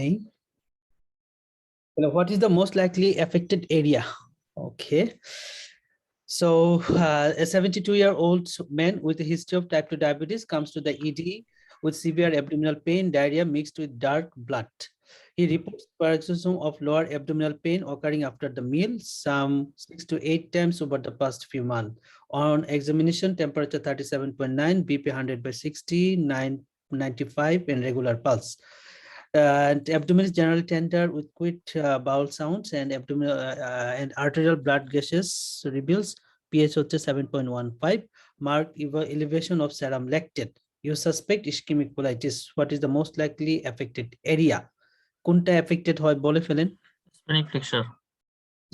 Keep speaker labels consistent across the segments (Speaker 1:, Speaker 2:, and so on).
Speaker 1: নেই। What is the most likely affected area? Okay. So a 72-year-old man with a history of type 2 diabetes comes to the ED with severe abdominal pain, diarrhea mixed with dark blood. He reports paroxysm of lower abdominal pain occurring after the meal, some 6 to 8 times over the past few months. On examination, temperature 37.9, BP 100/60, 995, and regular pulse. And abdomen is generally tender with quick bowel sounds, and abdominal and arterial blood gases reveals pH হচ্ছে 7.15, marked elevation of serum lactate. You suspect ischemic colitis. What is the most likely affected area? কোনটা affected হয় বলে ফেলেন?
Speaker 2: Splenic plexure.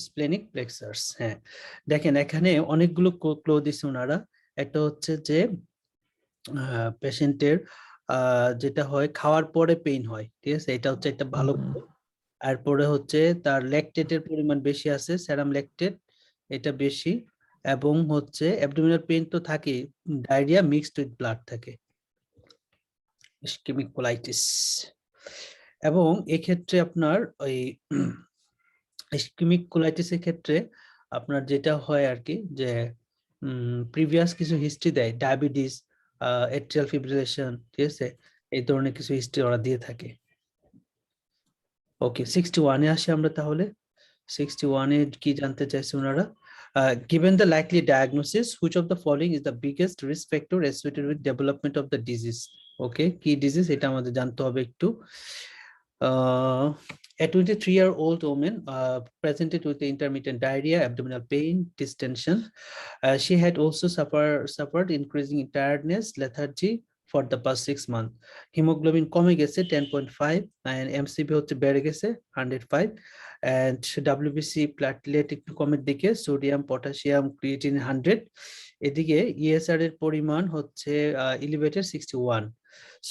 Speaker 1: Splenic plexus. হ্যাঁ, দেখেন এখানে অনেকগুলো ক্লো দিছে ওনারা। একটা হচ্ছে যে পেশেন্টের যেটা হয় খাওয়ার পরে পেইন হয়, ঠিক আছে, এটা হচ্ছে একটা ভালো। এরপরে হচ্ছে তার ল্যাকটেটের পরিমাণ বেশি আছে, সেরাম ল্যাকটেট এটা বেশি, এবং হচ্ছে অ্যাবডোমিনাল পেইন তো থাকে, ডায়রিয়া মিক্সড উইথ ব্লাড থাকে, ইসকেমিক কোলাইটিস। এবং এক্ষেত্রে আপনার ওই ইসকেমিক কোলাইটিসের ক্ষেত্রে আপনার যেটা হয় আর কি, যে প্রিভিয়াস কিছু হিস্ট্রি দেয়, ডায়াবেটিস, এট্রিয়াল ফিব্রিলেশন, ঠিক আছে, এই ধরনের কিছু হিস্ট্রি ওরা দিয়ে থাকে। ওকে, 61-এ আসি আমরা তাহলে। 61-এ কি জানতে চাইছে ওনারা? Given the likely diagnosis, which of the following is the biggest risk factor associated with development of the disease? Okay, কি ডিজিজ এটা আমাদের জানতে হবে একটু। A 23-year-old woman presented with intermittent diarrhea, abdominal pain, distension. She had also suffered increasing tiredness, lethargy for the past 6 months. Hemoglobin কমে গেছে 10.5 and MCP হচ্ছে বেড়ে গেছে 105, and WBC প্লেটলেট একটু কমের দিকে, সোডিয়াম, পটাশিয়াম, ক্রিয়েটিন 100, এদিকে ESR এর পরিমাণ হচ্ছে elevated 61.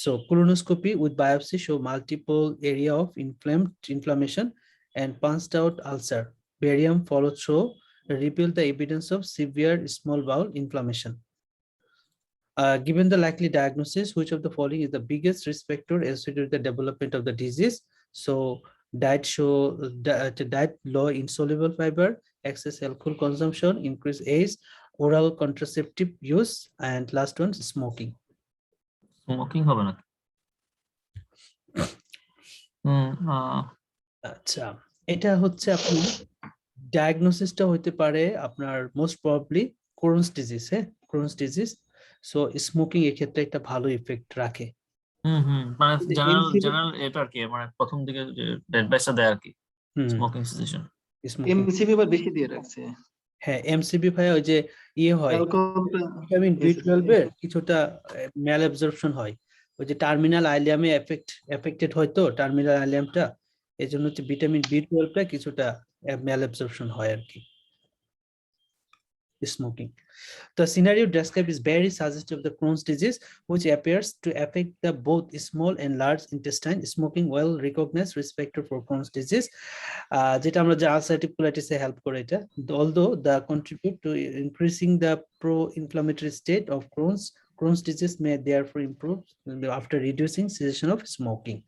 Speaker 1: So colonoscopy with biopsy show multiple area of inflammation and punched out ulcer. Barium follow through reveal the evidence of severe small bowel inflammation. Given the likely diagnosis, which of the following is the biggest risk factor associated with the development of the disease? So diet low insoluble fiber, excess alcohol consumption, increased age, oral contraceptive use, and last one smoking.
Speaker 2: Smoking হবে না।
Speaker 1: আচ্ছা, এটা হচ্ছে আপনার ডায়াগনোসিসটা হতে পারে আপনার most probably Crohn's disease. হ্যাঁ, ক্রোনস ডিজিজ। সো স্মোকিং এর ক্ষেত্রে একটা ভালো ইফেক্ট রাখে।
Speaker 2: মানে জেনারেল এটা আর কি, মানে প্রথম দিকে যে অ্যাডভাইসটা দেয় আর কি, স্মোকিং সিচুয়েশন।
Speaker 3: এমসিবি বা বেশি দিয়ে রাখছে।
Speaker 1: হ্যাঁ, এমসিবি ভাই ওই যে হয়, ভিটামিন বি12 এর কিছুটা ম্যাল অ্যাবজর্পশন হয়, ওই যে টার্মিনাল আইলিয়ামে এফেক্টেড হয়, তো টার্মিনাল আইলিয়ামটা, এই জন্য হচ্ছে ভিটামিন বি12টা কিছুটা ম্যাল অ্যাবজর্পশন হয় আর কি। Smoking. The scenario described is very suggestive of the Crohn's disease, which appears to affect the both small and large intestine. Smoking well recognized risk factor for Crohn's disease. যেটা আমরা যে ulcerative colitis এ help করে এটা, although the contribute to increasing the pro-inflammatory state of Crohn's disease may therefore improve after reducing cessation of smoking.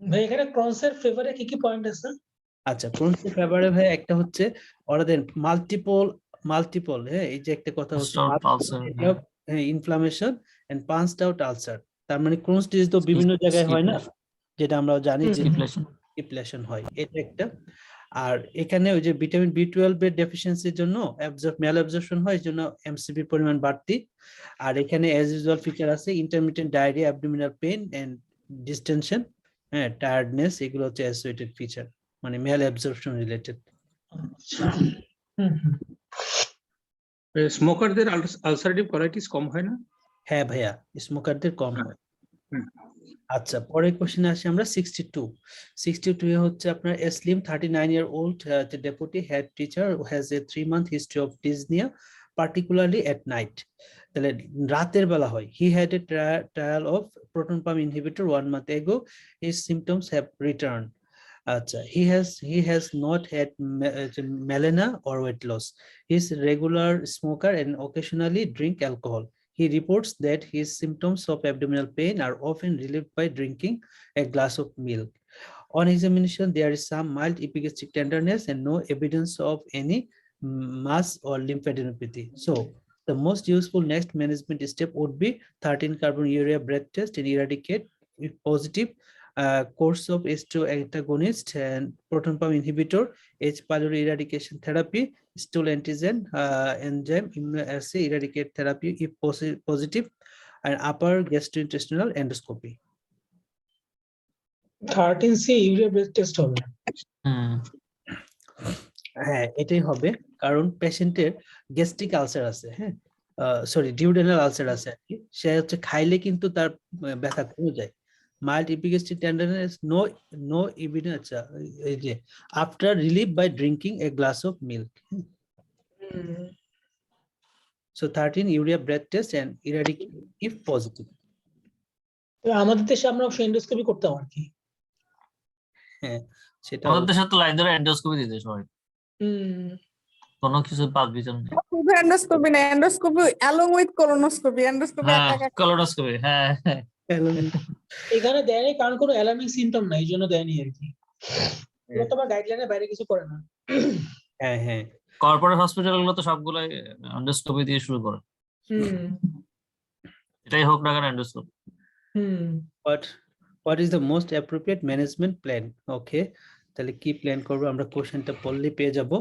Speaker 4: ভাই এখানে Crohn's এর ফেভারে কি কি পয়েন্ট আছে?
Speaker 1: আচ্ছা, ক্রোনস এর ফেভারে ভাই একটা হচ্ছে ওদের মাল্টিপল, হ্যাঁ, এই যে একটা কথা হচ্ছে inflammation and punched out ulcer. তার মানে ক্রোনস ডিজিজ তো বিভিন্ন জায়গায় হয় না, যেটা আমরা জানি যে ডিপ্লেশন হয়, এটা একটা। আর এখানে ওই যে ভিটামিন বি12 এর ডেফিসিয়েন্সির জন্য ম্যাল অ্যাবজর্পশন হয়, এই জন্য এমসিপি পরিমাণ বাড়তি। আর এখানে অ্যাজ ইউজুয়াল ফিচার আছে intermittent diarrhoea, abdominal pain and distension, হ্যাঁ, টায়ার্ডনেস, এগুলো হচ্ছে অ্যাসোসিয়েটেড ফিচার, মানে ম্যাল অ্যাবজর্পশন রিলেটেড।
Speaker 5: স্মোকারদের আলসারেটিভ কোলাইটিস কম হয় না?
Speaker 1: হ্যাঁ ভাইয়া, স্মোকারদের কম হয়। আচ্ছা, পরের কোশ্চেনে আসি আমরা। 62 এ হচ্ছে আপনার slim 39-year-old deputy head teacher who has a 3-month history of dyspnea, particularly at night. তাহলে রাতের বেলা হয়। He had a trial of proton pump inhibitor 1 month ago. His symptoms have returned. আচ্ছা, he has not had melena or weight loss. He is a regular smoker and occasionally drink alcohol. He reports that his symptoms of abdominal pain are often relieved by drinking a glass of milk. On examination, there is some mild epigastric tenderness and no evidence of any mass or lymphadenopathy. So the most useful next management step would be 13-carbon-urea breath test and eradicate, if positive, course of H2 antagonist and proton pump inhibitor, H. pylori eradication therapy, stool antigen enzyme immunoassay eradicate therapy if positive, and upper gastrointestinal endoscopy.
Speaker 4: 13C urea breath test হবে।
Speaker 1: হ্যাঁ, এটাই হবে, কারণ পেশেন্টের gastric ulcer আছে, হ্যাঁ sorry duodenal ulcer আছে আর কি, সে হচ্ছে খাইলে কিন্তু তার ব্যথা কমে যায়। Mild epigastric tenderness, no evidence, আচ্ছা এই যে after relief by drinking a glass of milk. So 13 urea breath test and eradicate if positive.
Speaker 4: তো আমাদের দেশে আমরা এন্ডোস্কোপি করতাম আর কি।
Speaker 1: হ্যাঁ, সেটা
Speaker 2: আমাদের দেশে তো লাইন ধরে এন্ডোস্কোপি দিতে সবাই, কোনো কিছু বাদ বিচার নেই।
Speaker 6: শুধু এন্ডোস্কোপি না, endoscopy along with colonoscopy, endoscopy
Speaker 2: হ্যাঁ,
Speaker 6: একা
Speaker 2: কলোনোস্কোপি, হ্যাঁ
Speaker 4: এখানে দেয়নি কারণ কোনো অ্যালার্মিং সিম্পটম নাই, এই জন্য দেয়নি আর কি। এটা তো আবার গাইডলাইনের বাইরে কিছু করে না।
Speaker 1: হ্যাঁ হ্যাঁ,
Speaker 2: কর্পোরেট হসপিটাল গুলো তো সবগুলাই এন্ডোস্কোপি দিয়ে শুরু করে, এটাই হোক না কেন endoscopy.
Speaker 1: what is the most appropriate management plan? Okay, তাহলে কি প্ল্যান করব আমরা, কোশ্চেনটা পড়লে পেয়ে যাব।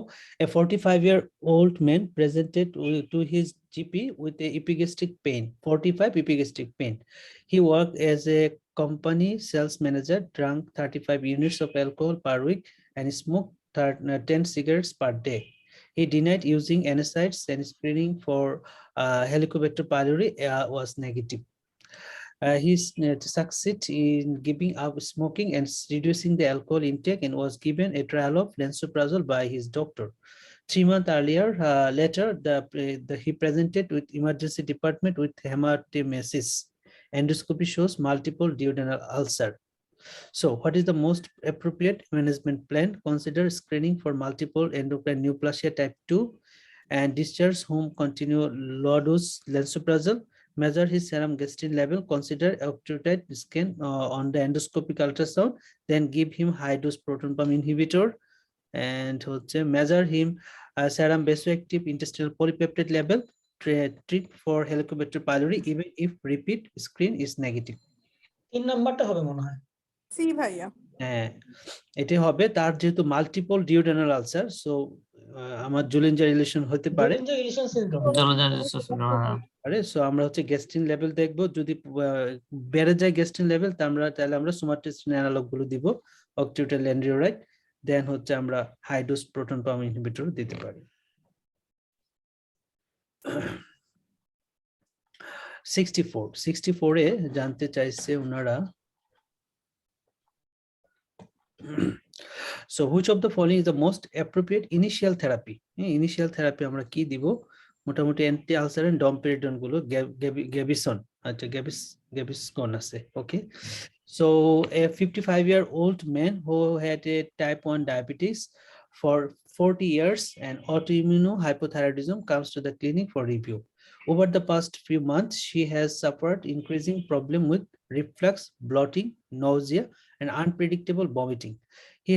Speaker 1: A 45-year-old man presented to his GP with a epigastric pain, 45 epigastric pain. He worked as a company sales manager, drank 35 units of alcohol per week and smoked 10 cigarettes per day. He denied using NSAIDs and screening for Helicobacter pylori was negative. He succeeded in giving up smoking and reducing the alcohol intake and was given a trial of lansoprazole by his doctor. 3 months later, he presented with emergency department with hematemesis. Endoscopy shows multiple duodenal ulcer. So what is the most appropriate management plan? Consider screening for multiple endocrine neoplasia type 2 and discharge home continue low dose lansoprazole. Measure his serum gastrin level, consider octreotide scan on the endoscopic ultrasound, then give him high dose proton pump inhibitor and measure him serum vasoactive intestinal polypeptide level, treat for Helicobacter pylori even if repeat screen is negative.
Speaker 4: 3 নাম্বারটা হবে মনে হয়।
Speaker 6: C ভাইয়া।
Speaker 1: হ্যাঁ, এটাই হবে, তার যেহেতু মাল্টিপল ডিউডেনাল আলসার, সো আমার জুলেঞ্জার রিলেশন হতে পারে। সো আমরা গ্যাস্ট্রিন লেভেল দেখবো, যদি বেড়ে যায় গ্যাস্ট্রিন লেভেল তাহলে আমরা সোমাটোস্টিন অ্যানালগ গুলো দিব, অক্টিউটাইল ল্যান্ডিওরাইড, দেন আমরা high dose proton pump inhibitor দিতে পারি। 64 এ জানতে চাইছে ওনারা, so which of the following is the most appropriate initial therapy? Initial therapy আমরা কি দিব? মোটামুটি অ্যান্টি আলসারেন্ট ডমপেরিডন গুলো, গ্যাবিসন, আচ্ছা গ্যাবিসকন আছে। ওকে, so a 55-year-old man who had a type 1 diabetes for 40 years and autoimmune hypothyroidism comes to the clinic for review. Over the past few months, she has suffered increasing problem with reflux, bloating, nausea, and unpredictable vomiting. He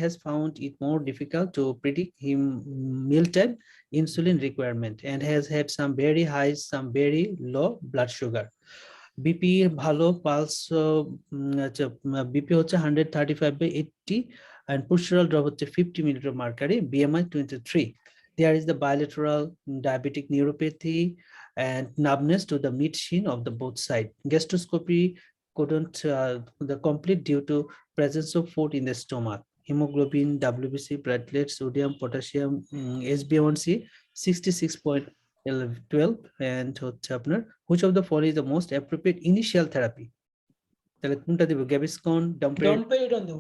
Speaker 1: has found it more difficult to predict him mealtime insulin requirement and has had some very high, some very low blood sugar. BP ভালো, pulse BP হচ্ছে 135/80 and postural drop হচ্ছে 50 millimeter mercury, BMI 23. There is the bilateral diabetic neuropathy and numbness to the mid shin of the both side. Gastroscopy couldn't the complete due to presence of food in the stomach. Hemoglobin, WBC, platelets, sodium, potassium, HbA1c 66.12 and which of the following is the most appropriate initial therapy? তাহলে কোনটা দিব? গ্যাবিসকন,
Speaker 4: domperidone দেব,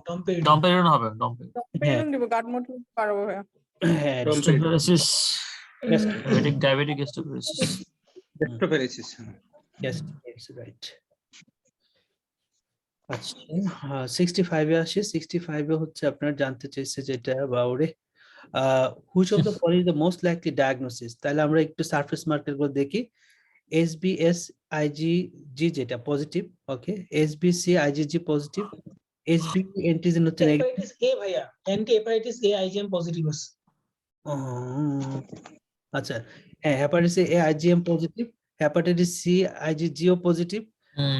Speaker 2: domperidone হবে,
Speaker 6: domperidone দিব, গাট মোট পারবো ভাইয়া।
Speaker 1: হ্যাঁ,
Speaker 2: গ্যাস্ট্রোপ্যারাইসিস, diabetic গ্যাস্ট্রোপ্যারাইসিস,
Speaker 1: yes, right. আচ্ছা, 65 এ আসি। 65 এ আপনার জানতে চাইছে যেটা বাউরে, which of the following is the most likely diagnosis? তাহলে আমরা একটু সারফেস মার্কার গুলো দেখি। SBS IgG যেটা positive, okay, SBC IgG positive, HB antigen হচ্ছে নেগেটিভ।
Speaker 4: হেপাটাইটিস এ ভাইয়া, anti hepatitis A IgM positive আছে।
Speaker 1: আচ্ছা, হ্যাঁ, hepatitis A IgM positive, hepatitis C IgG ও পজিটিভ,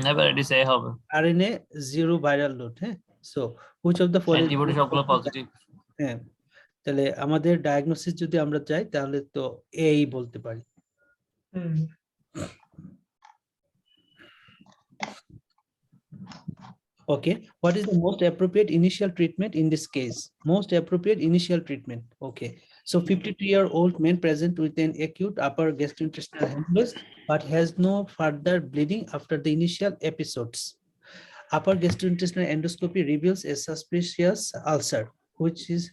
Speaker 2: হেপাটাইটিস এ হবে,
Speaker 1: RNA জিরো ভাইরাল লোড। হ্যাঁ, so which of the following,
Speaker 2: antibody সবগুলো positive.
Speaker 1: হ্যাঁ, তাহলে আমাদের ডায়াগনোসিস যদি আমরা চাই তাহলে তো এই বলতে পারি। Okay, what is the most appropriate initial treatment in this case? Most appropriate initial treatment. Okay, so 52-year-old man present with an acute upper gastrointestinal hemorrhage but has no further bleeding after the initial episodes. Upper gastrointestinal endoscopy reveals a suspicious ulcer, which is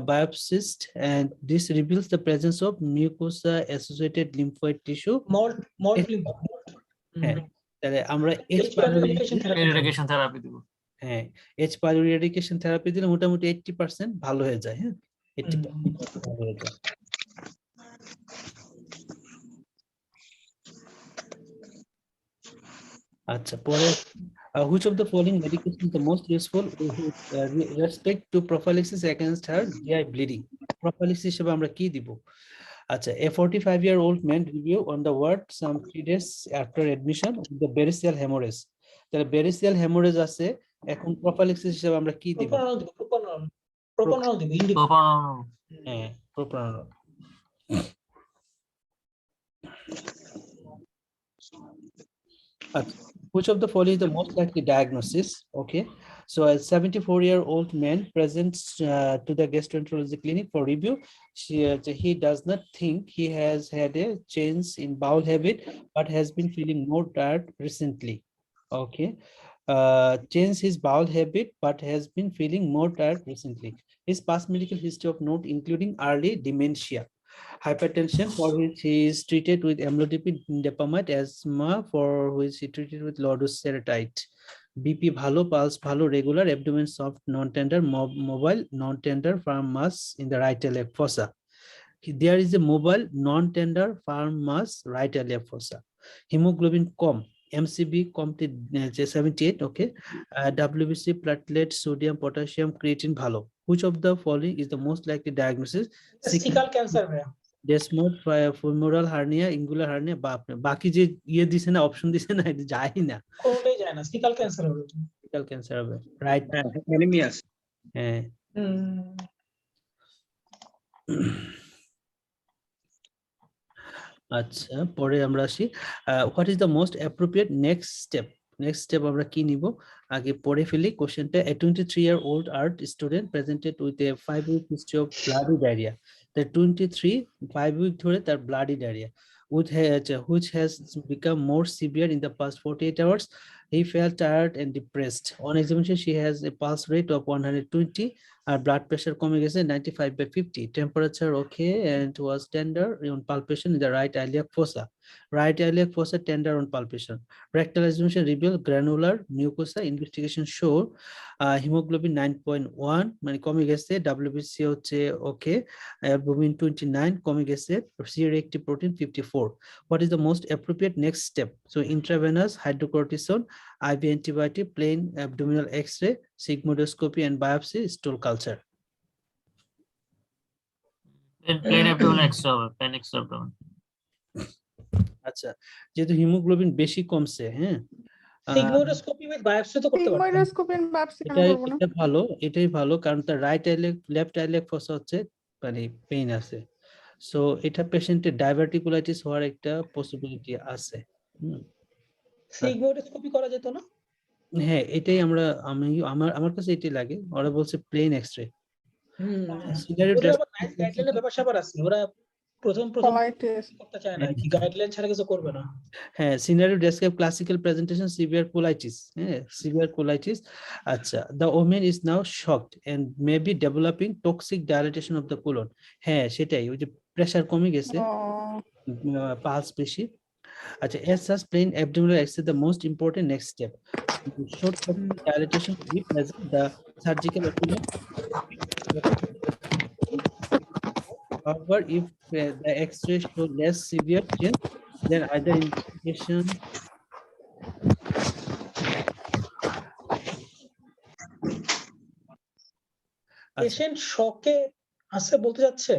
Speaker 1: biopsied, and this reveals the presence of mucosa-associated lymphoid tissue.
Speaker 4: Malt lymph.
Speaker 1: হ্যাঁ, তাহলে আমরা
Speaker 4: H. pylori irrigation therapy।
Speaker 2: Irrigation therapy দিব।
Speaker 1: হ্যাঁ, H. pylori irrigation therapy দিলে মোটামুটি 80% ভালো হয়ে যায়। হ্যাঁ, 80% ভালো হয়ে যায়। আচ্ছা, পরে which of the following medication is the most useful with respect to prophylaxis against her GI bleeding? Prophylaxis হিসেবে আমরা কি দিব? আচ্ছা, a 45-year-old man review on the ward some 3 days after admission with the variceal hemorrhage. তাহলে variceal hemorrhage আছে, এখন prophylaxis হিসেবে আমরা কি দিব?
Speaker 4: প্রোপানল দিব,
Speaker 1: হ্যাঁ, propranolol। Which of the following is the most likely diagnosis? Okay, so a 74-year-old man presents to the gastroenterology clinic for review. He does not think he has had a change in bowel habit but has been feeling more tired recently. Okay, change his bowel habit but has been feeling more tired recently. His past medical history of note including early dementia, hypertension for which he is treated with amlodipine dopamine, asthma for which he treated with low-dose serotype, BP ভালো, pulse ভালো, regular, abdomen soft, non-tender, mobile, non-tender, firm mass in the right iliac fossa. There is a mobile, non-tender, firm mass right iliac fossa. Hemoglobin com, MCB complete 78, okay, WBC, platelet, sodium, potassium, creatine ভালো. Which of the following is the most likely diagnosis?
Speaker 4: testicle cancer ভাইয়া।
Speaker 1: ডেসমোড, femoral hernia, ingular hernia, বাকি যে ইয়ে দিছে না, option দিছে না, এটা যায় না,
Speaker 4: কোনটাই যায় না, স্টিকাল ক্যান্সার হবে।
Speaker 1: স্টিকাল ক্যান্সার হবে, রাইট।
Speaker 5: অ্যানিমিয়াস।
Speaker 1: হ্যাঁ, আচ্ছা, পরে আমরা আসি what is the most appropriate next step. Next step আমরা কি নিব আগে পড়ে ফেলি কোশ্চেনটা। A 23-year-old art student presented with a 5-week history of bloody diarrhea. The 23 5 week ধরে তার bloody diarrhea which has become more severe in the past 48 hours. He felt tired and depressed. On examination, she has a pulse rate of 120. Our blood pressure কমে গেছে 95/50. Temperature okay and was tender on palpation in the right iliac fossa. Right iliac fossa tender on palpation. Rectal examination revealed granular mucosa. Investigation show hemoglobin 9.1 মানে কমে গেছে, WBC হচ্ছে okay, albumin 29 কমে গেছে, C-reactive protein 54. What is the most appropriate next step? So intravenous hydrocortisone, IV antibiotic, plain abdominal X-ray, sigmoidoscopy and biopsy, stool culture.
Speaker 2: Plain abdomen extra হবে, plain extra abdomen.
Speaker 1: আচ্ছা, যেহেতু haemoglobin বেশি কমছে, হ্যাঁ,
Speaker 4: সিগমোইডোস্কোপি with biopsy তো করতে পারতেন।
Speaker 6: Sigmoidoscopy and biopsy কেন
Speaker 1: এটাই
Speaker 6: করব না?
Speaker 1: এটা ভালো, এটাই ভালো, কারণ তার রাইট আইলেক লেফট আইলেক ফসা হচ্ছে মানে পেইন আছে, সো এটা পেশেন্টের ডায়াবেটিকুলাইটিস হওয়ার একটা পসিবিলিটি আছে।
Speaker 4: সিগমোইডোস্কোপি করা যেত না?
Speaker 1: হ্যাঁ, এটাই আমার কাছে এটাই লাগে, ওরা বলছে প্লেন এক্সরে।
Speaker 4: ওদের আবার নাইস গাইডলাইনের ব্যাপার স্যাপার আছে, ওরা প্রথম
Speaker 6: কলাইটিস
Speaker 4: করতে চায় না, কি গাইডলাইন ছাড়া কিছু করবে না।
Speaker 1: হ্যাঁ, scenario describe classical presentation severe colitis. হ্যাঁ, সিভিয়ার কোলাইটিস। আচ্ছা, the woman is now shocked and may be developing toxic dilatation of the colon. হ্যাঁ, সেটাই, ওই যে প্রেসার কমে গেছে, পালস বেশি। আচ্ছা, as such plain abdominal X is the most important next step. Short dilatation if present, the surgical opinion. However, if the X-ray show less severe change, Then either investigation.
Speaker 4: Patient শকে আছে বলতে যাচ্ছে,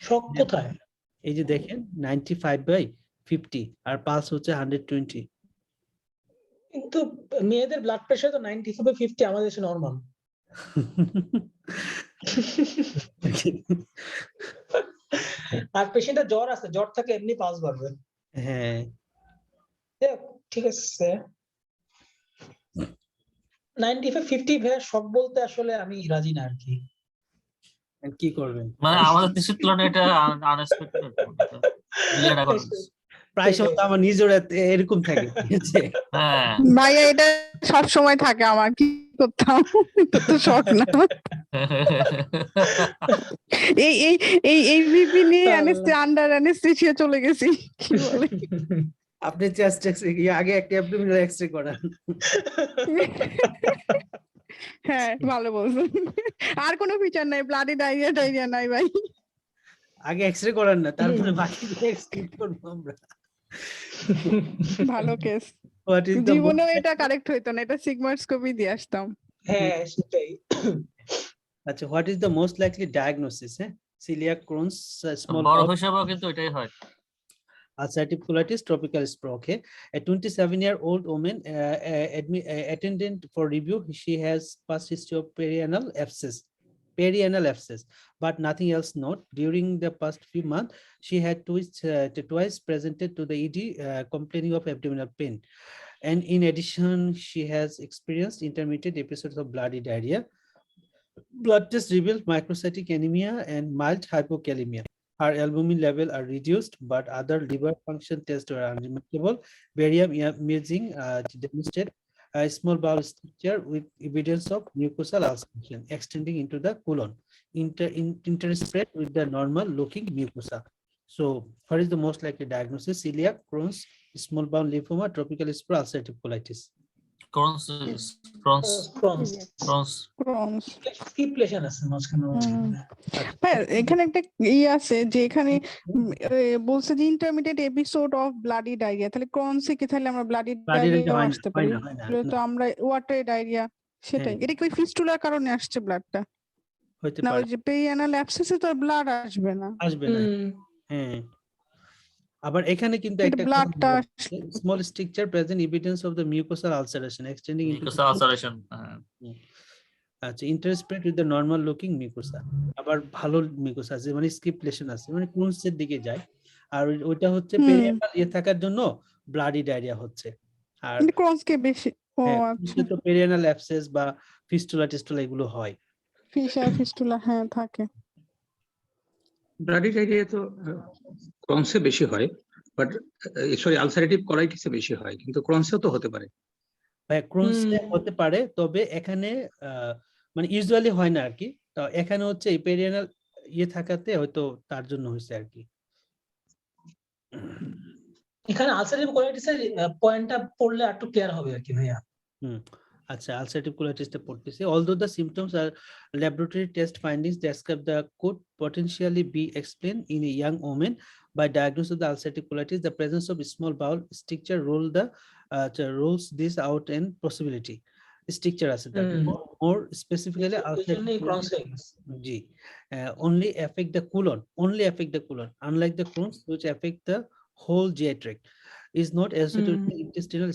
Speaker 4: শক কোথায়?
Speaker 1: এই যে দেখেন 95/50 আর পালস হচ্ছে 120।
Speaker 4: কিন্তু মেয়েদের ব্লাড প্রেসার তো 95/50, আমাদের দেশে নরমাল। আর পেশেন্টের জ্বর আছে, জ্বর থাকে এমনি পালস বাড়বে।
Speaker 1: হ্যাঁ
Speaker 4: ঠিক আছে, 95/50 ভাইয়া শক বলতে আসলে আমি রাজি না আর কি।
Speaker 1: কি করবেন?
Speaker 2: মানে আমাদের দেশের তুলনায় এটা আনএক্সপেক্টেড।
Speaker 1: প্রায় সময় আমার নিজের এরকম থাকে, ঠিক আছে?
Speaker 2: হ্যাঁ
Speaker 6: ভাইয়া এটা সব সময় থাকে, আমার কি করতাম, এটা তো শখ না। এই এই এই এই বিপি নিয়ে আন্ডার অ্যানেস্থেসিয়া চলে গেছি, কি বলে।
Speaker 1: আপনি চেস্ট এক্সরে আগে একটা অ্যাবডোমিনাল এক্সরে করান।
Speaker 6: হ্যাঁ ভালো বলছেন, আর কোনো ফিচার নাই, ব্লাডি ডায়রিয়া নাই ভাই।
Speaker 1: আগে এক্সরে করান না, তারপরে বাকি এক্সক্লুড করব আমরা।
Speaker 6: ভালো কেস।
Speaker 1: What is the
Speaker 6: জীবনেও এটা কারেক্ট হইতো না, এটা সিগমাস্কোপি দিয়ে আসতাম।
Speaker 4: হ্যাঁ সেটাই।
Speaker 1: আচ্ছা, what is the most likely diagnosis? Celiac, Crohn's, small
Speaker 2: বড়
Speaker 1: bowel,
Speaker 2: হিসাবেও কিন্তু এটাই হয়।
Speaker 1: ulcerative colitis, tropical stroke. Okay? A 27-year-old woman attended for review. She has past history of perianal abscess, but nothing else not. During the past few months, she had twice presented to the ED complaining of abdominal pain. And in addition, she has experienced intermittent episodes of bloody diarrhea. Blood tests revealed microcytic anemia and mild hypokalemia. Her albumin level are reduced, but other liver function tests were unremarkable. Barium imaging demonstrated a small bowel structure with evidence of mucosal ulceration extending into the colon, interspread with the normal looking mucosa. So, what is the most likely diagnosis? Celiac, Crohn's, small bowel lymphoma, tropical spread, ulcerative colitis.
Speaker 4: Fibrillation আছে মাঝখানে।
Speaker 6: এখানে একটা আছে যে এখানে বলছে যে intermediate episode of bloody diarrhoea, তাহলে ক্রনস কি, তাহলে আমরা ব্লাডি ডায়রিয়া আসতে পারি, তো আমরা ওয়াটারি ডায়রিয়া, সেটাই। এটা কি ফিস্টুলার কারণে আসছে ব্লাডটা?
Speaker 1: হইতে
Speaker 6: না,
Speaker 1: পারে,
Speaker 6: ওই যে পেরিয়ানাল অ্যাবসেসে তো ব্লাড আসবে না।
Speaker 1: হ্যাঁ। আবার এখানে কিন্তু একটা
Speaker 6: ব্লাডটা
Speaker 1: small structure present evidence of the mucosal ulceration extending into
Speaker 2: mucosal ulceration.
Speaker 1: আচ্ছা, interspread with the normal looking mucosa. আবার ভালো মিউকোসা আছে, মানে স্কিপলেশন আছে, মানে ক্রোনস এর দিকে যায়। আর ওইটা হচ্ছে পেরিয়ানাল থাকার জন্য ব্লাডি ডায়রিয়া হচ্ছে। আর
Speaker 6: ক্রনস কে বেশি, ও আচ্ছা,
Speaker 1: তো পেরিয়ানাল অ্যাবসেস বা ফিস্টুলা টিস্টুলা এগুলো হয়।
Speaker 6: ফিস্টুলা হ্যাঁ থাকে।
Speaker 5: ব্লাডি ডায়রিয়া তো ক্রনসে বেশি হয়, বাট সরি আলসারেটিভ কোলাইটিসে বেশি হয়, কিন্তু ক্রনসেও তো হতে পারে।
Speaker 1: ক্রোনসে হতে পারে, তবে এখানে মানে ইউজুয়ালি হয় না আর কি। তো এখানে হচ্ছে এই পেরিয়ানাল থাকাতে হয়তো তার জন্য হয়েছে আর কি।
Speaker 4: এখানে আলসারেটিভ কোলাইটিসের পয়েন্টটা পড়লে একটু ক্লিয়ার হবে আর কি ভাইয়া।
Speaker 1: আচ্ছা, ulcerative colitis টা পড়তেছি। Although the symptoms are laboratory test findings describe the could potentially be explained in a young woman by diagnosis of the ulcerative colitis, the presence of small bowel stricture rules this out and possibility. Stricture আছে, more specifically ulcerative colitis only affect the colon, unlike the Crohn's which affect the whole GI tract, is not associated with intestinal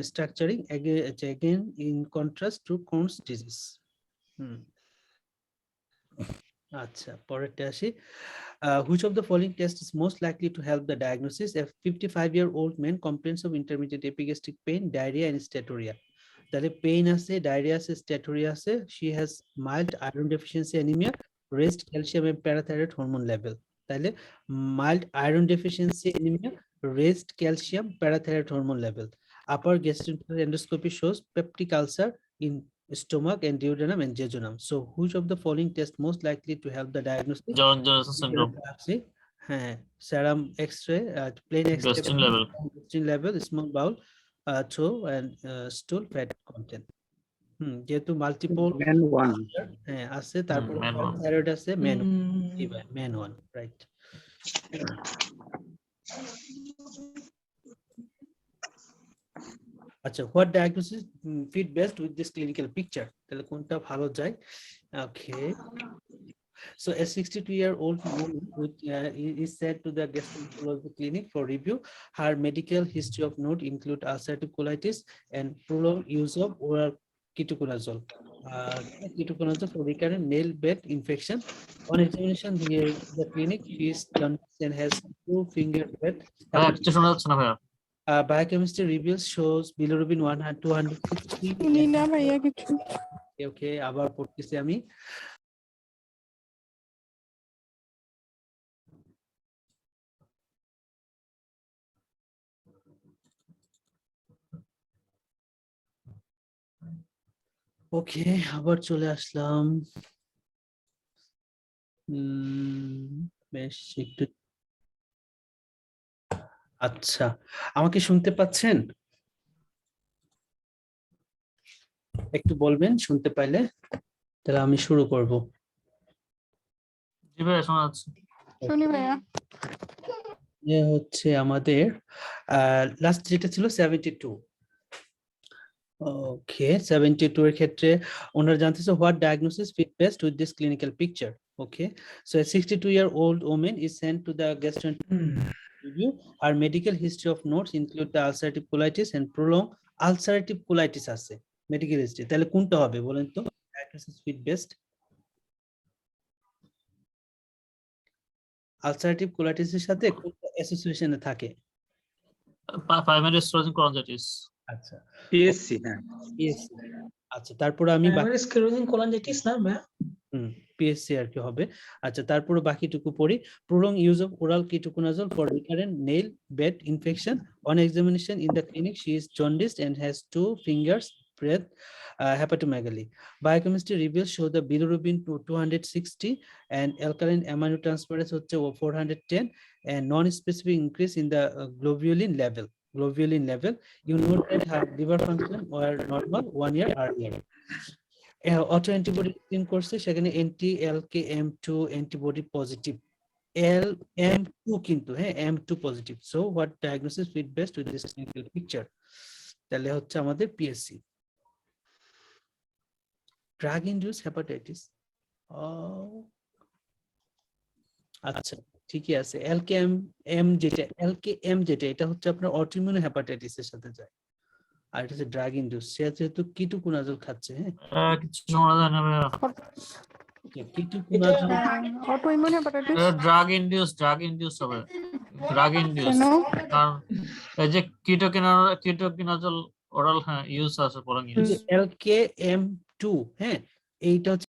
Speaker 1: structuring, again in contrast to Crohn's disease. আচ্ছা, পরেরটা আসি। Which of the following test is most likely to help the diagnosis? A 55-year-old man complains of intermittent epigastric pain, diarrhea and steatorrhea. তাহলে pain আছে, diarrhoea আছে, স্ট্যাটোরিয়া আছে। She has mild iron deficiency anemia, raised calcium and parathyroid hormone level. তাহলে mild iron deficiency anemia, raised calcium, parathyroid hormone level. Upper gastrointestinal endoscopy shows peptic ulcer in stomach and duodenum and jejunum. So which of the following tests most likely to help the diagnosis?
Speaker 2: Johnson syndrome.
Speaker 1: হ্যাঁ, serum X-ray, plain X-ray, gastrin level, small bowel, throw and stool fat content. যেহেতু multiple হ্যাঁ আছে, তারপর thyroid আছে, man 1, right. আচ্ছা, what diagnosis fit best with this clinical picture? তাহলে কোনটা ভালো যায়? Okay. So a 62-year-old woman is sent to the gastroenterology clinic for review. Her medical history of note include ulcerative colitis and prolonged use of oral ketoconazole. Ketoconazole for recurrent nail bed infection. On examination, the clinic is jaundice and has 2-finger bed.
Speaker 2: কিছু শোনা যাচ্ছে না ভাইয়া।
Speaker 1: Biochemistry reveals shows bilirubin 260.
Speaker 6: শুনি না ভাইয়া কিছু।
Speaker 1: Okay, আবার পড়তেছি আমি। ওকে, আবার চলে আসলাম। বেশ একটু, আচ্ছা আমাকে শুনতে পাচ্ছেন? একটু বলবেন শুনতে পাইলে, তাহলে আমি শুরু করব।
Speaker 2: জি ভাইয়া শোনা যাচ্ছে।
Speaker 6: শুনি ভাইয়া।
Speaker 1: হচ্ছে আমাদের লাস্ট যেটা ছিল 72। ওকে, 72 এর ক্ষেত্রে ওনারা জানতেছে what diagnosis fit best with this clinical picture. Okay, so a 62-year-old woman is sent to the gastroenterologist review. Her medical history of notes include the ulcerative colitis and prolonged ulcerative colitis আছে medical history। তাহলে কোনটা হবে বলেন তো? Diagnosis fit best ulcerative colitis এর সাথে কোনটা অ্যাসোসিয়েশনে থাকে?
Speaker 2: Primary sclerosing cholangitis.
Speaker 1: আচ্ছা,
Speaker 5: পিএসসি, হ্যাঁ
Speaker 1: পিএসসি। আচ্ছা, তারপরে আমি
Speaker 4: প্রাইমারি স্ক্লেরোজিং কোলাঞ্জাইটিস না ভাইয়া?
Speaker 1: পিএসসি আর কি হবে। আচ্ছা, তারপরে বাকিটুকু পড়ি। prolonged use of oral ketoconazole for recurrent nail bed infection. On examination in the clinic, she is jaundiced and has 2 fingers breadth hepatomegaly. Biochemistry reveals show the bilirubin to 260 and alkaline aminotransferase হচ্ছে 410 and non-specific increase in the globulin level. You note that her liver function were normal 1 year earlier. Auto antibody screen করছে, সেখানে anti-LKM2 antibody positive, LM2 কিন্তু হ্যাঁ M2 positive. So what diagnosis fit best with this clinical picture? তাহলে হচ্ছে আমাদের PSC. Drug induce hepatitis, আচ্ছা ঠিকই আছে। LKM যেটা এটা হচ্ছে আপনার অটোইমিউন হেপাটাইটিসের সাথে যায়, আর এটা হচ্ছে ড্রাগ ইনডিউস। সে যেহেতু কিটোকোনাজল খাচ্ছে, হ্যাঁ
Speaker 2: কিছু শোনা যায় না ভাইয়া।
Speaker 1: Ketoconazole
Speaker 6: autoimmune hepatitis
Speaker 2: drug induce হবে, ড্রাগ ইনডিউস। কারণ এই যে কিটোকিনাজল ওরাল হ্যাঁ ইউজ আছে পলং ইউজ।
Speaker 1: LKM2, হ্যাঁ এইটা হচ্ছে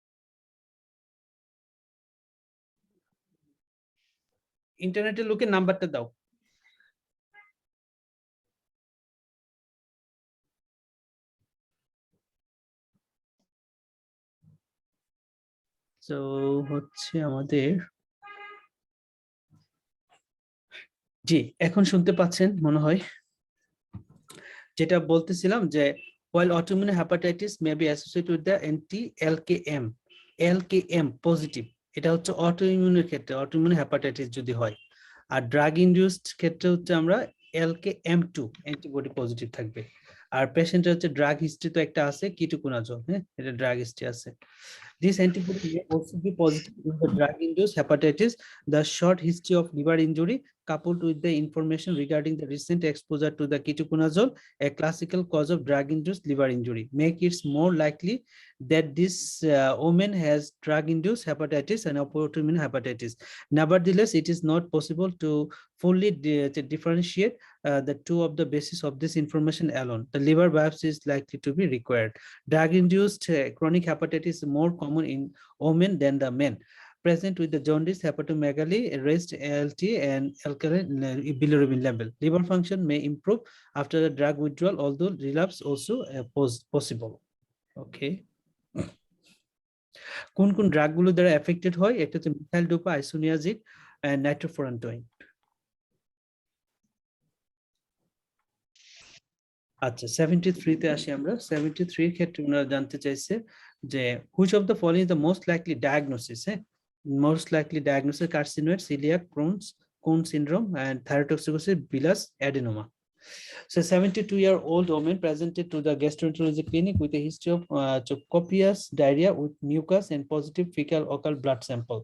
Speaker 1: ইন্টারনেটের লোকের নাম্বারটা দাও। তো হচ্ছে আমাদের, জি এখন শুনতে পাচ্ছেন মনে হয়। যেটা বলতেছিলাম যে while autoimmune hepatitis may be associated with the LKM positive, এটা হচ্ছে অটোইমিউনের ক্ষেত্রে, অটোইমিউন হেপাটাইটিস যদি হয়। আর ড্রাগ ইনডিউসড ক্ষেত্রে হচ্ছে আমরা LKM2 অ্যান্টিবডি পজিটিভ থাকবে। আর পেশেন্টের হচ্ছে ড্রাগ হিস্ট্রি তো একটা আছে কিটোকোনাজল, হ্যাঁ এটা ড্রাগ হিস্ট্রি আছে। This antibody may also be positive in the drug-induced hepatitis. The short history of liver injury coupled with the information regarding the recent exposure to the ketoconazole, a classical cause of drug-induced liver injury, make it more likely that this woman has drug-induced hepatitis and autoimmune hepatitis. Nevertheless, it is not possible to fully differentiate the two of the basis of this information alone. The liver biopsy is likely to be required. Drug-induced chronic hepatitis is more common in women than the men. Present with the jaundice, hepatomegaly, raised ALT and alkaline bilirubin level. Liver function may improve after the drug withdrawal, although relapse also possible. Okay. কোন কোন drug গুলো দ্বারা affected হয়? এটা হচ্ছে methyl dopa, আইসোনিয়াজিন and নাইট্রোফুরান্টোইন। আচ্ছা 73 তে আসি আমরা। 73 এর ক্ষেত্রে ওনারা জানতে চাইছে যে which of the following is the most likely diagnosis, most likely diagnosis: carcinoid, celiac, Crohn's syndrome and thyrotoxicosis, bullous adenoma. So 72-year-old woman presented to the gastroenterology clinic with a history of copious diarrhea with mucus and positive fecal occult blood sample.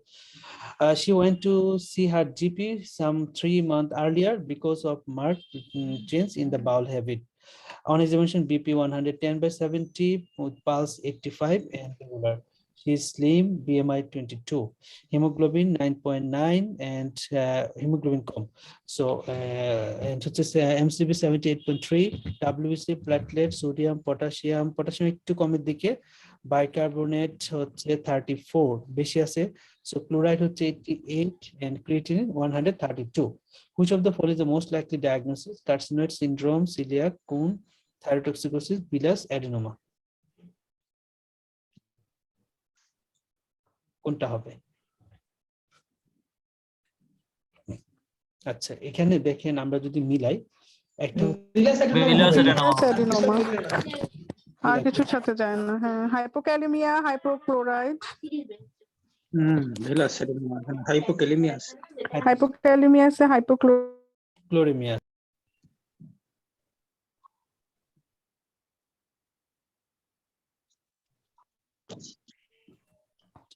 Speaker 1: She went to see her GP some 3 months earlier because of marked change in the bowel habit. On examination, BP 110/70 with pulse 85 and regular. She is slim, BMI 22, hemoglobin 9.9 and hemoglobin com. So, and MCP 78.3, WBC, platelet, sodium, potassium একটু কমের দিকে, bicarbonate হচ্ছে 34, বেশি আছে. So, chloride হচ্ছে 88 and creatinine 132. Which of the following is the most likely diagnosis? Carcinoid syndrome, celiac, Kuhn, thyrotoxicosis, bullous adenoma. কোনটা হবে? আচ্ছা, এখানে দেখেন আমরা যদি মিলাই একটা
Speaker 2: Bullous adenoma।
Speaker 6: আর কিছুর সাথে যায় না। হ্যাঁ, hypokalaemia, hypochloride,
Speaker 5: villous adenoma, hypokalemia আছে।
Speaker 6: হাইপোক্যালেমিয়া আছে,
Speaker 1: ক্লোরেমিয়া।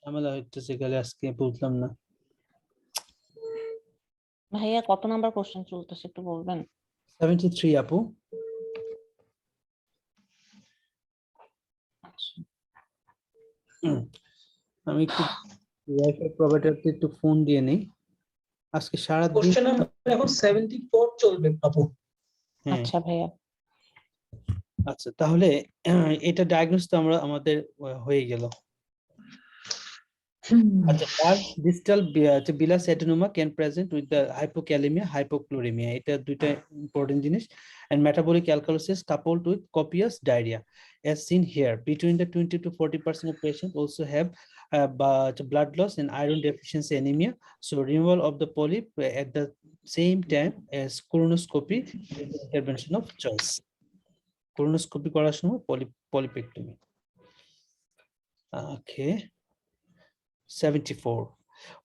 Speaker 1: ঝামেলা হইতেছে গেলে আজকে বুঝলাম না।
Speaker 7: ভাইয়া কত নাম্বার কোশ্চেন চলতেছে একটু বলবেন?
Speaker 1: 73 আপু। আমি একটু ওয়াইফাই প্রোভাইডারকে একটু ফোন দিয়ে নেই। আজকে সারা দিন
Speaker 4: কোশ্চেন নাম্বার এখন 74 চলবে আপু।
Speaker 7: আচ্ছা ভাইয়া।
Speaker 1: আচ্ছা, তাহলে এটা ডায়াগনোস তো আমাদের হয়ে গেল। Distal bullous adenoma can present with the hypokalemia, hypochloremia. এটা দুইটা important জিনিস, and metabolic alkalosis coupled with copious diarrhea. As seen here, between the 20 to 40% of patients also have blood loss and iron deficiency anemia. So removal of the polyp at the same time as colonoscopy is the intervention of choice. Colonoscopy করার সময় polypectomy. Okay. 74.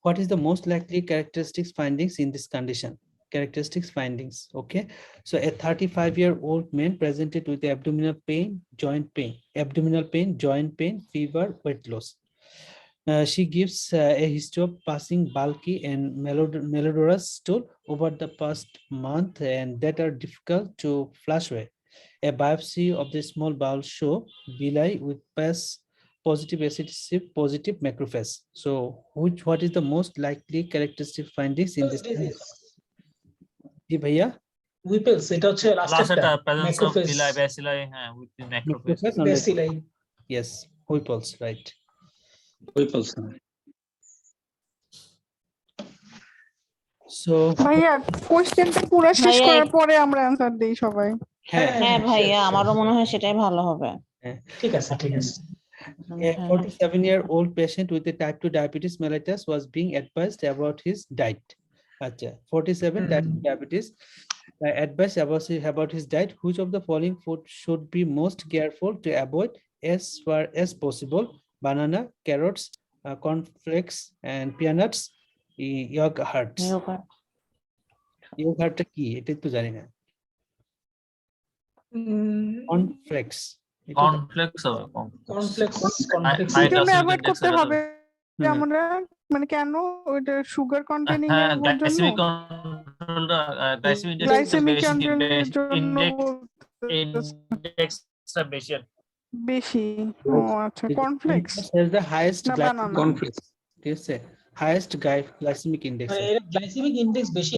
Speaker 1: What is the most likely characteristics findings in this condition? Characteristics findings. Okay. So a 35-year-old man presented with abdominal pain, joint pain, fever, weight loss. She gives a history of passing bulky and malodorous stool over the past month and that are difficult to flush away. A biopsy of the small bowel show villi with pus positive acid positive macrophage. So what is the most likely characteristic findings in this? জি ভাইয়া,
Speaker 4: উইপেলস এটা হচ্ছে লাস্টেরটা,
Speaker 2: presence of villi bacilli, হ্যাঁ, with the macrophage।
Speaker 4: bacilli।
Speaker 1: yes, Whipple's right.
Speaker 5: Whipple's।
Speaker 1: So
Speaker 6: ভাইয়া কোশ্চেনটা পুরো শেষ করার পরে আমরা অ্যানসার দেই সবাই।
Speaker 7: হ্যাঁ ভাইয়া, আমারও মনে হয় সেটাই ভালো হবে।
Speaker 4: ঠিক আছে, ঠিক আছে।
Speaker 1: A 47-year-old patient with a type 2 diabetes mellitus was being advised about his diet. 47 type 2 diabetes advised about his diet. Which of the following food should be most careful to avoid as far as possible? Banana, carrots, cornflakes, and peanuts, yogurts. Yogurt কি এটা তো জানি না। Cornflakes।
Speaker 2: Complex হবে,
Speaker 4: complex
Speaker 6: এটা avoid করতে হবে আমরা, মানে কেন ওটা সুগার কন্টেনিং এর জন্য,
Speaker 2: গ্লাইসেমিক কন্ট্রোলটা,
Speaker 6: গ্লাইসেমিক কন্ট্রোলের জন্য
Speaker 2: ইন্ডেক্সটা বেশি।
Speaker 6: ও আচ্ছা, কর্নফ্লেক্স
Speaker 1: has the highest
Speaker 6: না বানানা।
Speaker 5: Cornflakes।
Speaker 1: ঠিক আছে, highest glycemic index
Speaker 4: এর গ্লাইসেমিক ইনডেক্স বেশি।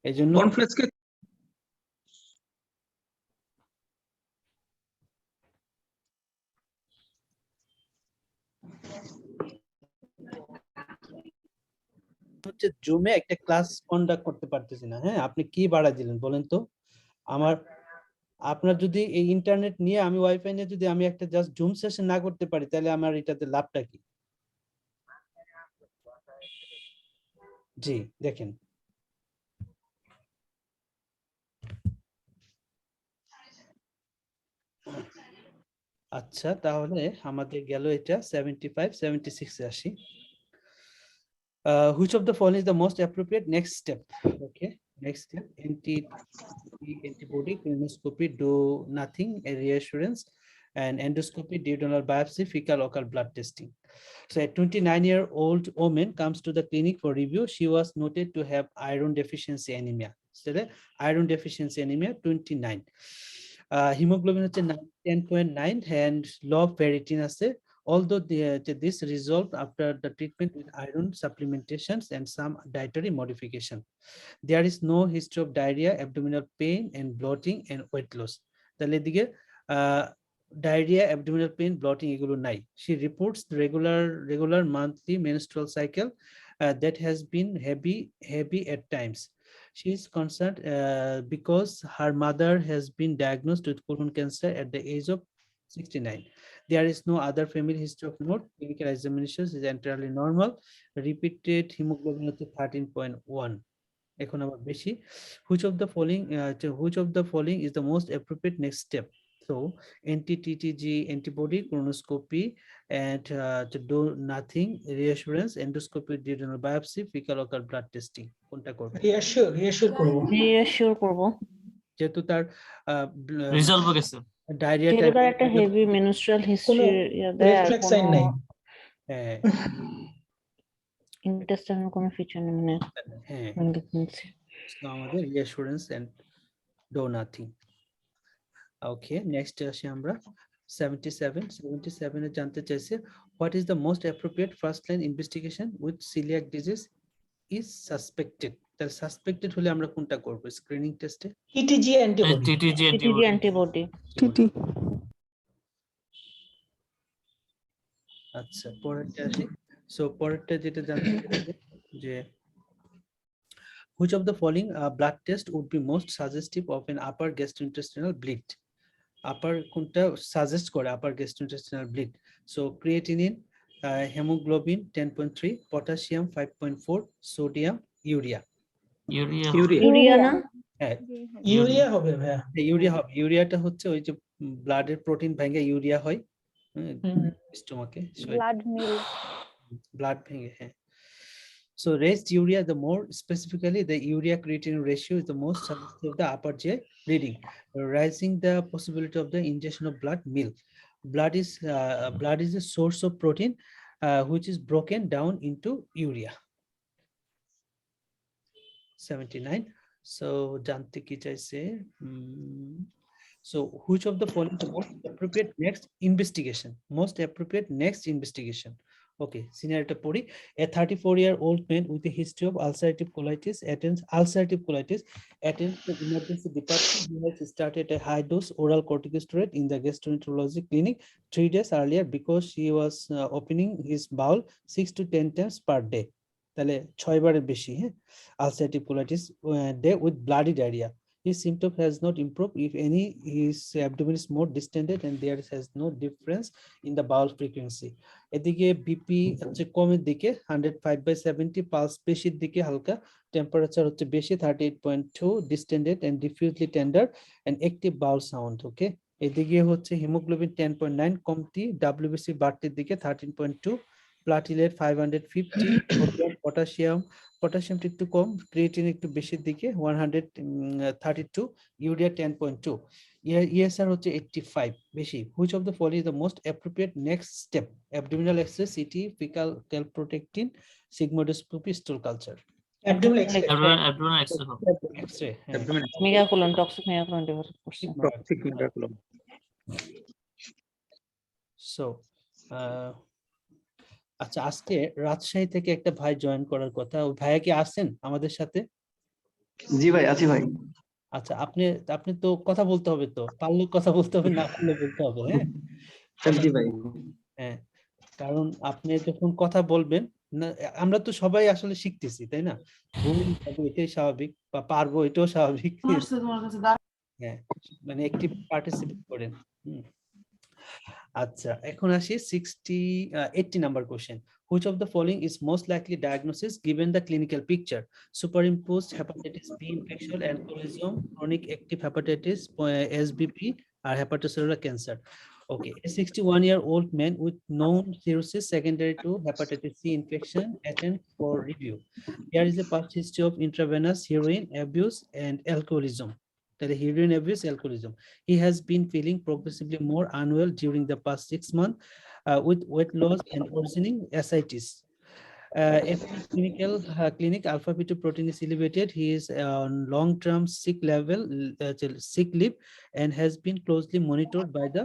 Speaker 1: এইজন্য
Speaker 5: Cornflakes কে
Speaker 1: হচ্ছে জুমে একটা ক্লাস কন্ডাক্ট করতে পারতেছি না। হ্যাঁ, আপনি কি বাড়া দিলেন বলেন তো? আপনার যদি এই ইন্টারনেট নিয়ে আমি ওয়াইফাই নিয়ে যদি আমি একটা জাস্ট জুম সেশন না করতে পারি তাহলে আমার এটাতে লাভটা কি? জি দেখেন, আচ্ছা তাহলে আমাদের গেল এটা 75 76 এ আসি। Which of the following is the most appropriate next step? Okay, Next step, antibody, colonoscopy, do nothing, a reassurance, and endoscopy, duodenal biopsy, fecal occult blood testing. So a 29-year-old woman comes to the clinic for review. She was noted to have iron deficiency anemia. So the iron deficiency anemia 29. Hemoglobin হচ্ছে 10.9 and low ferritin আছে. Although this resolved after the treatment with iron supplementations and some dietary modification. There is no history of diarrhea, abdominal pain, and bloating and weight loss. তাহলে এদিকে diarrhea, abdominal pain, bloating এগুলো নাই. She reports regular monthly menstrual cycle that has been heavy at times. She is concerned because her mother has been diagnosed with colon cancer at the age of 69. There is no other family history of note. Clinical examinations is entirely normal. Repeated hemoglobin হচ্ছে 13.1. এখন আবার বেশি. Which of the following is the most appropriate next step? So anti-TTG antibody, colonoscopy, and to do nothing, reassurance, endoscopy, duodenal biopsy, fecal occult blood testing. কোনটা করব?
Speaker 4: রিঅ্যাসিওর করব।
Speaker 7: রিঅ্যাসিওর করব।
Speaker 1: যেহেতু তার
Speaker 2: রিজলভ হয়ে গেছে।
Speaker 1: ডায়রিয়া
Speaker 7: যেহেতু একটা হেভি মেনস্ট্রুয়াল হিস্ট্রি দেয় আর
Speaker 4: রিফ্লেক্স সাইন নাই।
Speaker 1: হ্যাঁ
Speaker 7: ইন্টেস্টাইনাল কোনো ফিচার নেই মানে
Speaker 1: হ্যাঁ
Speaker 7: malignancy।
Speaker 1: So আমাদের reassurance and do nothing. Okay, next আসি আমরা 77 এ জানতে চাইছে what is the most appropriate first line investigation with celiac disease is suspected. তাহলে suspected হলে আমরা কোনটা করব স্ক্রিনিং টেস্টে?
Speaker 4: টিটিজি অ্যান্টিবডি।
Speaker 2: টিটিজি
Speaker 7: টিটিজি অ্যান্টিবডি।
Speaker 6: টিটি
Speaker 1: আচ্ছা পরেরটা আসি। সো পরেরটা যেটা জানতে চাইছে যে which of the following blood test would be most suggestive of an upper gastrointestinal bleed? Upper কোনটা suggest করে upper gastrointestinal bleed? So creatinine, hemoglobin 10.3, potassium 5.4, sodium, urea.
Speaker 7: Urea না?
Speaker 1: হ্যাঁ
Speaker 4: ইউরিয়া হবে ভাইয়া।
Speaker 1: ইউরিয়া হবে। ইউরিয়াটা হচ্ছে ওই যে ব্লাডের প্রোটিন ভেঙে ইউরিয়া হয় স্টোমাকে, ব্লাড ভেঙে। হ্যাঁ So raised urea, the more specifically the urea creatinine ratio is the most suggestive of the upper GI bleeding, raising the possibility of the ingestion of blood meal. Blood is a source of protein which is broken down into urea. 79. So জানতে কি চাইছে? So which of the following is the most appropriate next investigation? Most appropriate next investigation. Okay, scenario pori. A 34-year-old man with a history of ulcerative colitis attends the emergency department. He has started a high-dose oral corticosteroid in the gastroenterology clinic 3 days earlier because he was opening his bowel 6 to 10 times per day. তাহলে 6 বারের বেশি, হ্যাঁ, ulcerative colitis day with bloody diarrhea. His symptom has not improved. If any, his abdomen is more distended and there has no difference in the bowel frequency. এদিকে BP হচ্ছে কমের দিকে 105/70, pulse বেশির দিকে হালকা, টেম্পারেচার হচ্ছে বেশি 38.2, distended and diffusely tender and active bowel sound. ওকে, এদিকে হচ্ছে হিমোগ্লোবিন 10.9 কমতি, ডাব্লিউবিসি বাড়তির দিকে 13.2, প্লাটিলেট 550, পটাশিয়ামটা একটু কম, ক্রিয়েটিন একটু বেশির দিকে 132, ইউরিয়া 10.2, ESR হচ্ছে 85 বেশি। Which of the following is the most appropriate next step? Abdominal X-ray, CT, fecal calprotectin, sigmoidoscopy, stool culture.
Speaker 4: Abdominal X-ray.
Speaker 2: Abdominal
Speaker 1: X-ray,
Speaker 7: megacolon toxic megacolon develop করছে।
Speaker 5: Toxic megacolon.
Speaker 1: So আচ্ছা, আজকে রাজশাহী থেকে একটা ভাই join করার কথা, ওই ভাইয়া কি আছেন আমাদের সাথে?
Speaker 3: জি ভাই, আছি ভাই।
Speaker 1: আচ্ছা, আপনি তো কথা বলতে হবে, তো পারলে কথা বলতে হবে, না পারলে বলতে হবে। হ্যাঁ
Speaker 3: জি ভাই।
Speaker 1: হ্যাঁ, কারণ আপনি যখন কথা বলবেন না, আমরা তো সবাই আসলে শিখতেছি, তাই না? ভুল হবে এটাই স্বাভাবিক, বা পারবো এটাও স্বাভাবিক। হ্যাঁ, মানে একটিভ পার্টিসিপেট করেন। আচ্ছা, এখন আসি 80 number question. Which of the following is most likely diagnosis given the clinical picture? Superimposed hepatitis B infection, alcoholism, chronic active hepatitis, SBP, or hepatocellular cancer. Okay, a 61-year-old man with known cirrhosis secondary to hepatitis C infection attend for review. Here is a past history of intravenous heroin abuse and alcoholism. The heroin abuse, alcoholism. He has been feeling progressively more unwell during the past 6 months with weight loss and worsening ascites. If clinic alpha beta protein is elevated, he is on long-term sick sick leave, and has been closely monitored by the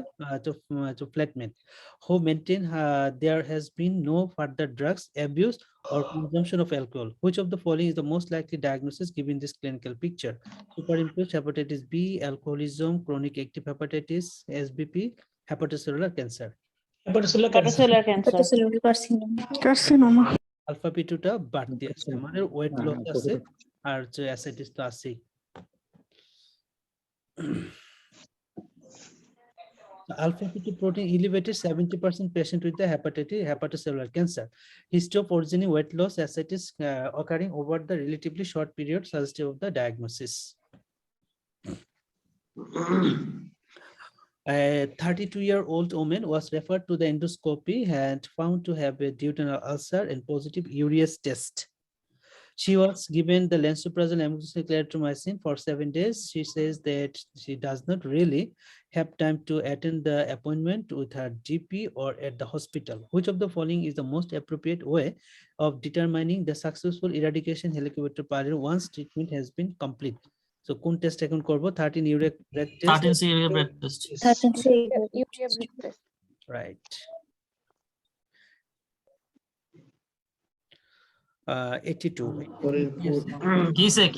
Speaker 1: flatmate, who maintain there has been no further drugs abuse or consumption of alcohol. Which of the following is the most likely diagnosis given this clinical picture? Superimposed hepatitis B, alcoholism, chronic active hepatitis, SBP, hepatocellular cancer.
Speaker 4: Hepatocellular cancer.
Speaker 7: Hepatocellular cancer.
Speaker 8: Hepatocellular carcinoma.
Speaker 6: Carcinoma
Speaker 1: alpha পিটুটা বাড়তি আছে, আমাদের wait loss আছে আর যে অ্যাসিডিস তো আছেই। Alpha P2 protein elevated 70% patient with the hepatocellular cancer. History of originating weight loss ascites occurring over the relatively short period suggestive of the diagnosis. A 32-year-old woman was referred to the endoscopy and found to have a duodenal ulcer and positive urease test. She was given the lansoprazole amoxicillin clarithromycin for 7 days. She says that she does not really have time to attend the appointment with her GP or at the hospital. Which of the following is the most appropriate way of determining the successful eradication Helicobacter pylori once treatment has been complete? So কোন test এখন করব? 13 urea breath test.
Speaker 2: 13 serial breath test.
Speaker 8: 13 urea breath test.
Speaker 1: Right. 82.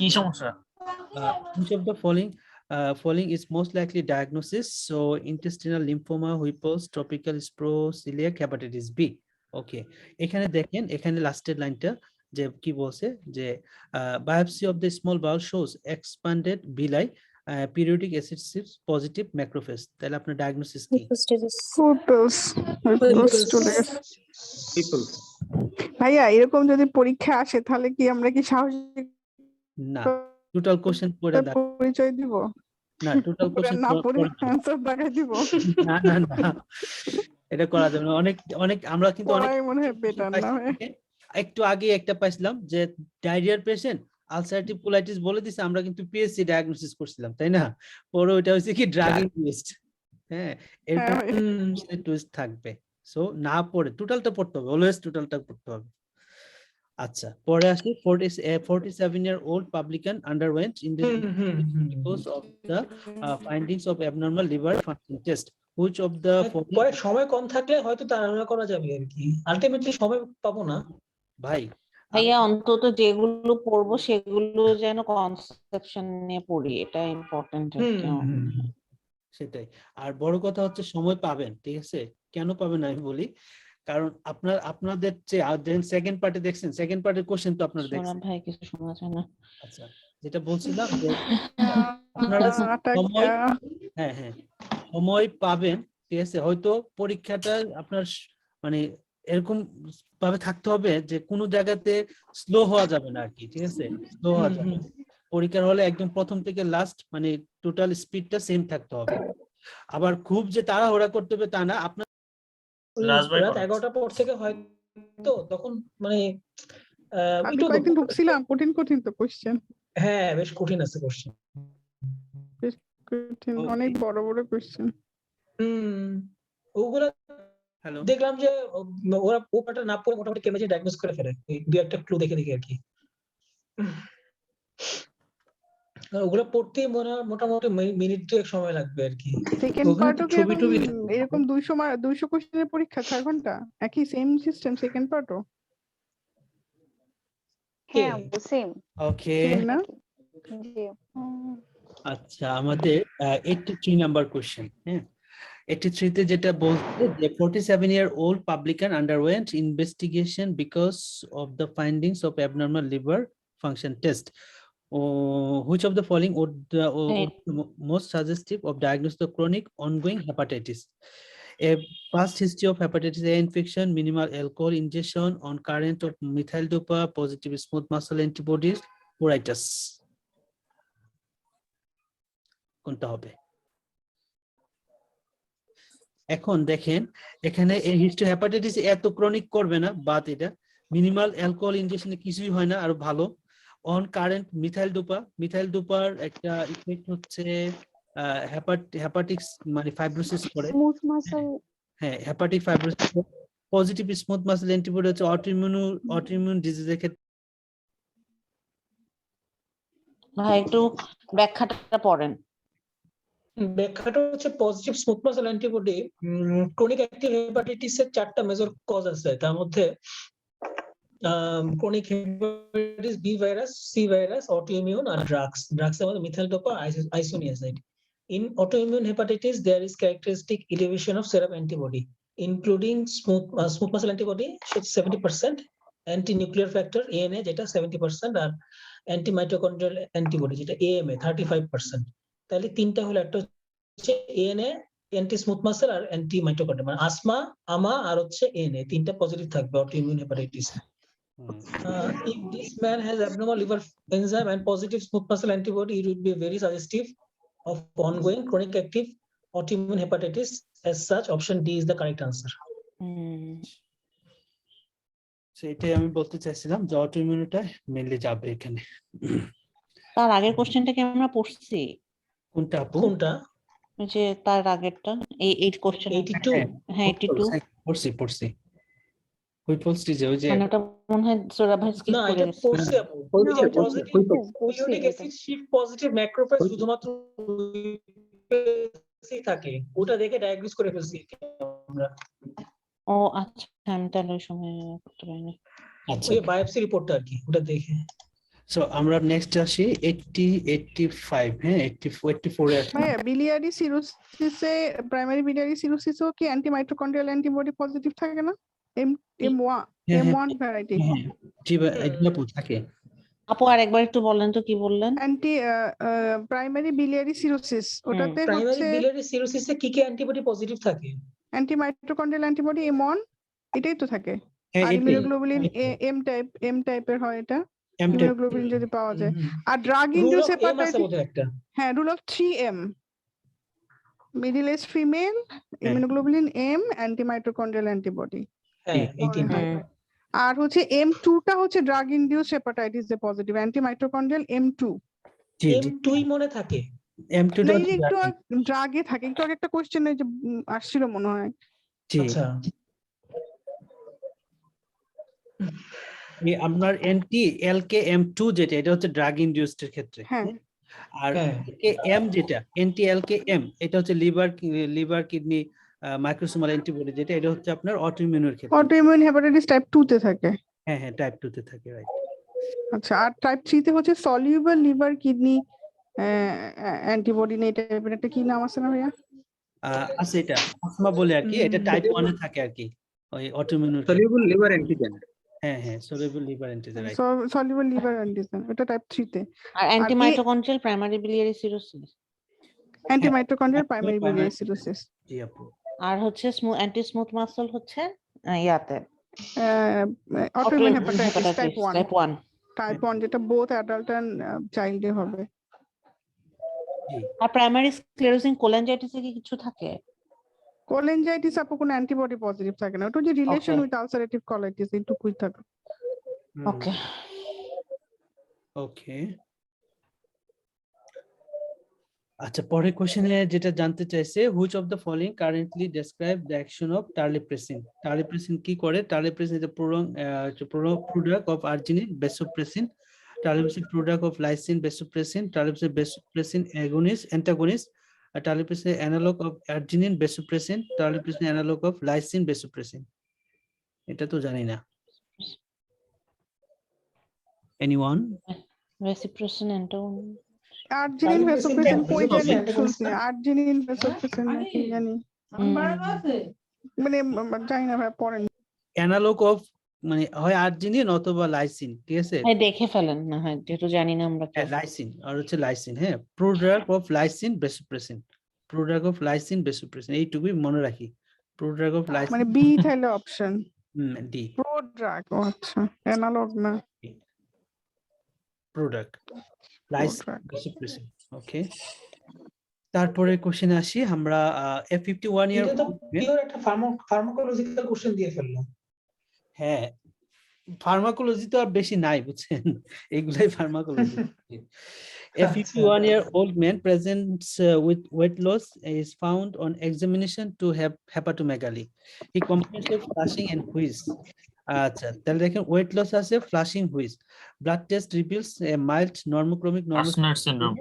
Speaker 2: কি সমস্যা?
Speaker 1: Which of the following is most likely diagnosis? So intestinal lymphoma, Whipple's, tropical celiac, hepatitis B. Okay, এখানে দেখেন, এখানে লাস্টের লাইনটা যে কি বলছে যে biopsy of the small bowel shows expanded villi, periodic acid positive macrophage. তাহলে আপনার ডায়াগনোসিস কি?
Speaker 6: ভাইয়া এরকম যদি পরীক্ষা আসে তাহলে কি আমরা কি সাহসী
Speaker 1: না, টোটাল কোশ্চেন পড়ে দাও,
Speaker 6: পরিচয় দিব
Speaker 1: না টোটাল কোশ্চেন
Speaker 6: না পড়ে অ্যানসার দেখাই দিব?
Speaker 1: না না না, এটা করা যাবে না। অনেক আমরা কিন্তু অনেক
Speaker 6: মনে হয় বেটার না হয়।
Speaker 1: একটু আগে একটা পাইছিলাম যে ডায়রিয়ার পেশেন্ট আলসারেটিভ কোলাইটিস বলে দিছে, আমরা কিন্তু পিএসসি ডায়াগনোসিস করছিলাম, তাই না? পরে ওটা হচ্ছে কি ড্রাগিং টুইস্ট। হ্যাঁ, এরকম টুইস্ট থাকবে। সো না পড়ে টোটালটা পড়তে হবে, অলওয়েজ টোটালটা পড়তে হবে। আচ্ছা, পরে আসি 47-year-old publican underwent investigation because of the findings of abnormal liver function test. Which of the
Speaker 4: সময় কম থাকলে হয়তো ধারণা করা যাবে আর কি, আলটিমেটলি সময় পাবো না
Speaker 7: ভাইয়া। অন্তত যেগুলো পড়বো সেগুলো যেন কনসেপশন নিয়ে পড়ি, এটা ইম্পর্টেন্ট।
Speaker 1: সেটাই। আর বড় কথা হচ্ছে সময় পাবেন, ঠিক আছে? কেন পাবেন আমি বলি, কারণ আপনাদের যে সেকেন্ড পার্টে দেখছেন, সেকেন্ড পার্টের কোশ্চেন তো আপনারা দেখছেন।
Speaker 7: ভাই কিছু শোনা যায় না।
Speaker 1: আচ্ছা, যেটা বলছিলাম যে আপনারা সময় পাবেন, ঠিক আছে? হয়তো পরীক্ষাটা আপনার মানে এরকম ভাবে থাকতে হবে যে কোনো জায়গাতে স্লো হওয়া যাবে না আর কি, ঠিক আছে? স্লো হওয়া যাবে না। পরীক্ষার হলে একদম প্রথম থেকে লাস্ট মানে টোটাল স্পিডটা সেম থাকতে হবে। আবার খুব যে তাড়াহুড়া করতে হবে তা না, আপনার
Speaker 4: রাত 11টার পর থেকে হয়তো তখন মানে
Speaker 6: আমি কয়েকদিন ঢুকছিলাম, কঠিন তো কোশ্চেন।
Speaker 4: হ্যাঁ, বেশ কঠিন আছে কোশ্চেন,
Speaker 6: বেশ কঠিন, অনেক বড় বড় কোশ্চেন।
Speaker 4: ওগুলা দেখলাম যে ওরা ওটা না পড়ে মোটামুটি কেমিস্ট্রি ডায়াগনোস করে ফেলে, দুই একটা ক্লু দেখে আর কি। ওগুলো পড়তে মোটামুটি মিনিট 2 সময় লাগবে আর কি।
Speaker 6: সেকেন্ড পার্টও কি এরকম 200 কোশ্চেনের পরীক্ষা 4 ঘন্টা, একই সেম সিস্টেম সেকেন্ড পার্টও?
Speaker 8: হ্যাঁ, সেম।
Speaker 1: ওকে,
Speaker 8: জি।
Speaker 1: আচ্ছা, আমাদের 83 নাম্বার কোশ্চেন। হ্যাঁ, 83 তে যেটা বলছে যে 47-year-old publican underwent investigation because of the findings of abnormal liver function test. Which of the following would most suggestive of diagnosis of chronic ongoing hepatitis? A past history of hepatitis A infection, minimal alcohol ingestion, on current of methyl dopa, positive smooth muscle antibodies, pruritus. কোনটা হবে? এখন দেখেন এখানে এই হিস্টোহেপাটাইটিস এত chronic করবে না, but এটা মিনিমাল অ্যালকোহল ইনজেকশনে কিছুই হয় না, আরো ভালো। অন কারেন্ট মিথাইল ডোপার একটা ইফেক্ট হচ্ছে হেপাটিক্স মানে ফাইব্রোসিস করে।
Speaker 8: স্মুথ মাসল
Speaker 1: হ্যাঁ, hepatic fibrosis. Positive smooth muscle antibody হচ্ছে অটোইমিউন ডিজিজের ক্ষেত্রে।
Speaker 7: ভাই একটু ব্যাখ্যাটা পড়েন।
Speaker 4: ব্যাখ্যাটা হচ্ছে positive smooth muscle antibody chronic active হেপাটাইটিসের 4টা মেজর কজ আছে, তার মধ্যে chronic hepatitis B virus, C virus, autoimmune, and drugs are methyl dopa isoniazide. In autoimmune hepatitis, there is characteristic elevation of serum antibody, including smooth muscle antibody, 70%, anti-nuclear factor ANA, যেটা 70%, আর anti-mitochondrial antibody, যেটা AMA, 35%. তাহলে তিনটা হলো, একটা হচ্ছে ANA, anti smooth muscle, আর anti-mitochondrial, মানে আমা আর হচ্ছে ANA, তিনটা পজিটিভ থাকবে autoimmune hepatitis. If this man has abnormal liver enzyme and positive smooth muscle antibody, it would be very suggestive of ongoing chronic active autoimmune hepatitis. As such, option D is the correct answer.
Speaker 1: সেটাই আমি বলতে চাইছিলাম যে অটোইমিউনিটা mainly যাবে এখানে।
Speaker 7: তার আগের কোশ্চেনটা কি আমরা পড়ছি?
Speaker 1: কোনটা আপু?
Speaker 4: কোনটা?
Speaker 7: ওই যে তার আগেরটা, এই কোশ্চেন
Speaker 4: 82.
Speaker 7: হ্যাঁ 82
Speaker 1: পড়ছি ওই পোস্টটি যে ওই যে
Speaker 7: মানে ওটা মনে হয় সোহরাব ভাই স্কিপ
Speaker 4: না,
Speaker 7: করে
Speaker 4: এটা
Speaker 7: গেছে।
Speaker 4: পড়ছি আপু। ওই যে পজিটিভ পিউরিক অ্যাসিড শিফট পজিটিভ ম্যাক্রোফেজ শুধুমাত্র থাকে, ওটা দেখে ডায়াগনোস করে ফেলছি আমরা।
Speaker 7: ও আচ্ছা, আমি তাহলে ওই সময় করতে পারিনি।
Speaker 1: আচ্ছা,
Speaker 4: ওই বায়োপসি রিপোর্টটা আর কি, ওটা দেখে।
Speaker 1: সো আমরা নেক্সট আসি 85 হ্যাঁ 84 এ আসি।
Speaker 6: ভাইয়া biliary cirrhosis-এ প্রাইমারি biliary cirrhosis-ও কি অ্যান্টিমাইটোকন্ড্রিয়াল অ্যান্টিবডি পজিটিভ থাকে না? M1 variety.
Speaker 1: জি ভাই, এগুলো থাকে।
Speaker 7: আপু আরেকবার একটু বলেন তো কি বললেন?
Speaker 6: প্রাইমারি biliary cirrhosis ওটাতে
Speaker 4: প্রাইমারি
Speaker 6: হচ্ছে
Speaker 4: biliary cirrhosis-এ কি কি অ্যান্টিবডি পজিটিভ থাকে?
Speaker 6: অ্যান্টিমাইটোকন্ড্রিয়াল অ্যান্টিবডি M1 এটাই তো থাকে।
Speaker 1: হ্যাঁ,
Speaker 6: আর
Speaker 1: এটাই।
Speaker 6: ইমিউনোগ্লোবুলিন M টাইপের হয় এটা, ইমিউনোগ্লোবুলিন যদি পাওয়া যায়। আর drug
Speaker 4: rule
Speaker 6: induce
Speaker 4: of M আছে
Speaker 6: হেপাটাইটিস,
Speaker 4: বোধহয় একটা।
Speaker 6: হ্যাঁ rule of 3M, middle age female, immunoglobulin M, antimitochondrial antibody.
Speaker 4: হ্যাঁ, এই তিনটা।
Speaker 6: আর হচ্ছে M2টা হচ্ছে ড্রাগ ইনডিউস হেপাটাইটিস এ পজিটিভ, অ্যান্টিমাইটোকন্ড্রিয়াল M2।
Speaker 4: M2 মনে থাকে।
Speaker 1: M2
Speaker 6: না এই যে একটু ড্রাগে থাকে, একটু আগে একটা কোশ্চেনে যে আসছিল মনে হয়।
Speaker 4: আচ্ছা,
Speaker 1: আপনার NT-LK-M2 যেটা, এটা হচ্ছে ড্রাগ ইনডিউসড এর ক্ষেত্রে।
Speaker 6: হ্যাঁ,
Speaker 1: আর M যেটা NT-LK-M, এটা হচ্ছে লিভার কিডনি মাইক্রোসোমাল অ্যান্টিবডি, যেটা এটা হচ্ছে আপনার অটোইমিউনের ক্ষেত্রে।
Speaker 6: অটোইমিউন হেপাটাইটিস টাইপ 2 তে থাকে।
Speaker 1: হ্যাঁ টাইপ 2 তে থাকে, রাইট।
Speaker 6: আচ্ছা, আর টাইপ 3 তে হচ্ছে সলিউবল লিভার কিডনি অ্যান্টিবডি নেই টাইপের একটা কি নাম আছে না ভাইয়া?
Speaker 1: আছে, এটা আসমা বলে আর কি, এটা টাইপ 1 এ থাকে আর কি, ওই অটোইমিউনের ক্ষেত্রে।
Speaker 5: Soluble liver antigen.
Speaker 1: হ্যাঁ soluble liver antigen, right.
Speaker 6: Soluble liver antigen এটা টাইপ 3 তে।
Speaker 7: আর antimitochondrial primary biliary cirrhosis,
Speaker 6: antimitochondrial primary biliary cirrhosis.
Speaker 1: জি আপু।
Speaker 7: আর হচ্ছে অ্যান্টি স্মুথ মাসল হচ্ছে ইয়াতে
Speaker 6: autoimmune hepatitis type 1।
Speaker 7: Type 1
Speaker 6: type 1 যেটা বোথ অ্যাডাল্ট এন্ড চাইল্ডে হবে।
Speaker 7: আর প্রাইমারি স্ক্লেরোসিং কোলেঞ্জাইটিসে কি কিছু থাকে?
Speaker 6: কোলেঞ্জাইটিস আপু কোনো অ্যান্টিবডি পজিটিভ থাকে না, ওটা যে রিলেশন উইথ আলসারেটিভ কোলাইটিস এইটুকুই থাকে।
Speaker 1: ওকে আচ্ছা, পরের কোশ্চেনে যেটা জানতে চাইছে, which of the following currently describe the action of terlipressin. Terlipressin কি করে? Terlipressin is a product of arginine vasopressin. Terlipressin product of lysine vasopressin. Terlipressin vasopressin antagonist. Terlipressin analog of arginine vasopressin. Terlipressin analog of lysine vasopressin. এটা তো জানি না। Anyone?
Speaker 7: Vasopressin antagonist,
Speaker 6: arginine vasopressin কইটা নেই শুনছি, arginine vasopressin নাকি জানি, মানে জানি না ভাই, পড়েন।
Speaker 1: অ্যানালগ অফ মানে হয় আর্জিনিন অথবা লাইসিন, ঠিক আছে?
Speaker 7: হ্যাঁ দেখে ফেলেন না, হ্যাঁ যেহেতু জানি না আমরা কি।
Speaker 1: লাইসিন আর হচ্ছে লাইসিন, হ্যাঁ product of lysine vasopressin, product of lysine vasopressin, এইটুকুই মনে রাখি। প্রোডাক্ট অফ লাইসিন
Speaker 6: মানে বি তাহলে অপশন
Speaker 1: ডি,
Speaker 6: প্রোড্রাগ। ও আচ্ছা, অ্যানালগ না,
Speaker 1: প্রোডাক্ট লাইসিন ভেসোপ্রেসিন। ওকে তারপরে কোশ্চেন আসি আমরা a 51 year
Speaker 4: এটা তো
Speaker 1: old man,
Speaker 4: পিওর একটা ফার্মাকোলজিক্যাল কোশ্চেন দিয়ে ফেললো।
Speaker 1: হ্যাঁ ফার্মাকোলজি তো আর বেশি নাই বুঝছেন, এগুলাই pharmacology. A 51-year-old man presents with weight loss is found on examination to have hepatomegaly. He complains of flushing and wheeze. আচ্ছা তাহলে দেখেন ওয়েট লস আছে, flushing wheeze, blood test reveals a mild normochromic
Speaker 2: Arsenault syndrome.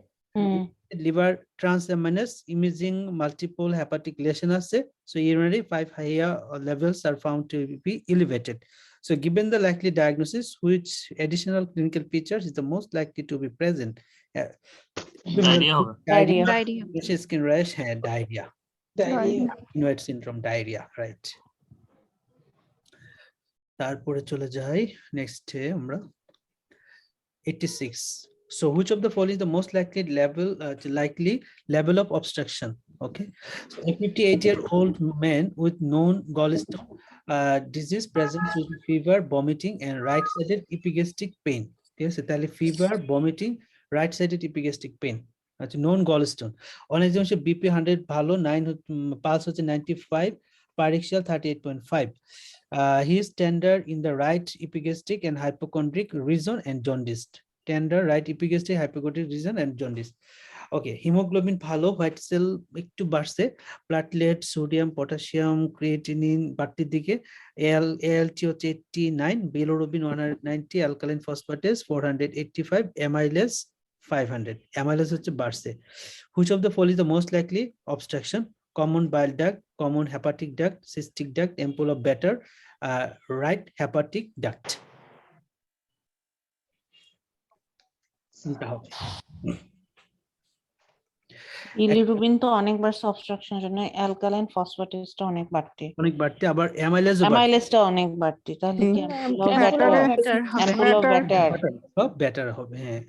Speaker 1: Liver transaminase imaging multiple hepatic lesion আছে, so urinary 5 higher levels are found to be elevated. So given the likely diagnosis, which additional clinical features is the most likely to be present?
Speaker 2: Diarrhea হবে।
Speaker 1: Diarrhea, skin rash, diarrhea, Inuit syndrome, diarrhea, right? তারপরে চলে যাই নেক্সটে আমরা 86. So which of the following is the most likely level of obstruction? Okay, so a 58-year-old man with known gallstone disease presents with fever, vomiting, and right-sided epigastric pain. Yes, তাহলে fever, vomiting, right-sided epigastric pain. আচ্ছা known gallstone. On examination BP 100 ভালো, 9 pulse হচ্ছে 95, parixial 38.5. He is tender in the right epigastric and hypochondric region and jaundiced. Tender right epigastric, hypochondric region and jaundiced. Okay, hemoglobin ভালো, white sell একটু বাড়ছে, platelet, sodium, potassium, creatinine বাড়তির দিকে, ALT হচ্ছে 89, bilirubin 190, alkaline phosphatase 485, amylase 500, amylase হচ্ছে বাড়ছে। Which of the following is the most likely obstruction? Common bile duct, common hepatic duct, cystic duct, ampoule of Batter, right hepatic duct.
Speaker 7: Bilirubin তো অনেকবার অবস্ট্রাকশনের জন্য, alkaline ফসফেটেসটা অনেক বাড়তি,
Speaker 1: আবার
Speaker 7: অ্যামাইলেজটা অনেক বাড়তি, তাহলে কি অ্যাম্পুল অফ
Speaker 1: ব্যাটার হবে, হ্যাঁ।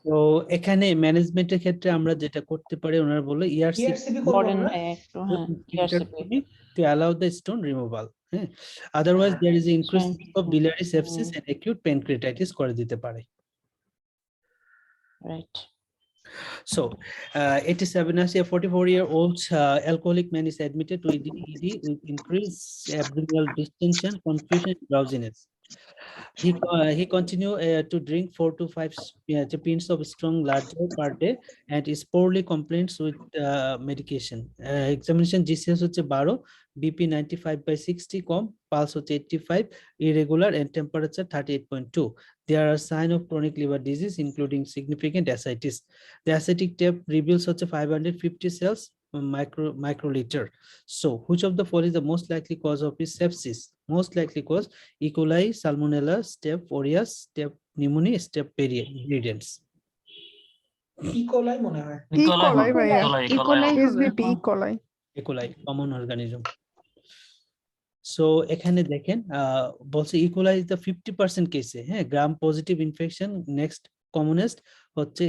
Speaker 1: তো এখানে ম্যানেজমেন্টের ক্ষেত্রে আমরা যেটা করতে পারি, ওনারা বলে ERCP to allow the stone removal. Otherwise there is increased risk of biliary sepsis and acute pancreatitis করে দিতে পারে।
Speaker 7: Right.
Speaker 1: So 87, as a 44-year-old alcoholic man is admitted to ED with increased abdominal distension, confusion, and drowsiness. He continue to drink 4 to 5 pints of strong lager per day and is poorly compliant with medication. Examination GCS হচ্ছে 12, BP 95/60 কম, pulse হচ্ছে 85, irregular, and temperature 38.2. There are signs of chronic liver disease including significant ascites. The ascitic test reveals hচ্ছে 550 cells microliter. So which of the following is the most likely cause of his sepsis? Most likely cause: E. coli, Salmonella, Staph aureus, Staph pneumoniae, Staph viridans.
Speaker 4: E. coli মনে হয়।
Speaker 6: E. coli ভাইয়া, SBP E. coli,
Speaker 1: E. coli common organism. So এখানে দেখেন বলছে E. coli is the 50% কেসে, হ্যাঁ, gram positive infection. Next commonest হচ্ছে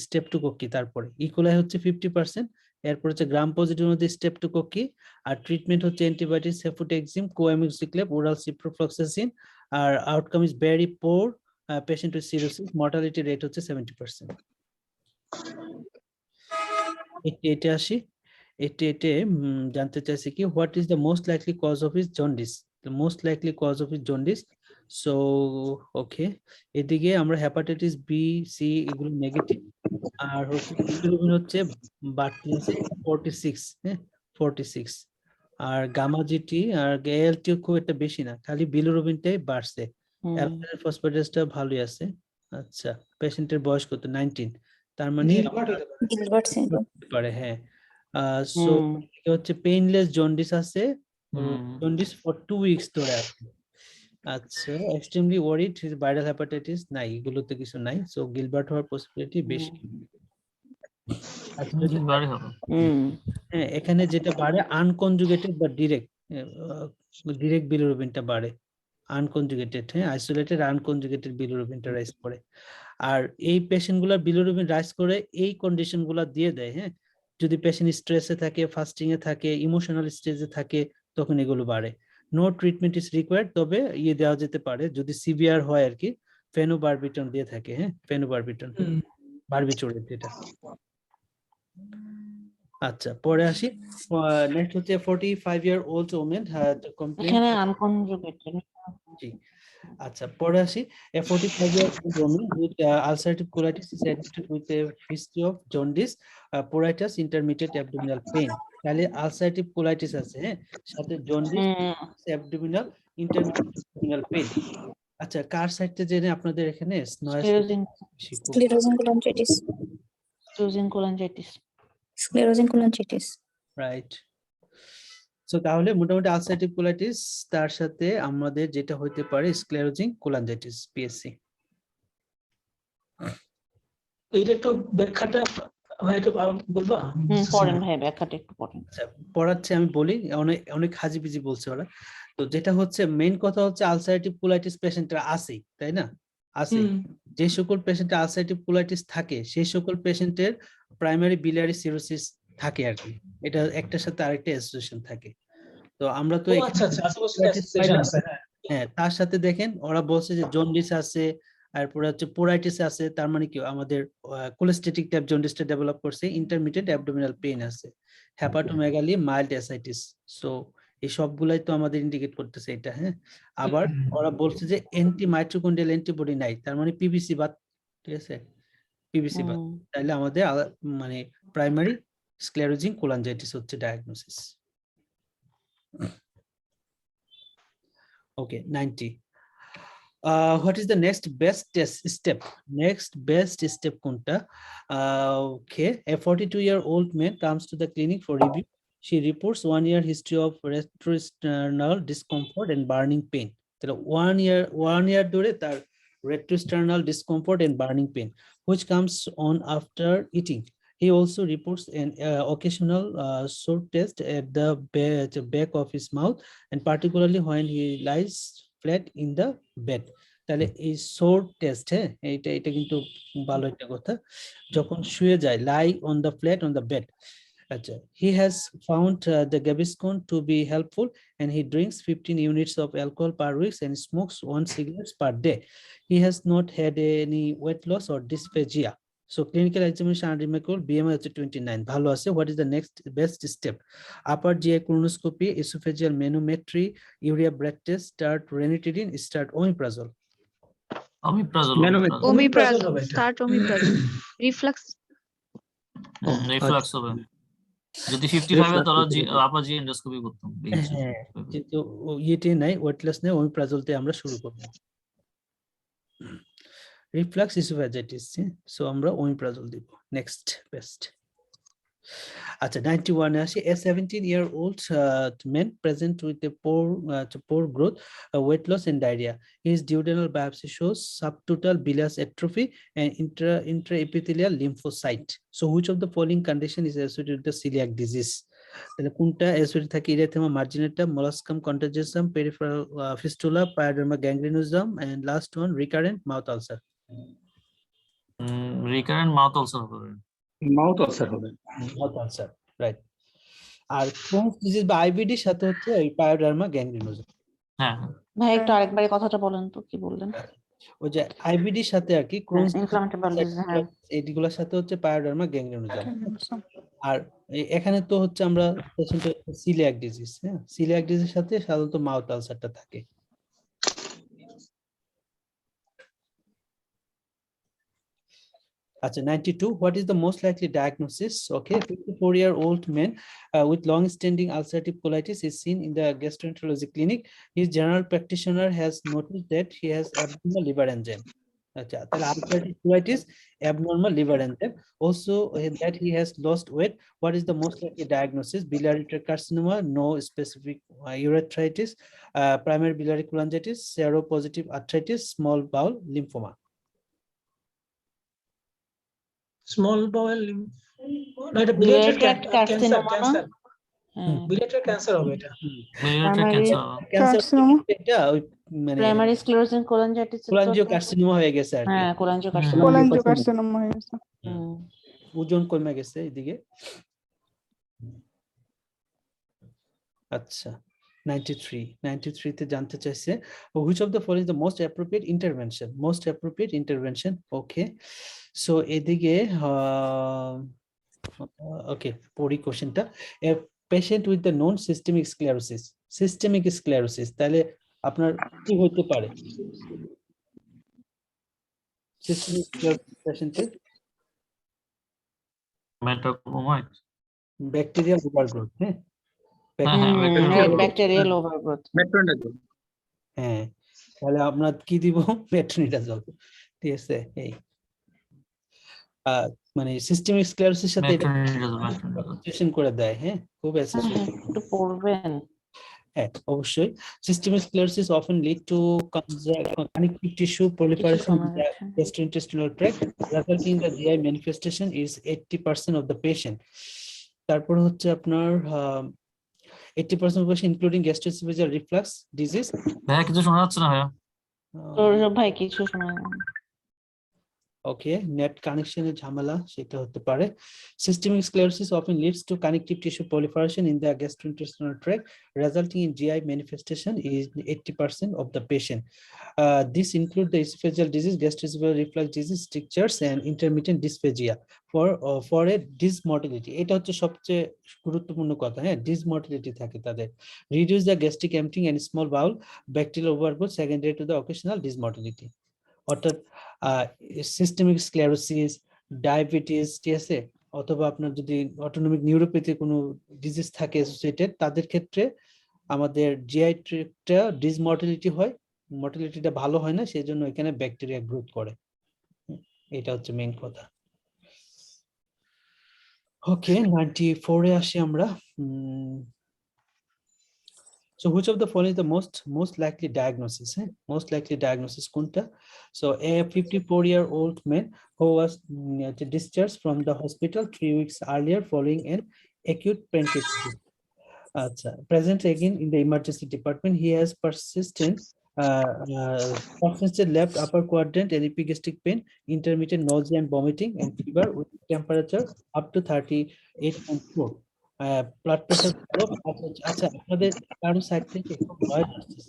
Speaker 1: স্টেপটোকক্কি, তারপরে E. coli হচ্ছে 50%, এরপর হচ্ছে গ্রাম পজিটিভ মধ্যে স্টেপটোকক্কি, আর ট্রিটমেন্ট হচ্ছে antibiotic, cefotaxime, co-amoxiclav, oral ciprofloxacin, আর outcome is very poor, patient with cirrhosis, mortality rate হচ্ছে 70%। এটা আসি, এতে জানতে চাইছি কি, what is the most likely cause of his jaundice? The most likely cause of his jaundice. So okay, এদিকে আমরা হেপাটাইটিস বি, সি এগুলো নেগেটিভ, আর হচ্ছে বিলিরুবিন হচ্ছে বাড়তি আছে 46, হ্যাঁ 46, আর গামা জিটি আর এএলটি খুব একটা বেশি না, খালি বিলিরুবিনটাই বাড়ছে, অ্যালকালাইন ফসফেটেসটা ভালোই আছে। আচ্ছা, পেশেন্টের বয়স কত? 19, তার মানে পারে, হ্যাঁ। সো হচ্ছে পেইনলেস জন্ডিস আছে, জন্ডিস ফর 2 উইকস ধরে আছে। আচ্ছা, extremely worried his viral hepatitis নাই, এগুলোতে কিছু নাই, সো গিলবার্ট হওয়ার পসিবিলিটি বেশি। হ্যাঁ, এখানে যেটা বাড়ে আনকনজুগেটেড বা ডিরেক্ট বিলিরুবিনটা বাড়ে, আনকনজুগেটেড, হ্যাঁ, আইসোলেটেড আনকনজুগেটেড বিলিরুবিনটা রাইজ করে। আর এই পেশেন্টগুলোর বিলিরুবিন রাইজ করে এই কন্ডিশনগুলো দিয়ে দেয়, হ্যাঁ, যদি পেশেন্ট স্ট্রেসে থাকে, ফাস্টিং এ থাকে, ইমোশনাল স্টেজে থাকে, তখন এগুলো বাড়ে। নো ট্রিটমেন্ট ইজ রিকোয়ার্ড, তবে দেওয়া যেতে পারে যদি সিভিয়ার হয় আর কি, ফেনোবারবিটন দিয়ে থাকে, হ্যাঁ ফেনোবারবিটন, বারবিচুরেট এটা। আচ্ছা পরে আসি, নেক্সট হচ্ছে 45 year old woman had complained.
Speaker 7: এখানে আনকনজুগেটেড।
Speaker 1: জি আচ্ছা পরে আসি, a 45 year old woman with ulcerative colitis is admitted with a history of jaundice, pruritus, intermittent abdominal pain। তাহলে ulcerative colitis আছে, হ্যাঁ সাথে jaundice, abdominal, intermittent abdominal pain। আচ্ছা কার সাইডটা জেনে আপনাদের এখানে
Speaker 7: sclerosing
Speaker 8: Sclerosing cholangitis.
Speaker 7: Cholangitis.
Speaker 8: Sclerosing cholangitis.
Speaker 1: Right. So তাহলে মোটামুটি আলসারেটিভ কোলাইটিস তার সাথে আমাদের যেটা হতে পারে স্ক্লেরোজিং কোলাঞ্জাইটিস, পিএসসি।
Speaker 4: এইটা একটু ব্যাখ্যাটা ভাই একটু বলবা?
Speaker 7: পড়েন ভাই, ব্যাখ্যাটা একটু পড়েন।
Speaker 1: আচ্ছা পড়াচ্ছে আমি বলি, অনেক অনেক হাজিবিজি বলছে ওরা। তো যেটা হচ্ছে মেইন কথা হচ্ছে আলসারেটিভ কোলাইটিস পেশেন্টরা আছেই, তাই না? আছে। যে সকল পেশেন্টে আলসারেটিভ কোলাইটিস থাকে সেই সকল পেশেন্টের প্রাইমারি biliary সিরোসিস থাকে আর কি, এটা একটার সাথে আরেকটা অ্যাসোসিয়েশন থাকে। তো আমরা তো হ্যাঁ তার সাথে দেখেন ওরা বলছে যে জন্ডিস আছে, তারপরে হচ্ছে পোরাইটিস আছে, তার মানে কি আমাদের কোলেস্টেটিক টাইপ জন্ডিসটা ডেভেলপ করছে, ইন্টারমিডিয়েট অ্যাবডোমিনাল পেইন আছে, হেপাটোমেগালি, মাইল্ড অ্যাসাইটিস। সো এই সবগুলাই তো আমাদের ইন্ডিকেট করতেছে এটা, হ্যাঁ। আবার ওরা বলছে যে অ্যান্টি মাইটোকন্ড্রিয়াল অ্যান্টিবডি নাই, তার মানে পিবিসি বাত, ঠিক আছে পিবিসি বাত, তাহলে আমাদের মানে প্রাইমারি স্ক্লেরোজিং কোলাঞ্জাইটিস হচ্ছে diagnosis. Okay, 90. What is the next best step? Next best step kunta? Okay, a 42-year-old man comes to the clinic for review. She reports 1 year history of retrosternal discomfort and burning pain. So 1 year dore tar retrosternal discomfort and burning pain, which comes on after eating. He also reports an occasional sore taste at the back of his mouth, and particularly when he lies flat in the bed. তাহলে এই সোর test, হ্যাঁ এটা কিন্তু ভালো একটা কথা, যখন শুয়ে যায়, lie on the flat on the bed. আচ্ছা, he has found the Gaviscon to be helpful, and he drinks 15 units of alcohol per week and smokes 1 cigarette per day. He has not had any weight loss or dysphagia. So clinical examination unremarkable, BMI হচ্ছে 29, ভালো আছে। What is the next best step? Upper GI colonoscopy, esophageal manometry, urea blood test, start ranitidine, start omeprazole.
Speaker 8: Omeprazole. Start omeprazole. Reflux.
Speaker 2: Reflux হবে যদি 55 এ তাহলে আপার জি endoscopy করতাম।
Speaker 1: হ্যাঁ কিন্তু ইয়েতে নাই, ওয়েটলেস নাই, omeprazole আমরা শুরু করব। রিফ্লাক্স ইসোফেজিটিস, সো আমরা omeprazole দিব। Next best. আচ্ছা 91 এ আসি, a 17-year-old man present with a poor growth, weight loss and diarrhea. His duodenal biopsy shows subtotal bilious atrophy and intraepithelial lymphocyte. So which of the following condition is associated with the celiac disease? তাহলে কোনটা associated থাকে? erythema marginata, molluscum contagiosum, peripheral fistula, pyoderma gangrenosum, and last one recurrent mouth ulcer.
Speaker 2: Recurrent mouth ulcer হবে।
Speaker 5: Mouth ulcer হবে,
Speaker 1: mouth ulcer, right. আর Crohn's disease বা IBD সাথে হচ্ছে এই pyoderma গ্যাংগ্রিনোজা।
Speaker 2: হ্যাঁ
Speaker 7: ভাই একটু আরেকবার কথাটা বলেন তো, কি বললেন?
Speaker 1: ওই যে আইবিডির সাথে আর কি ক্রোনস
Speaker 7: ইনফ্লামেটরি ডিজিজ, হ্যাঁ
Speaker 1: এইগুলোর সাথে হচ্ছে পায়োডার্মা গ্যাংগ্রিনোজা। আর এখানে তো হচ্ছে আমরা পেশেন্টের সিলিয়াক ডিজিজ, হ্যাঁ সিলিয়াক ডিজিজের সাথে সাধারণত মাউথ আলসারটা থাকে। আচ্ছা 92, what is the most likely diagnosis? Okay, 54-year-old man with long-standing ulcerative colitis is seen in the gastroenterology clinic. His general practitioner has noticed that he has abnormal liver enzyme. আচ্ছা তাহলে ulcerative colitis, abnormal liver enzyme, also that he has lost weight. What is the most likely diagnosis? Biliary tract carcinoma, no specific urethritis, primary biliary cholangitis, seropositive arthritis, small bowel lymphoma.
Speaker 4: Small bowel না, এটা বিলাটেরাল cancer, বিলাটেরাল cancer হবে এটা।
Speaker 1: Cancer এটা ওই মানে
Speaker 7: primary sclerosing cholangitis,
Speaker 1: cholangiocarcinoma হয়ে গেছে আর কি।
Speaker 7: হ্যাঁ
Speaker 6: কোলাঞ্জিওকার্সিনোমা হয়ে গেছে,
Speaker 1: ওজন কমে গেছে এদিকে। আচ্ছা 93 তে জানতে চাইছে which of the following is the most appropriate intervention okay so এদিকে okay পড়ি কোশ্চেনটা a patient with the known systemic sclerosis তাহলে আপনার কি হতে পারে systemic sclerosis পেশেন্টের
Speaker 2: মেটাবোমাইট
Speaker 1: ব্যাকটেরিয়াল ওভারগ্রোথ হ্যাঁ
Speaker 7: ব্যাকটেরিয়াল ওভারগ্রোথ
Speaker 5: মেট্রোনিডাজল।
Speaker 1: হ্যাঁ তাহলে আমরা কি দিব মেট্রোনিডাজল ঠিক আছে এই মানে সিস্টেমিক স্ক্লেরোসিস সাথে এটা অ্যাসোসিয়েশন করে দেয় হ্যাঁ খুব অ্যাসোসিয়েশন
Speaker 7: একটু পড়বেন
Speaker 1: হ্যাঁ অবশ্যই systemic sclerosis often lead to connective tissue proliferation in the gastrointestinal tract resulting in the GI manifestation is 80% of the patient তারপর হচ্ছে আপনার 80% of patient including gastroesophageal reflux disease
Speaker 2: ভাইয়া কিছু শোনা যাচ্ছে না ভাইয়া
Speaker 7: সৌরভ ভাই কিছু শোনা
Speaker 1: ওকে নেট কানেকশনের ঝামেলা সেটা হতে পারে systemic sclerosis often leads to connective tissue proliferation in the gastrointestinal tract resulting in GI manifestation is 80% of the patient this include the esophageal disease gastroesophageal reflux disease strictures and intermittent dysphagia for a dysmotility এটা হচ্ছে সবচেয়ে গুরুত্বপূর্ণ কথা হ্যাঁ dysmotility থাকে তাদের reduce the gastric emptying and small bowel bacterial overgrowth secondary to the occasional dysmotility অর্থাৎ systemic sclerosis diabetes ঠিক আছে অথবা আপনার যদি অটোনমিক নিউরোপ্যাথি কোনো ডিজিজ থাকে অ্যাসোসিয়েটেড তাদের ক্ষেত্রে আমাদের জিআই ট্র্যাক্টটা ডিসমর্টালিটি হয় মর্টালিটিটা ভালো হয় না সেজন্য এখানে ব্যাকটেরিয়া গ্রোথ করে এটা হচ্ছে মেইন কথা ওকে 94 এ আসি আমরা So which of the following is the most likely diagnosis? Most likely diagnosis kunta. So a 54-year-old man who was discharged from the hospital 3 weeks earlier following an acute pancreatitis. Present again in the emergency department. He has persistent left upper quadrant and epigastric pain, intermittent nausea and vomiting, and fever with temperature up to 38.4. Blood pressure আচ্ছা আপনাদের কারো side থেকে voice আসছে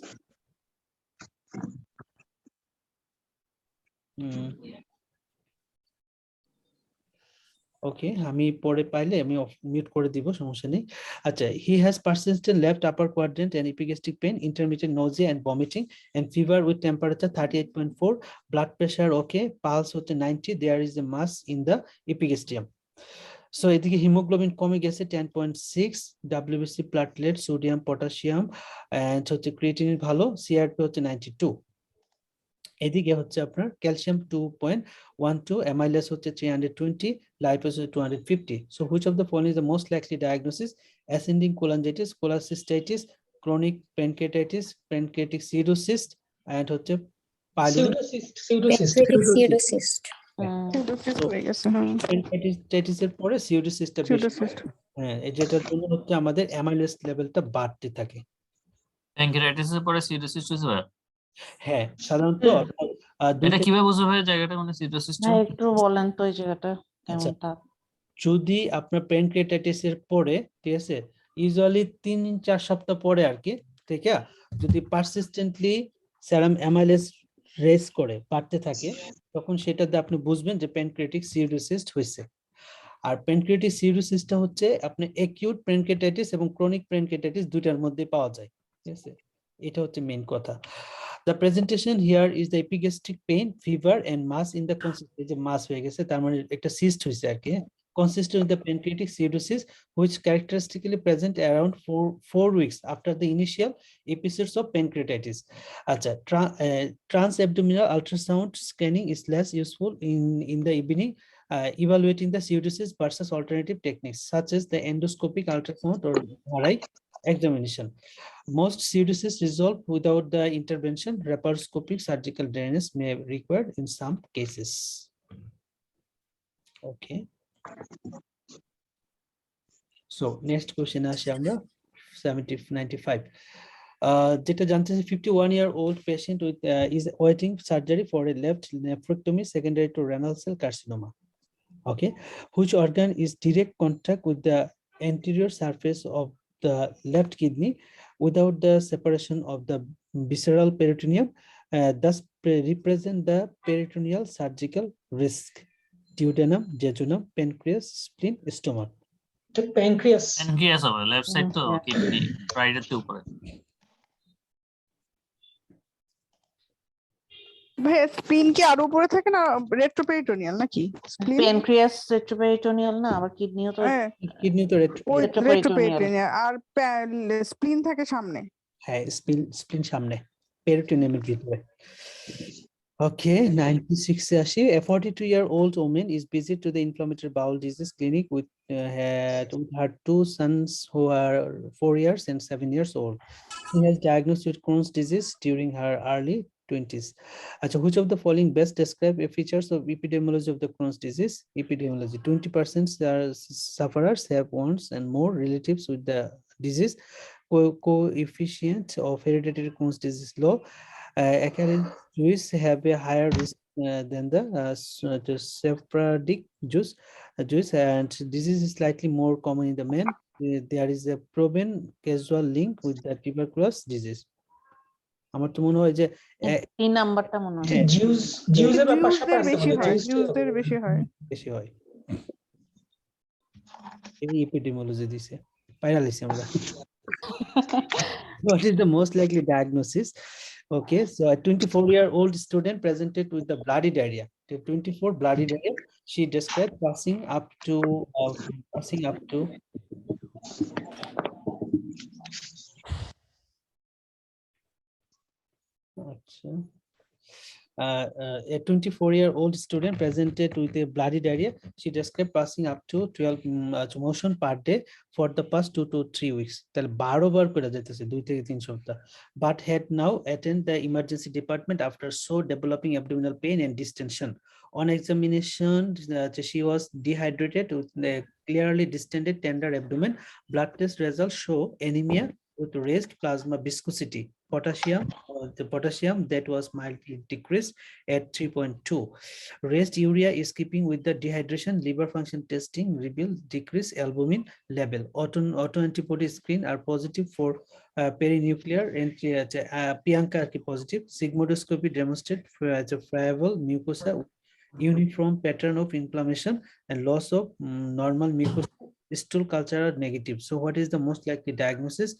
Speaker 1: ওকে আমি পরে পাইলে আমি mute করে দিব সমস্যা নেই আচ্ছা he has persistent left upper quadrant and epigastric pain intermittent nausea and vomiting and fever with temperature 38.4 blood pressure okay pulse হচ্ছে 90 there is a mass in the epigastrium so এদিকে হিমোগ্লোবিন কমে গেছে 10.6 WBC platelet sodium potassium and হচ্ছে creatinine ভালো CRP হচ্ছে 92 এদিকে হচ্ছে আপনার ক্যালসিয়াম 2.12 অ্যামাইলেজ হচ্ছে 320 লাইপোজ হচ্ছে 250 so which of the following is the most likely diagnosis ascending cholangitis cholecystitis chronic pancreatitis pancreatic cirrhosis and হচ্ছে
Speaker 8: Pseudocyst.
Speaker 1: প্যানক্রিয়াটাইটিসের পরে সিরোসিসটা বেশি হ্যাঁ যেটার জন্য হচ্ছে আমাদের অ্যামাইলেজ লেভেলটা বাড়তে থাকে
Speaker 2: প্যানক্রিয়াটাইটিসের পরে সিরোসিস হচ্ছে
Speaker 1: হ্যাঁ সাধারণত
Speaker 2: এটা কিভাবে বুঝবো ভাই জায়গাটা মানে সিরোসিসটা
Speaker 7: একটু বলেন তো এই জায়গাটা কেমনটা
Speaker 1: যদি আপনার প্যানক্রিয়াটাইটিসের পরে ঠিক আছে ইউজুয়ালি 3-4 সপ্তাহ পরে আর কি ঠিক আছে যদি পারসিস্টেন্টলি সেরাম অ্যামাইলেজ রেজ করে বাড়তে থাকে তখন সেটাতে আপনি বুঝবেন যে প্যানক্রিয়াটিক সিরোসিস হয়েছে আর প্যানক্রিয়াটিক সিরোসিসটা হচ্ছে আপনি অ্যাকিউট প্যানক্রিয়াটাইটিস এবং ক্রনিক প্যানক্রিয়াটাইটিস দুইটার মধ্যে পাওয়া যায় ঠিক আছে এটা হচ্ছে মেইন কথা The presentation here is the epigastric pain, fever, and mass in the consistent mass হয়ে গেছে তার মানে একটা cyst হইছে আর কি consistent with the pancreatic cirrhosis which characteristically present around 4 weeks after the initial episodes of pancreatitis. আচ্ছা transabdominal ultrasound scanning is less useful in the evening evaluating the cirrhosis versus alternative techniques such as the endoscopic ultrasound or MRI examination. Most cirrhosis resolve without the intervention. Laparoscopic surgical drainage may be required in some cases. Okay. So next question আসি আমরা 95. যেটা জানতে চাই 51-year-old patient with is awaiting surgery for a left nephrectomy secondary to renal cell carcinoma. Okay, which organ is direct contact with the anterior surface of the left kidney without the separation of the visceral peritoneum, thus represent the peritoneal surgical risk. Duodenum, jejunum, pancreas, spleen, stomach.
Speaker 4: Pancreas.
Speaker 2: Pancreas হবে left side তো kidney right এর উপরে।
Speaker 6: ভাই স্প্লিন কি আরো উপরে থাকে না রেট্রোপেরিটোনিয়াল নাকি স্প্লিন?
Speaker 7: প্যানক্রিয়াস রেট্রোপেরিটোনিয়াল না, আবার কিডনিও তো
Speaker 1: কিডনি তো
Speaker 6: ওই
Speaker 7: retroperitoneal।
Speaker 6: রেট্রোপেরিটোনিয়াল আর স্প্লিন থাকে সামনে।
Speaker 1: হ্যাঁ, স্প্লিন সামনে, পেরিটোনিয়ামের ভিতরে। Okay, 96 এ আসি। A 42-year-old woman is visited to the inflammatory bowel disease clinic with her two sons who are 4 years and 7 years old. She has diagnosed with Crohn's disease during her early 20s. Which of the following best describe the features of epidemiology of the Crohn's disease? Epidemiology: 20% sufferers have one and more relatives with the disease. Coefficient of hereditary Crohn's disease low. Occurrence Jews have a higher risk than the Sephardic Jews, and disease is slightly more common in the men. There is a proven causal link with the tuberculosis disease. আমার তো মনে হয় যে
Speaker 7: 3 নাম্বারটা মনে হয়
Speaker 4: জিউজের ব্যাপারটা
Speaker 6: বেশি হয়, জিউজদের বেশি হয়।
Speaker 1: এই এপিডেমিওলজি দিছে, পাইরালিসি আমরা। What is the most likely diagnosis? Okay, so a 24-year-old student presented with the bloody diarrhea. 24 bloody diarrhea. She described passing up to. A 24-year-old student presented with a bloody diarrhea. She described passing up to 12 motion per day for the past 2 to 3 weeks. তাহলে 12 বার করে যেতেছে 2 থেকে 3 সপ্তাহ, but had now attended the emergency department after developing abdominal pain and distension. On examination, she was dehydrated with a clearly distended tender abdomen. Blood test results show anemia with raised plasma viscosity. The potassium that was mildly decreased at 3.2. Raised urea is keeping with the dehydration. Liver function testing revealed decreased albumin level. Autoantibody screen are positive for perinuclear and Pianka positive. Sigmoidoscopy demonstrate friable mucosa, uniform pattern of inflammation and loss of normal mucosa. Stool culture are negative. So what is the most likely diagnosis?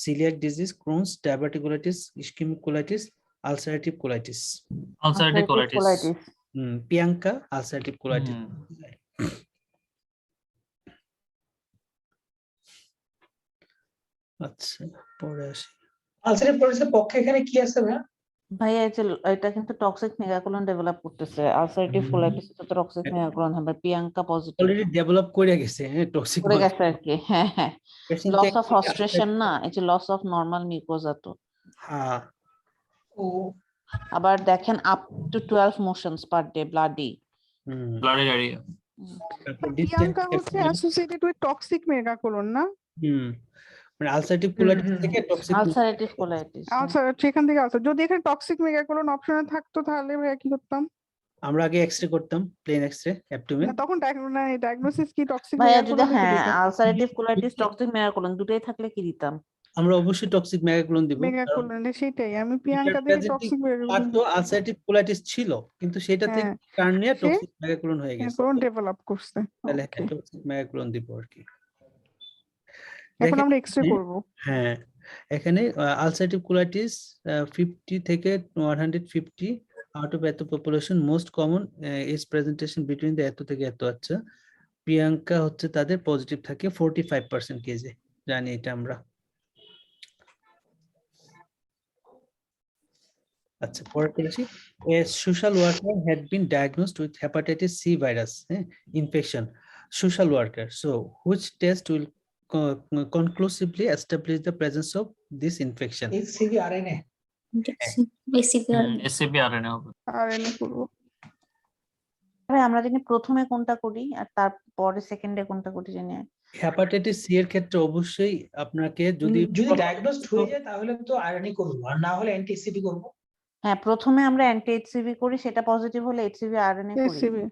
Speaker 1: Celiac disease, Crohn's, diverticulitis, ischemic colitis, ulcerative colitis.
Speaker 2: Ulcerative colitis.
Speaker 1: Pianka, ulcerative colitis. আচ্ছা, পরে আসি।
Speaker 4: Ulcerative কলিটিসের পক্ষে এখানে কি আছে
Speaker 7: ভাইয়া? এটা কিন্তু টক্সিক মেগাকোলন ডেভেলপ করতেছে। আলসারেটিভ কোলাইটিস তো টক্সিক মেগাকোলন হবে। পিয়াঙ্কা পজিটিভ
Speaker 1: অলরেডি ডেভেলপ করে গেছে, হ্যাঁ, টক্সিক
Speaker 7: করে গেছে আর কি। হ্যাঁ হ্যাঁ, লস অফ ফসফ্রেশন না, এই যে লস অফ নরমাল মিউকোজা তো।
Speaker 1: হ্যাঁ,
Speaker 4: ও
Speaker 7: আবার দেখেন up to 12 motions per day bloody
Speaker 2: diarrhoea.
Speaker 6: Priyanka হচ্ছে অ্যাসোসিয়েটেড উইথ টক্সিক মেগাকোলন না?
Speaker 1: মানে আলসারেটিভ কোলাইটিস থেকে টক্সিক
Speaker 7: আলসারেটিভ কোলাইটিস।
Speaker 6: আলসার সেখান থেকে আলসার। যদি এখানে টক্সিক মেগাকোলন অপশনে থাকতো তাহলে ভাইয়া কি করতাম?
Speaker 1: আমরা আগে এক্সরে করতাম, প্লেন এক্সরে অ্যাবডোমেন।
Speaker 6: না তখন ডায়াগনোসিস কি টক্সিক
Speaker 7: ভাইয়া
Speaker 6: মেগাকোলন?
Speaker 7: যদি হ্যাঁ আলসারেটিভ কোলাইটিস টক্সিক মেগাকোলন দুটোই থাকলে কি দিতাম?
Speaker 1: আমরা অবশ্যই টক্সিক মেগাকোলন দিব।
Speaker 6: মেগাকোলন সেটাই আমি পিয়াঙ্কা থেকে টক্সিক মেগাকোলন
Speaker 1: তো আলসারেটিভ কোলাইটিস ছিল, কিন্তু সেটা থেকে টার্ন নিয়ে টক্সিক মেগাকোলন হয়ে গেছে,
Speaker 6: মেগাকোলন ডেভেলপ করছে।
Speaker 1: তাহলে টক্সিক মেগাকোলন দিব আর কি।
Speaker 6: এখন আমরা এক্সরে করব।
Speaker 1: হ্যাঁ, এখানে আলসারেটিভ কোলাইটিস 50 থেকে 150 out of এত population most common is presentation between the এত থেকে এত। আচ্ছা, প্রিয়াঙ্কা হচ্ছে তাদের পজিটিভ থাকে 45% কেজে, জানি এটা আমরা। আচ্ছা, পরেরটা আসি। A social worker had been diagnosed with hepatitis C virus infection. Social worker. So, which test will conclusively establish the presence of this infection?
Speaker 4: HCV RNA।
Speaker 2: SCP RNA হবে।
Speaker 6: আরএনএ করব।
Speaker 7: আমরা জানি প্রথমে কোনটা করি আর তারপরে সেকেন্ডে কোনটা করি জানি।
Speaker 1: হেপাটাইটিস সি এর ক্ষেত্রে অবশ্যই আপনাকে যদি
Speaker 4: ডায়াগনোসড হয়ে যায় তাহলে তো আরএনএ করব, আর না হলে অ্যান্টি এসিপি করব।
Speaker 7: হ্যাঁ, প্রথমে আমরা অ্যান্টি এইচসিভি করি, সেটা পজিটিভ হলে এইচসিভি আরএনএ করি।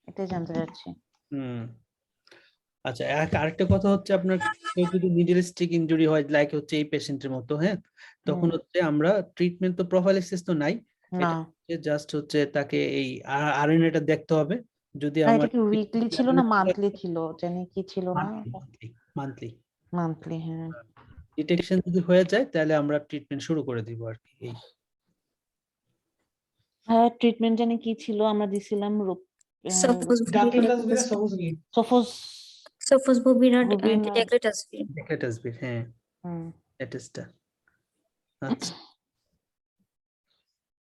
Speaker 7: এটাই জানতে চাচ্ছি।
Speaker 1: আচ্ছা, আরেকটা কথা হচ্ছে আপনার কেউ যদি মিডল স্টিক ইনজুরি হয় লাইক হচ্ছে এই পেশেন্টের মতো, হ্যাঁ, তখন হচ্ছে আমরা ট্রিটমেন্ট তো প্রোফাইলাক্সিস তো নাই,
Speaker 7: না
Speaker 1: এটা জাস্ট হচ্ছে তাকে এই আরএনএটা দেখতে হবে। যদি
Speaker 7: এটা
Speaker 1: আমার
Speaker 7: কি উইকলি ছিল না মান্থলি ছিল, জানি কি ছিল না
Speaker 1: মান্থলি
Speaker 7: মান্থলি, হ্যাঁ
Speaker 1: ডিটেকশন যদি হয়ে যায় তাহলে আমরা ট্রিটমেন্ট শুরু করে দিব আর কি। এই
Speaker 7: হ্যাঁ ট্রিটমেন্ট জানি কি ছিল, আমরা দিছিলাম
Speaker 1: ডেক্লাটাসভির, হ্যাঁ এটাসটা। আচ্ছা,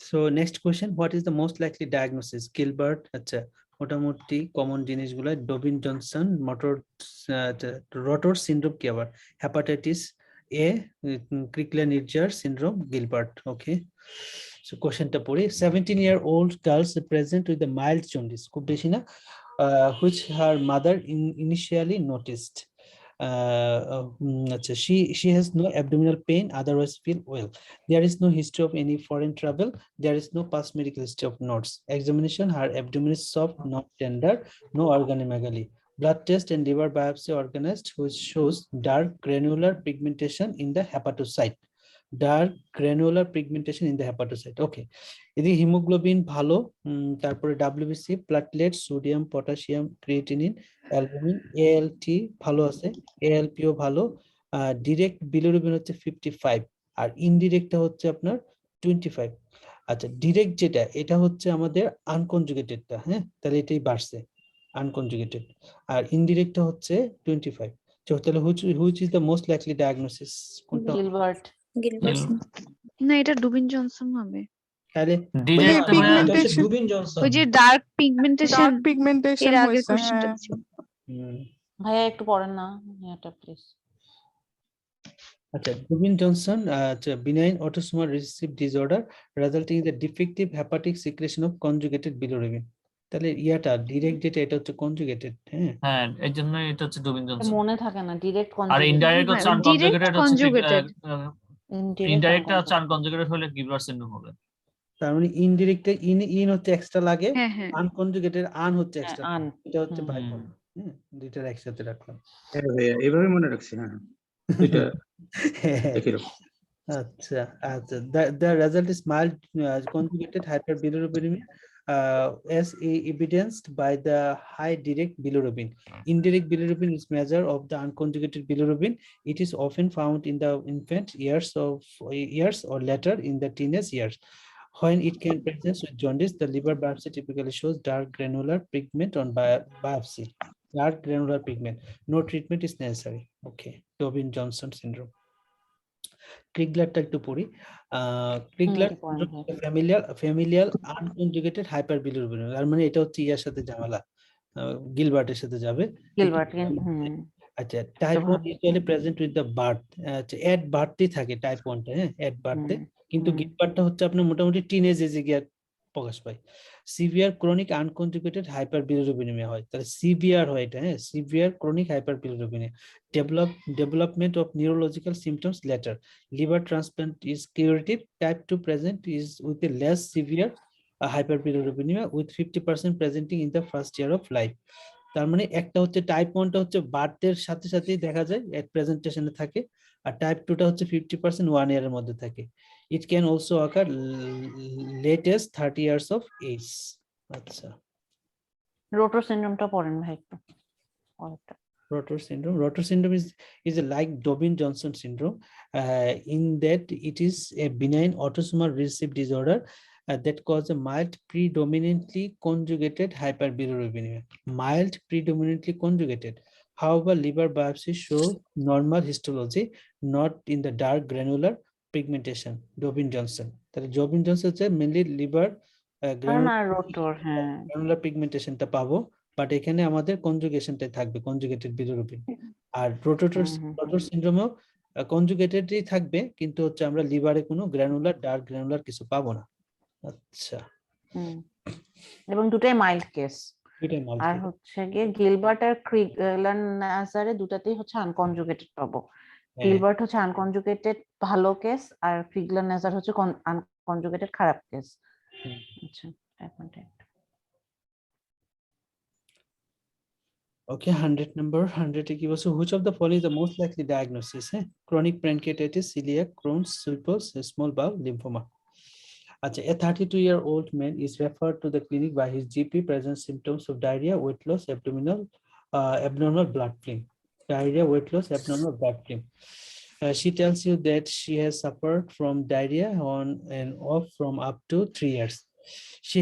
Speaker 1: so next question, what is the most likely diagnosis? Gilbert, আচ্ছা মোটামুটি কমন জিনিসগুলো ডবিন জনসন, রটর সিনড্রোম কি আবার, hepatitis A, Crigler Najjar syndrome, Gilbert. Okay, so কোশ্চেনটা পড়ি। 17-year-old girls present with the mild jaundice, খুব বেশি না, which her mother initially noticed. She has no abdominal pain, otherwise feel well. There is no history of any foreign travel. There is no past medical history of nodes. Examination, her abdomen is soft, not tender, no organomegaly. Blood test and liver biopsy organized, which shows dark granular pigmentation in the hepatocyte. Dark granular pigmentation in the hepatocyte. Okay, এদিকে haemoglobin ভালো, তারপরে WBC, platelet, sodium, potassium, creatinine, albumin, ALT ভালো আছে, এএলপিও ভালো। Direct bilirubin হচ্ছে 55 আর ইনডিরেক্টটা হচ্ছে আপনার 25। আচ্ছা, ডিরেক্ট যেটা এটা হচ্ছে আমাদের আনকনজুগেটেডটা, হ্যাঁ, তাহলে এটাই বাড়ছে আনকনজুগেটেড, আর ইনডিরেক্টটা হচ্ছে 25। তাহলে which is the most likely diagnosis কোনটা?
Speaker 7: গিলবার্ট।
Speaker 8: না, এটা ডুবিন জনসন হবে।
Speaker 1: তাহলে
Speaker 2: ডিরেক্ট
Speaker 6: পিগমেন্টেশন,
Speaker 8: ওই যে ডার্ক পিগমেন্টেশন
Speaker 6: ডার্ক পিগমেন্টেশন
Speaker 8: এর আগের
Speaker 6: হইছে,
Speaker 8: কোশ্চেনটা
Speaker 6: হ্যাঁ
Speaker 8: ছিল।
Speaker 7: ভাইয়া একটু পড়েন না এটা প্লিজ।
Speaker 1: আচ্ছা, ডুবিন জনসন, আচ্ছা, benign autosomal recessive disorder resulting in the defective hepatic secretion of conjugated bilirubin। তাহলে ইয়াটা ডিরেক্ট যেটা এটা হচ্ছে কনজুগেটেড, হ্যাঁ
Speaker 2: হ্যাঁ এই জন্য এটা হচ্ছে ডুবিন জনসন।
Speaker 7: মনে থাকে না ডিরেক্ট
Speaker 2: আর
Speaker 7: কনজুগেট,
Speaker 2: ইনডাইরেক্ট হচ্ছে আনকনজুগেটেড, হচ্ছে
Speaker 8: conjugated।
Speaker 2: ইনডাইরেক্ট হচ্ছে আনকনজুগেটেড হলে গিবলার সিনড্রোম হবে।
Speaker 1: তার মানে ইনডিরেক্টে ইন হচ্ছে এক্সট্রা লাগে,
Speaker 8: হ্যাঁ হ্যাঁ
Speaker 1: আনকনজুগেটেড আন হচ্ছে এক্সট্রা,
Speaker 7: আন
Speaker 1: এটা হচ্ছে বাইপল, হ্যাঁ, দুইটার একসাথে রাখলাম।
Speaker 5: এইভাবে মনে রাখছি, হ্যাঁ এটা একই রকম।
Speaker 1: আচ্ছা আচ্ছা, the result is mild conjugated hyperbilirubinemia, as evidenced by the high direct bilirubin. Indirect bilirubin is measure of the unconjugated bilirubin. It is often found in the infant years or later in the teenage years. When it can present with jaundice, the liver biopsy typically shows dark granular pigment on biopsy. Dark granular pigment. No treatment is necessary. Okay, Tobin-Johnson syndrome. ক্রিগলারটা একটু পড়ি। ক্রিগলার familial unconjugated hyperbilirubinaemia, তার মানে এটা হচ্ছে ইয়ার সাথে ঝামেলা, গিলবার্টের সাথে যাবে।
Speaker 7: গিলবার্ট।
Speaker 1: আচ্ছা, type 1 usually present with the birth, আচ্ছা এট বার্থই থাকে টাইপ 1টা, হ্যাঁ এট বার্থে, কিন্তু গিলবার্টটা হচ্ছে আপনার মোটামুটি টিনেজ এজে গিয়ে প্রকাশ পায়। সিভিয়ার ক্রনিক আনকনজুগেটেড হাইপারবিলিরুবিনেমিয়া হয়, তাহলে সিভিয়ার হয় এটা, হ্যাঁ severe chronic hyperbilirubinaemia. development of neurological symptoms later. Liver transplant is curative. Type 2 present is with a less severe hyperbilirubinemia with 50% presenting in the first year of life. তার মানে একটা হচ্ছে type 1টা হচ্ছে বার্থের সাথে সাথেই দেখা যায় এট প্রেজেন্টেশনে থাকে, আর টাইপ 2টা হচ্ছে 50% 1 ইয়ারের মধ্যে থাকে। It can also ochre latest 30 years of age। আচ্ছা,
Speaker 7: রোটর সিনড্রোমটা পড়েন ভাই একটু।
Speaker 1: Rotor syndrome is like Dobin-Johnson syndrome, in that it is a benign autosomal recessive disorder that causes a mild predominantly conjugated hyperbilirubinemia. Mild predominantly conjugated. However, liver biopsy show normal histology, not in the dark granular pigmentation. Dobin-Johnson. That Dobin-Johnson is mainly liver granular pigmentation টা পাবো, but এখানে আমাদের কনজুগেশনটাই থাকবে, conjugated bilirubin. আর rotor সিনড্রোমও কনজুগেটেডই থাকবে, কিন্তু হচ্ছে আমরা লিভারে কোনো গ্র্যানুলার ডার্ক গ্র্যানুলার কিছু পাবো না। আচ্ছা,
Speaker 7: এবং দুটাই মাইল্ড কেস। আর হচ্ছে গিয়ে গিলবার্ট আর ক্রিগলার-নাজারে দুটাতেই হচ্ছে আনকনজুগেটেড পাবো। গিলবার্ট হচ্ছে আনকনজুগেটেড ভালো কেস, আর ক্রিগলার-নাজার হচ্ছে আনকনজুগেটেড খারাপ কেস। আচ্ছা, এক মিনিট।
Speaker 1: Okay, 100 number, 100 কি বলছো, which of the following is the most likely diagnosis? Chronic pancreatitis, celiac, Crohn's, lupus, small bowel, lymphoma. আচ্ছা, a 32-year-old man is referred to the clinic by his GP, presents symptoms of diarrhea, weight loss, abnormal blood film. Diarrhea, weight loss, abnormal blood film. She tells you that she has suffered from diarrhea on and off from up to 3 years. She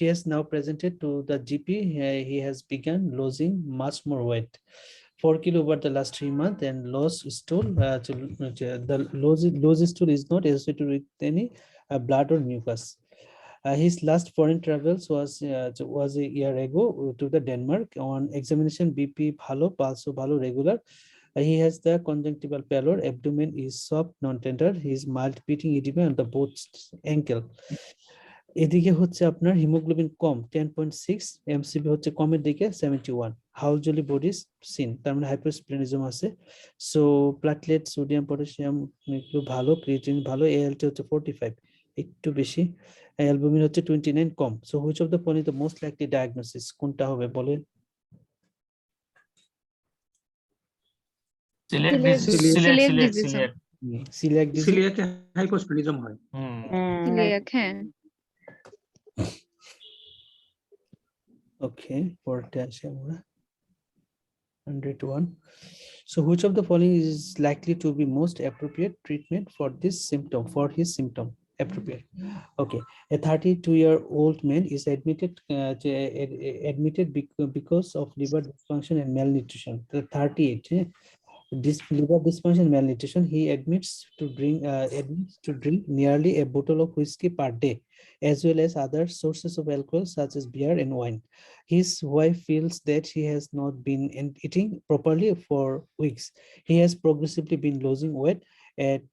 Speaker 1: has now presented to the GP. He has begun losing much more weight, 4 kilo over the last 3 months, and lost stool. The lost stool is not associated with any blood or mucus. His last foreign travels was a year ago to the Denmark. On examination, BP bhalo, pulse bhalo, regular. He has the conjunctival pallor, abdomen is soft, non-tender. His mild beating edema on the both ankle. এদিকে হচ্ছে আপনার haemoglobin কম 10.6, MCB হচ্ছে কমের দিকে 71, হাউজলি bodies scene, তার মানে হাইপারস্প্লেনিজম আছে। So platelet, sodium, potassium একটু ভালো, ক্রিয়েটিন ভালো, এএলটি হচ্ছে 45 একটু বেশি, অ্যালবুমিন হচ্ছে 29 কম। So which of the following the most likely diagnosis, কোনটা হবে বলেন?
Speaker 2: সিলিয়াক ডিজিজ
Speaker 5: সিলিয়াকে হাইপোস্প্লেনিজম হয়।
Speaker 8: সিলিয়াক, হ্যাঁ।
Speaker 1: Okay, potassium 101. So which of the following is likely to be most appropriate treatment for this symptom, for his symptom? Appropriate. Okay, a 32-year-old man is admitted because of liver dysfunction and malnutrition. The 38, liver dysfunction, malnutrition. He admits to drink nearly a bottle of whiskey per day, as well as other sources of alcohol such as beer and wine. His wife feels that he has not been eating properly for weeks. He has progressively been losing weight. At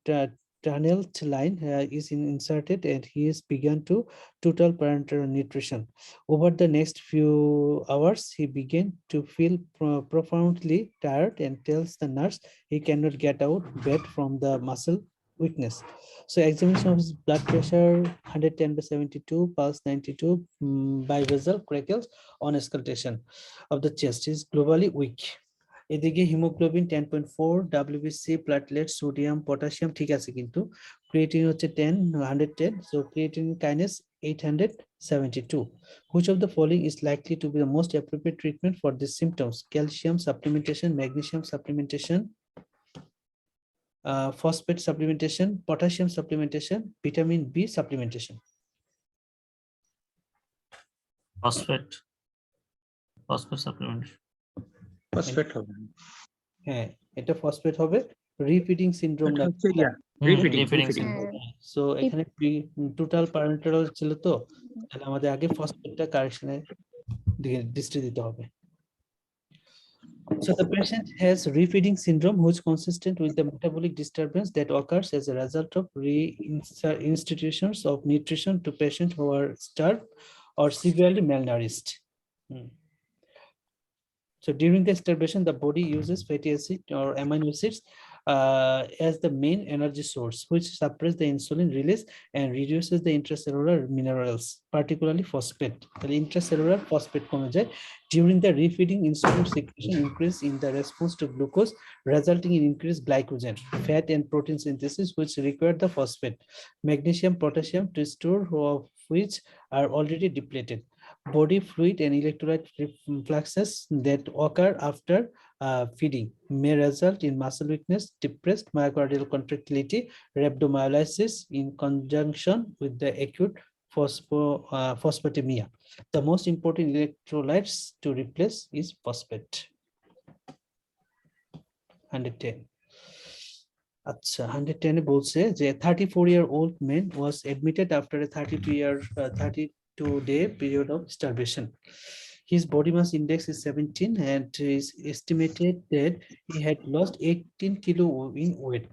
Speaker 1: tunnel line is inserted, and he has begun to total parenteral nutrition. Over the next few hours, he began to feel profoundly tired and tells the nurse he cannot get out bed from the muscle weakness. So examination of his blood pressure 110/72, pulse 92, bivasal crackles on auscultation of the chest is globally weak. এদিকে haemoglobin 10.4, WBC, platelet, sodium, potassium ঠিক আছে, কিন্তু creatine হচ্ছে 110, so creatine kinase 872. Which of the following is likely to be the most appropriate treatment for these symptoms? Calcium supplementation, magnesium supplementation, phosphate supplementation, potassium supplementation, vitamin B supplementation.
Speaker 2: phosphate supplement.
Speaker 5: Phosphate হবে।
Speaker 1: হ্যাঁ, এটা phosphate হবে। Repeating syndrome না,
Speaker 5: repeating.
Speaker 1: So এখানে total parental ছিল, তো তাহলে আমাদের আগে ফসফেটটা কারেকশনের দিকে দৃষ্টি দিতে হবে। So the patient has refeeding syndrome, which is consistent with the metabolic disturbance that occurs as a result of reinstitutions of nutrition to patients who are starved or severely malnourished. So during the starvation, the body uses fatty acid or amino acids as the main energy source, which suppresses the insulin release and reduces the intracellular minerals, particularly phosphate. The intracellular phosphate কমে যায়. During the refeeding, insulin secretion increases in the response to glucose, resulting in increased glycogen, fat, and protein synthesis, which require the phosphate, magnesium, potassium, to store of which are already depleted. Body fluid and electrolyte fluxes that occur after feeding may result in muscle weakness, depressed myocardial contractility, rhabdomyolysis in conjunction with the acute phosphatemia. The most important electrolytes to replace is phosphate. 110. আচ্ছা, 110 এ বলছে যে 34-year-old man was admitted after a 32-day period of starvation. His body mass index is 17, and it is estimated that he had lost 18 kilo in weight.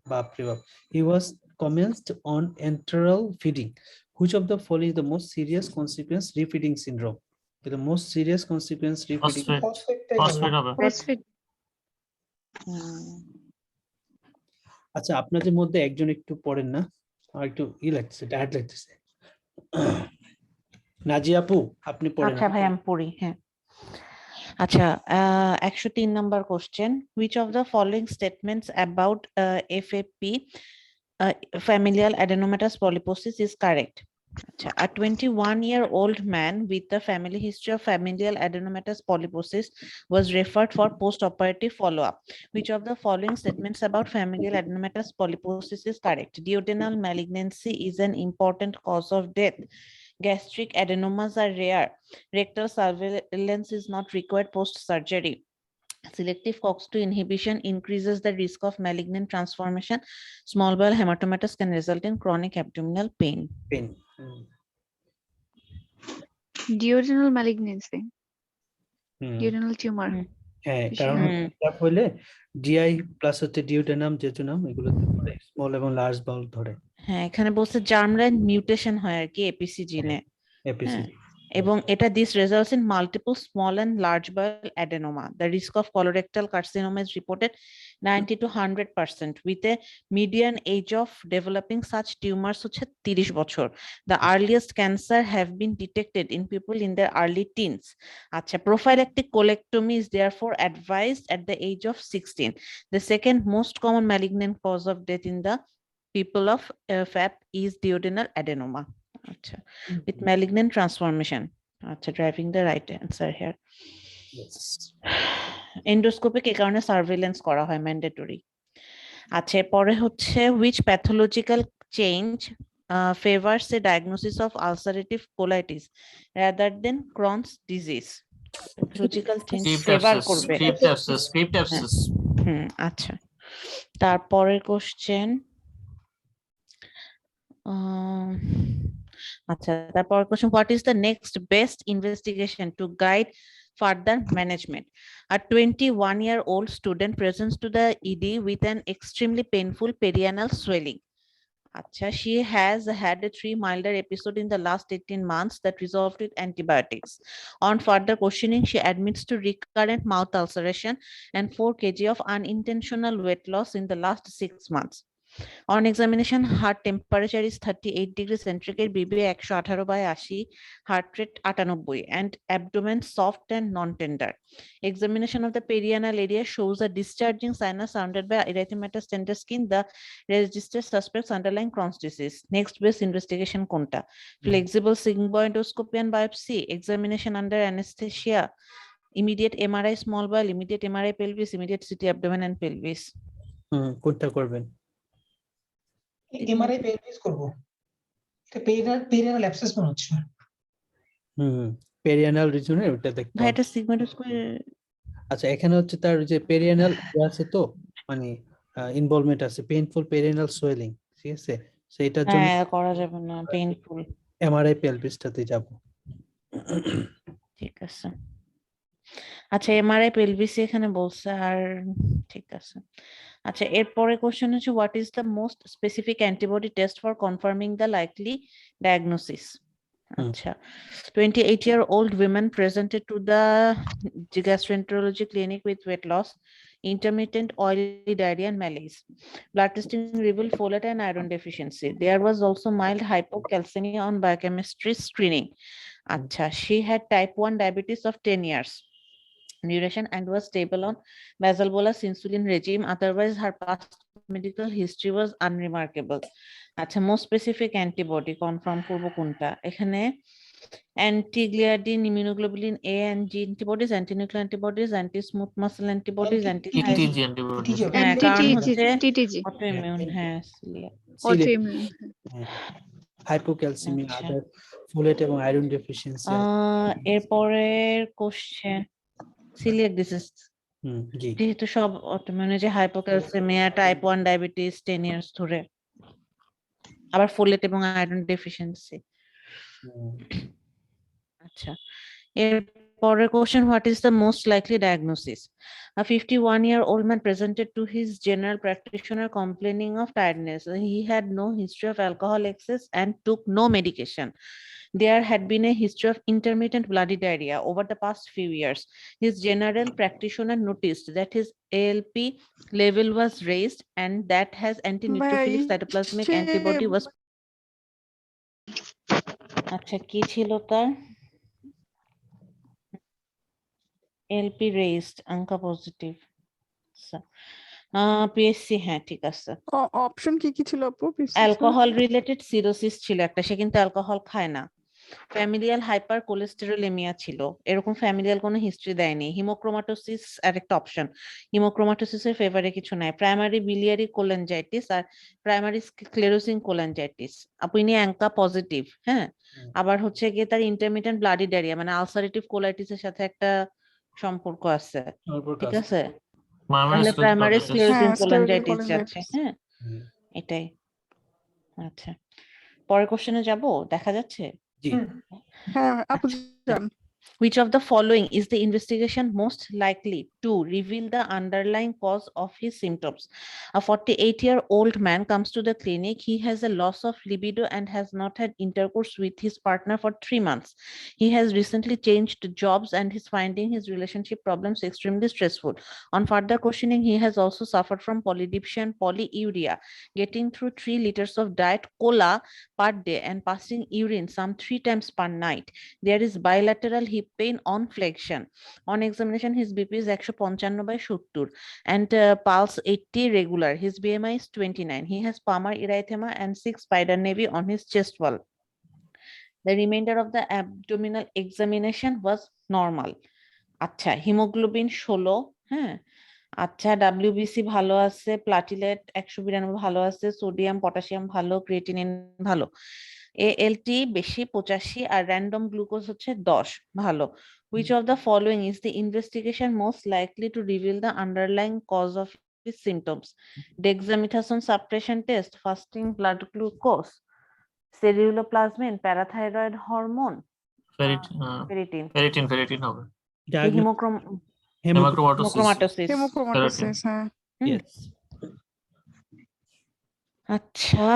Speaker 1: He was commenced on enteral feeding. Which of the following is the most serious consequence refeeding syndrome? The most serious consequence refeeding.
Speaker 8: Phosphate.
Speaker 1: আচ্ছা, আপনাদের মধ্যে একজন একটু পড়েন না, আর একটু লাগছে, tired লাগতেছে। নাজিয়া আপু, আপনি পড়েন।
Speaker 7: আচ্ছা ভাই, আমি পড়ি। হ্যাঁ, আচ্ছা 103 number question, which of the following statements about FAP familial adenomatous polyposis is correct? A 21-year-old man with a family history of familial adenomatous polyposis was referred for post-operative follow-up. Which of the following statements about familial adenomatous polyposis is correct? Duodenal malignancy is an important cause of death. Gastric adenomas are rare. Rectal surveillance is not required post-surgery. Selective COX-2 inhibition increases the risk of malignant transformation. Small bowel hematomatous can result in chronic abdominal pain.
Speaker 8: Duodenal malignancy. Duodenal tumor.
Speaker 1: হ্যাঁ, কারণ এটা হইলে GI plus হচ্ছে ডিউটেনাম jejunum এগুলো small এবং large বাউল ধরে।
Speaker 7: হ্যাঁ, এখানে বলছে জার্মলাইন মিউটেশন হয় আর কি এপিসি জিনে। এবং এটা this results in multiple small and large bowel adenoma. The risk of colorectal carcinoma is reported 90 to 100% with a median age of developing such tumors হচ্ছে 30 বছর. The earliest cancer have been detected in people in their early teens. আচ্ছা, prophylactic colectomy is therefore advised at the age of 16. The second most common malignant cause of death in the people of FAP is duodenal adenoma. Achha. With malignant transformation. Achha, driving the right answer here.
Speaker 1: Yes.
Speaker 7: Endoscopic এ কারণে surveillance করা হয় mandatory. আচ্ছা, পরে হচ্ছে which pathological change favors a diagnosis of ulcerative colitis rather than Crohn's disease? Pathological change favor করবে।
Speaker 2: Script abscess.
Speaker 7: আচ্ছা, তারপরের question আচ্ছা, তারপর question, what is the next best investigation to guide further management? A 21-year-old student presents to the ED with an extremely painful perianal swelling. Acha, she has had a 3 milder episode in the last 18 months that resolved with antibiotics. On further questioning, she admits to recurrent mouth ulceration and 4 kg of unintentional weight loss in the last 6 months. On examination, her temperature is 38 degrees centigrade, BB 118/80, heart rate 98, and abdomen soft and non-tender. Examination of the perianal area shows a discharging sinus surrounded by erythematous tender skin. The registered suspects underlying Crohn's disease. Next best investigation konta? Flexible sigmoidoscopy and biopsy. Examination under anesthesia. Immediate MRI small bowel, immediate MRI pelvis, immediate CT abdomen and pelvis.
Speaker 1: কোনটা করবেন?
Speaker 4: MRI pelvis করব। এটা perianal abscess মনে হচ্ছে।
Speaker 1: Perianal রিজনে ওটা দেখতে হবে।
Speaker 7: এটা সিগমোইডোস্কোপি।
Speaker 1: আচ্ছা, এখানে হচ্ছে তার যে পেরিয়ানাল আছে তো মানে ইনভলভমেন্ট আছে, পেইনফুল পেরিয়ানাল সোয়েলিং, ঠিক আছে? সেটার জন্য
Speaker 7: করা যাবে না, পেইনফুল।
Speaker 1: এমআরআই পেলভিসটাতে যাব।
Speaker 7: ঠিক আছে। আচ্ছা, এমআরআই পেলভিস এখানে বলছে আর ঠিক আছে। আচ্ছা, এরপরে কোশ্চেন হচ্ছে what is the most specific antibody test for confirming the likely diagnosis? আচ্ছা, 28-year-old women presented to the gastroenterology clinic with weight loss, intermittent oily diarrhea and malaise. Blood testing revealed folate and iron deficiency. There was also mild hypocalcemia on biochemistry screening. Acha, she had type 1 diabetes of 10 years duration and was stable on basal bolus insulin regime. Otherwise, her past medical history was unremarkable. Acha, most specific antibody confirm korbo kunta? Ekhane anti-gliadin, immunoglobulin A and G antibodies, anti-nuclear antibodies, anti-smooth muscle antibodies,
Speaker 2: TTG antibodies.
Speaker 8: TTG
Speaker 7: autoimmune,
Speaker 8: autoimmune,
Speaker 1: hypocalcaemia, other folate এবং iron deficiency.
Speaker 7: এরপরের question coeliac disease.
Speaker 1: জি,
Speaker 7: যেহেতু সব autoimmune, যে hypocalcaemia, type 1 diabetes 10 years ধরে, আবার folate এবং iron deficiency. আচ্ছা, এরপরের question, what is the most likely diagnosis? A 51-year-old man presented to his general practitioner complaining of tiredness. He had no history of alcohol excess and took no medication. There had been a history of intermittent bloody diarrhea over the past few years. His general practitioner noticed that his ALP level was raised and that has anti-neutrophilic cytoplasmic antibody was. আচ্ছা, কি ছিল তার? LP raised, ANCA positive. PSC, হ্যাঁ ঠিক আছে।
Speaker 6: Option কি কি ছিল আপু?
Speaker 7: অ্যালকোহল রিলেটেড সিরোসিস ছিল একটা, সে কিন্তু অ্যালকোহল খায় না। ফ্যামিলিয়াল হাইপার কোলেস্টেরোলেমিয়া ছিল, এরকম ফ্যামিলিয়াল কোনো হিস্ট্রি দেয়নি। হিমোক্রোমাটোসিস আরেকটা অপশন, হিমোক্রোমাটোসিসের ফেভারে কিছু নাই। প্রাইমারি বিলিয়ারি কোলেনজাইটিস আর প্রাইমারি স্ক্লেরোসিং কোলেনজাইটিস। আপনি অ্যাঙ্কা পজিটিভ, হ্যাঁ। আবার হচ্ছে গিয়ে তার ইন্টারমিটেন্ট ব্লাডি ডায়রিয়া মানে আলসারেটিভ কোলাইটিসের সাথে একটা সম্পর্ক আছে, ঠিক আছে। তাহলে প্রাইমারি স্ক্লেরোসিং কোলেনজাইটিস যাচ্ছে, হ্যাঁ এটাই। আচ্ছা পরের কোশ্চেনে যাব, দেখা যাচ্ছে?
Speaker 6: হ্যাঁ আপু জান।
Speaker 7: Which of the following is the investigation most likely to reveal the underlying cause of his symptoms? A 48-year-old man comes to the clinic. He has a loss of libido and has not had intercourse with his partner for 3 months. He has recently changed jobs and is finding his relationship problems extremely stressful. On further questioning, he has also suffered from polydipsia and polyuria, getting through 3 liters of diet cola per day and passing urine some 3 times per night. There is bilateral hip pain on flexion. On examination, his BP is 155/70 and pulse 80 regular. His BMI is 29. He has palmar erythema and 6 spider nevi on his chest wall. The remainder of the abdominal examination was normal. আচ্ছা haemoglobin 16, হ্যাঁ। আচ্ছা WBC ভালো আছে, platelet 192 ভালো আছে, sodium potassium ভালো, creatinine ভালো, ALT বেশি 85 আর র্যান্ডম গ্লুকোজ হচ্ছে 10 ভালো। Which of the following is the investigation most likely to reveal the underlying cause of his symptoms? Dexamethasone suppression test, fasting blood glucose, ceruloplasmin, parathyroid hormone,
Speaker 2: ferritin হবে।
Speaker 7: Haemochromatosis.
Speaker 6: হ্যাঁ।
Speaker 1: Yes.
Speaker 7: আচ্ছা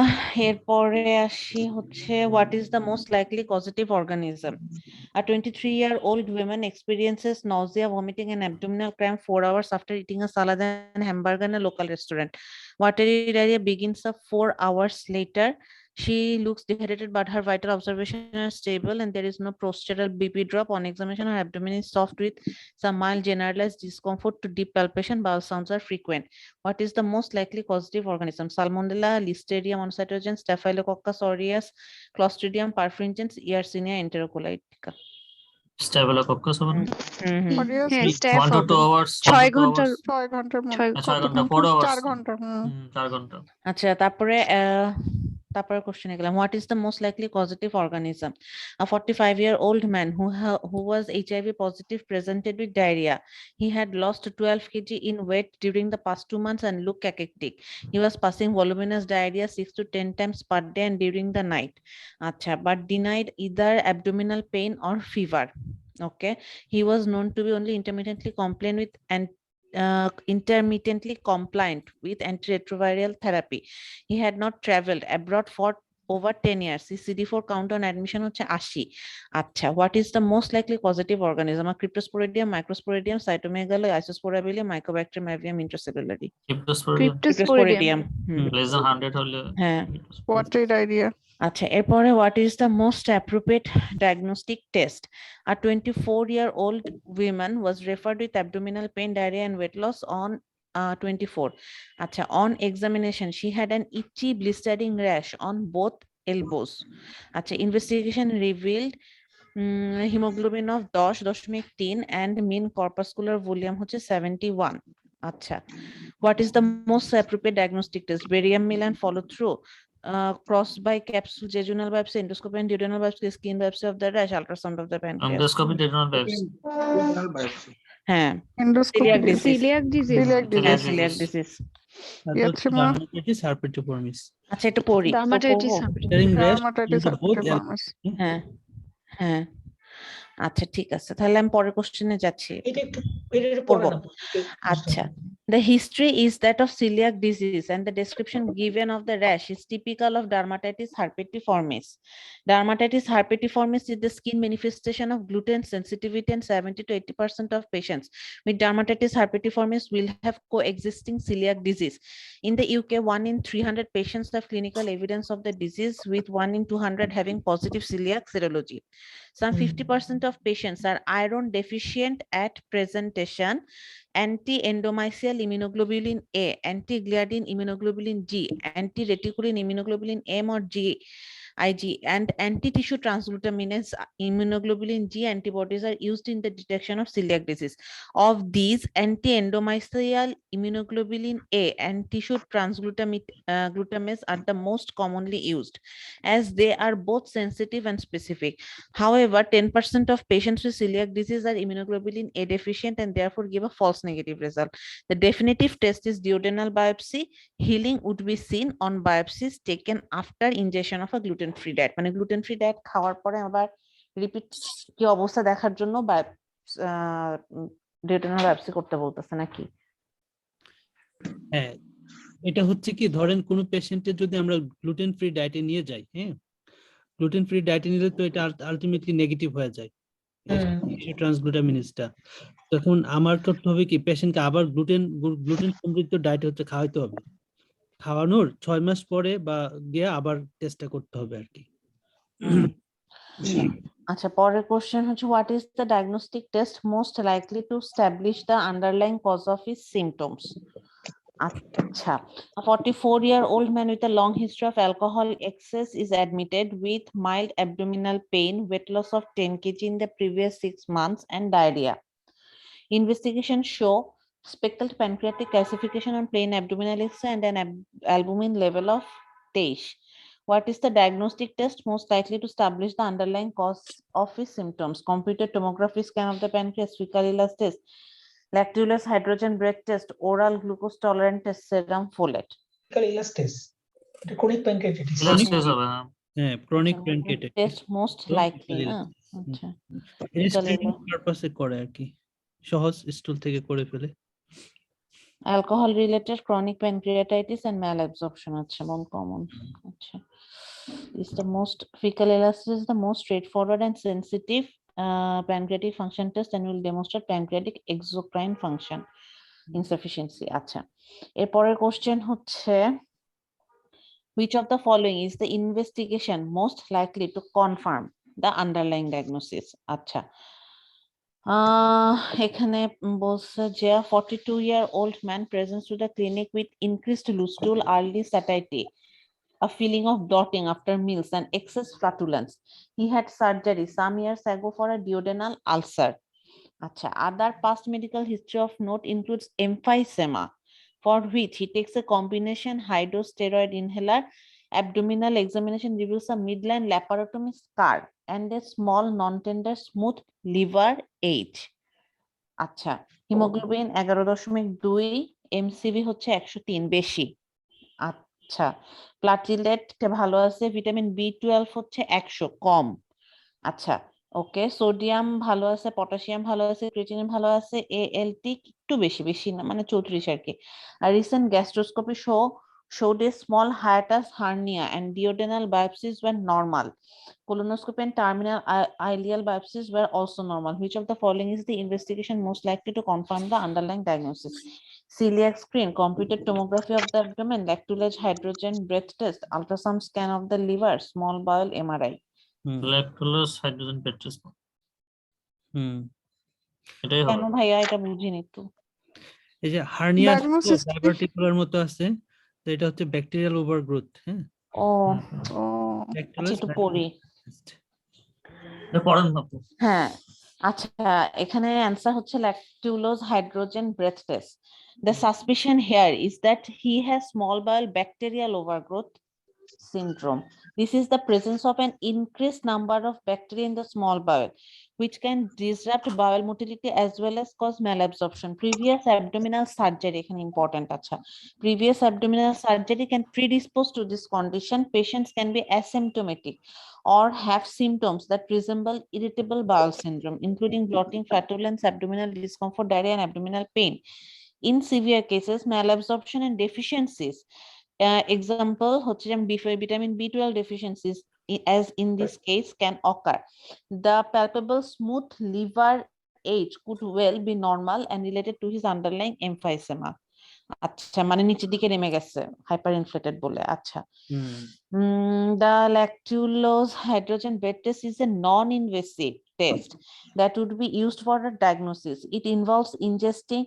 Speaker 7: এরপরে আসি হচ্ছে what is the most likely causative organism? A 23-year-old woman experiences nausea, vomiting and abdominal cramp 4 hours after eating a salad and hamburger in a local restaurant. Watery diarrhea begins 4 hours later. She looks dehydrated but her vital observation are stable and there is no postural BP drop. On examination, her abdomen is soft with some mild generalized discomfort to deep palpation. Bowel sounds are frequent. What is the most likely causative organism? Salmonella, Listeria monocytogenes, Staphylococcus aureus, Clostridium perfringens, Yersinia enterocolitica.
Speaker 2: Staphylococcus হবে না?
Speaker 8: হ্যাঁ staph
Speaker 2: 1 to 2 hours
Speaker 8: 6 ঘন্টার
Speaker 6: 6 ঘন্টার মধ্যে
Speaker 2: 6 ঘন্টা 4 hours
Speaker 6: 4 ঘন্টা
Speaker 2: 4 ঘন্টা।
Speaker 7: আচ্ছা তারপরে কোশ্চেনে গেলাম, what is the most likely causative organism? A 45-year-old man who was HIV positive presented with diarrhea. He had lost 12 kg in weight during the past 2 months and looked cachectic. He was passing voluminous diarrhea 6 to 10 times per day and during the night. Acha, but denied either abdominal pain or fever. Okay, he was known to be only intermittently compliant with antiretroviral therapy. He had not traveled abroad for over 10 years. His CD4 count on admission হচ্ছে 80. আচ্ছা, what is the most likely causative organism? A Cryptosporidium, Microsporidium, Cytomegalo, Isosporabilium, Mycobacterium, Avium, Intracellularly. Cryptosporidium.
Speaker 2: less than 100 হলে
Speaker 7: হ্যাঁ।
Speaker 6: watery diarrhea.
Speaker 7: আচ্ছা এরপরে what is the most appropriate diagnostic test? A 24-year-old woman was referred with abdominal pain, diarrhea and weight loss on 24. Acha, on examination she had an itchy blistering rash on both elbows. Acha, investigation revealed hemoglobin of 10.3 and mean corpuscular volume হচ্ছে 71. আচ্ছা, what is the most appropriate diagnostic test? Barium meal and follow through, crossed by capsule, jejunal biopsy, endoscopy and duodenal biopsy, skin biopsy of the rash, ultrasound of the pancreas.
Speaker 2: endoscopy duodenal biopsy
Speaker 7: হ্যাঁ
Speaker 6: Endoscopy
Speaker 8: celiac disease
Speaker 7: celiac disease.
Speaker 1: Dermatitis herpetiformis.
Speaker 7: আচ্ছা এটা পড়ি
Speaker 8: dermatitis
Speaker 6: dermatitis
Speaker 7: হ্যাঁ হ্যাঁ আচ্ছা ঠিক আছে, তাহলে আমি পরের কোশ্চেনে যাচ্ছি।
Speaker 4: এটা একটু পড়বো।
Speaker 7: আচ্ছা The history is that of celiac disease, and the description given of the rash is typical of dermatitis herpetiformis. Dermatitis herpetiformis is the skin manifestation of gluten sensitivity, and 70 to 80% of patients with dermatitis herpetiformis will have coexisting celiac disease. In the UK, 1 in 300 patients have clinical evidence of the disease, with 1 in 200 having positive celiac serology. Some 50% of patients are iron deficient at presentation. Anti-endomysial immunoglobulin A, anti-gliadin immunoglobulin G, anti-reticulin immunoglobulin M or G, IG, and anti-tissue transglutaminase immunoglobulin G antibodies are used in the detection of celiac disease. Of these, anti-endomysial immunoglobulin A and tissue transglutaminase are the most commonly used, as they are both sensitive and specific. However, 10% of patients with celiac disease are immunoglobulin A deficient and therefore give a false negative result. The definitive test is duodenal biopsy. Healing would be seen on biopsies taken after ingestion of a gluten-free diet. মানে gluten-free diet খাওয়ার পরে আবার repeat কি অবস্থা দেখার জন্য duodenal biopsy করতে বলতেছে নাকি?
Speaker 1: হ্যাঁ, এটা হচ্ছে কি, ধরেন কোন পেশেন্টের যদি আমরা গ্লুটেন ফ্রি ডায়েটে নিয়ে যাই, হ্যাঁ, গ্লুটেন ফ্রি ডায়েটে নিলে তো এটা আলটিমেটলি নেগেটিভ হয়ে যায় ট্রান্সগ্লুটামিনেজটা। তখন আমার করতে হবে কি, পেশেন্টকে আবার গ্লুটেন সমৃদ্ধ ডায়েট হচ্ছে খাওয়াইতে হবে। খাওয়ানোর 6 মাস পরে বা গিয়ে আবার টেস্টটা করতে হবে আর কি।
Speaker 7: আচ্ছা, পরের কোশ্চেন হচ্ছে, what is the diagnostic test most likely to establish the underlying cause of his symptoms? Acha. A 44-year-old man with a long history of alcohol excess is admitted with mild abdominal pain, weight loss of 10 kg in the previous 6 months, and diarrhea. Investigation show spectral pancreatic calcification on plain abdominal X-ray and an albumin level of 23. What is the diagnostic test most likely to establish the underlying cause of his symptoms? Computed tomography scan of the pancreas, fecal elas test, lactulose hydrogen breath test, oral glucose tolerant test, serum folate.
Speaker 4: Fecal elas test. এটা chronic pancreatitis.
Speaker 1: হ্যাঁ, chronic pancreatitis
Speaker 7: Test most likely. আচ্ছা,
Speaker 1: এটা screening পারপাসে করে আর কি, সহজ স্টুল থেকে করে ফেলে।
Speaker 7: alcohol related chronic pancreatitis and malabsorption, acha, one common. Acha, is the most fecal elasticity is the most straightforward and sensitive pancreatic function test and will demonstrate pancreatic exocrine function insufficiency. Acha, এরপরের question হচ্ছে, which of the following is the investigation most likely to confirm the underlying diagnosis? Acha, এখানে বলছে যে 42-year-old man presents to the clinic with increased loose stool, early satiety, a feeling of bloating after meals, and excess flatulence. He had surgery some years ago for a duodenal ulcer. Acha, other past medical history of note includes emphysema, for which he takes a combination hydrosteroid inhaler. Abdominal examination reveals a midline laparotomy scar and a small non-tender smooth liver age. আচ্ছা, haemoglobin 11.2, MCV হচ্ছে 103 বেশি। আচ্ছা, platelet ভালো আছে, vitamin বি12 হচ্ছে 100 কম। আচ্ছা, ওকে, sodium ভালো আছে, পটাশিয়াম ভালো আছে, ক্রিয়েটিনিন ভালো আছে, এএলটি একটু বেশি না, মানে 34 আর কি। আর recent gastroscopy showed a small hiatus hernia and duodenal biopsies were normal. Colonoscopy and terminal ileal biopsies were also normal. Which of the following is the investigation most likely to confirm the underlying diagnosis? Celiac screen, computed tomography of the abdomen, lactulose hydrogen breath test, ultrasound scan of the liver, small bowel MRI.
Speaker 2: lactulose hydrogen breath test. এটাই
Speaker 7: কেন
Speaker 2: হবে
Speaker 7: ভাইয়া, এটা বুঝিনি তো।
Speaker 1: এই যে hernia
Speaker 6: Diagnosis কি?
Speaker 1: ডাইভার্টিকুলার মতো আছে, তো এটা হচ্ছে ব্যাকটেরিয়াল ওভারগ্রোথ। হ্যাঁ,
Speaker 7: ও,
Speaker 1: Lactulose
Speaker 7: একটু পড়ি।
Speaker 2: পড়েন না তো।
Speaker 7: হ্যাঁ, আচ্ছা, এখানে অ্যান্সার হচ্ছে lactulose hydrogen breath test. The suspicion here is that he has small bowel bacterial overgrowth syndrome. This is the presence of an increased number of bacteria in the small bowel, which can disrupt bowel motility as well as cause malabsorption. Previous abdominal surgery, important. Previous abdominal surgery can predispose to this condition. Patients can be asymptomatic or have symptoms that resemble irritable bowel syndrome, including bloating, flatulence, abdominal discomfort, diarrhea, and abdominal pain. In severe cases, malabsorption and deficiencies, example হচ্ছে যেমন vitamin B12 deficiencies, as in this case, can occur. The palpable smooth liver age could well be normal and related to his underlying emphysema. আচ্ছা, মানে নিচের দিকে নেমে গেছে hyper inflated বলে। আচ্ছা, the lactulose hydrogen bed test is a non-invasive test that would be used for a diagnosis. It involves ingesting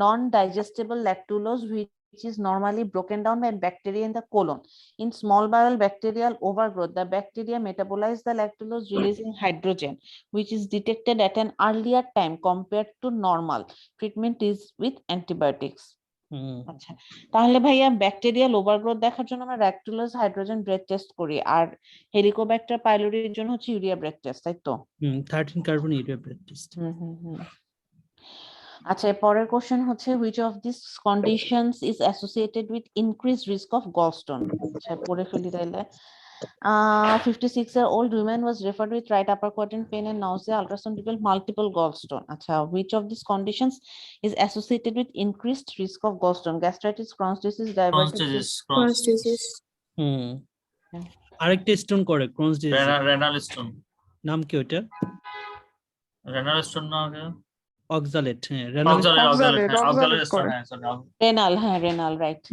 Speaker 7: non-digestible lactulose, which is normally broken down by bacteria in the colon. In small bowel bacterial overgrowth, the bacteria metabolize the lactulose, releasing hydrogen, which is detected at an earlier time compared to normal. Treatment is with antibiotics. আচ্ছা, তাহলে ভাইয়া bacterial overgrowth দেখার জন্য আমরা lactulose hydrogen breadth test করি, আর Helicobacter পাইলোরির জন্য হচ্ছে urea breath test, তাই তো?
Speaker 1: 13 কার্বন ইউরিয়া ব্রেথ টেস্ট।
Speaker 7: আচ্ছা, পরের কোশ্চেন হচ্ছে which of these conditions is associated with increased risk of gallstone? আচ্ছা, পড়ে ফেলি তাইলে। 56-year-old woman was referred with right upper quadrant pain and nausea, ultrasound revealed multiple gallstone. Acha, which of these conditions is associated with increased risk of gallstone? Gastritis, Crohn's disease, diabetes.
Speaker 8: Crohn's disease.
Speaker 1: আরেকটা stone করে Crohn's disease,
Speaker 2: renal stone.
Speaker 1: নাম কি ওটা?
Speaker 2: Renal stone না,
Speaker 1: oxalate.
Speaker 2: Renal stone, হ্যাঁ
Speaker 7: renal, right.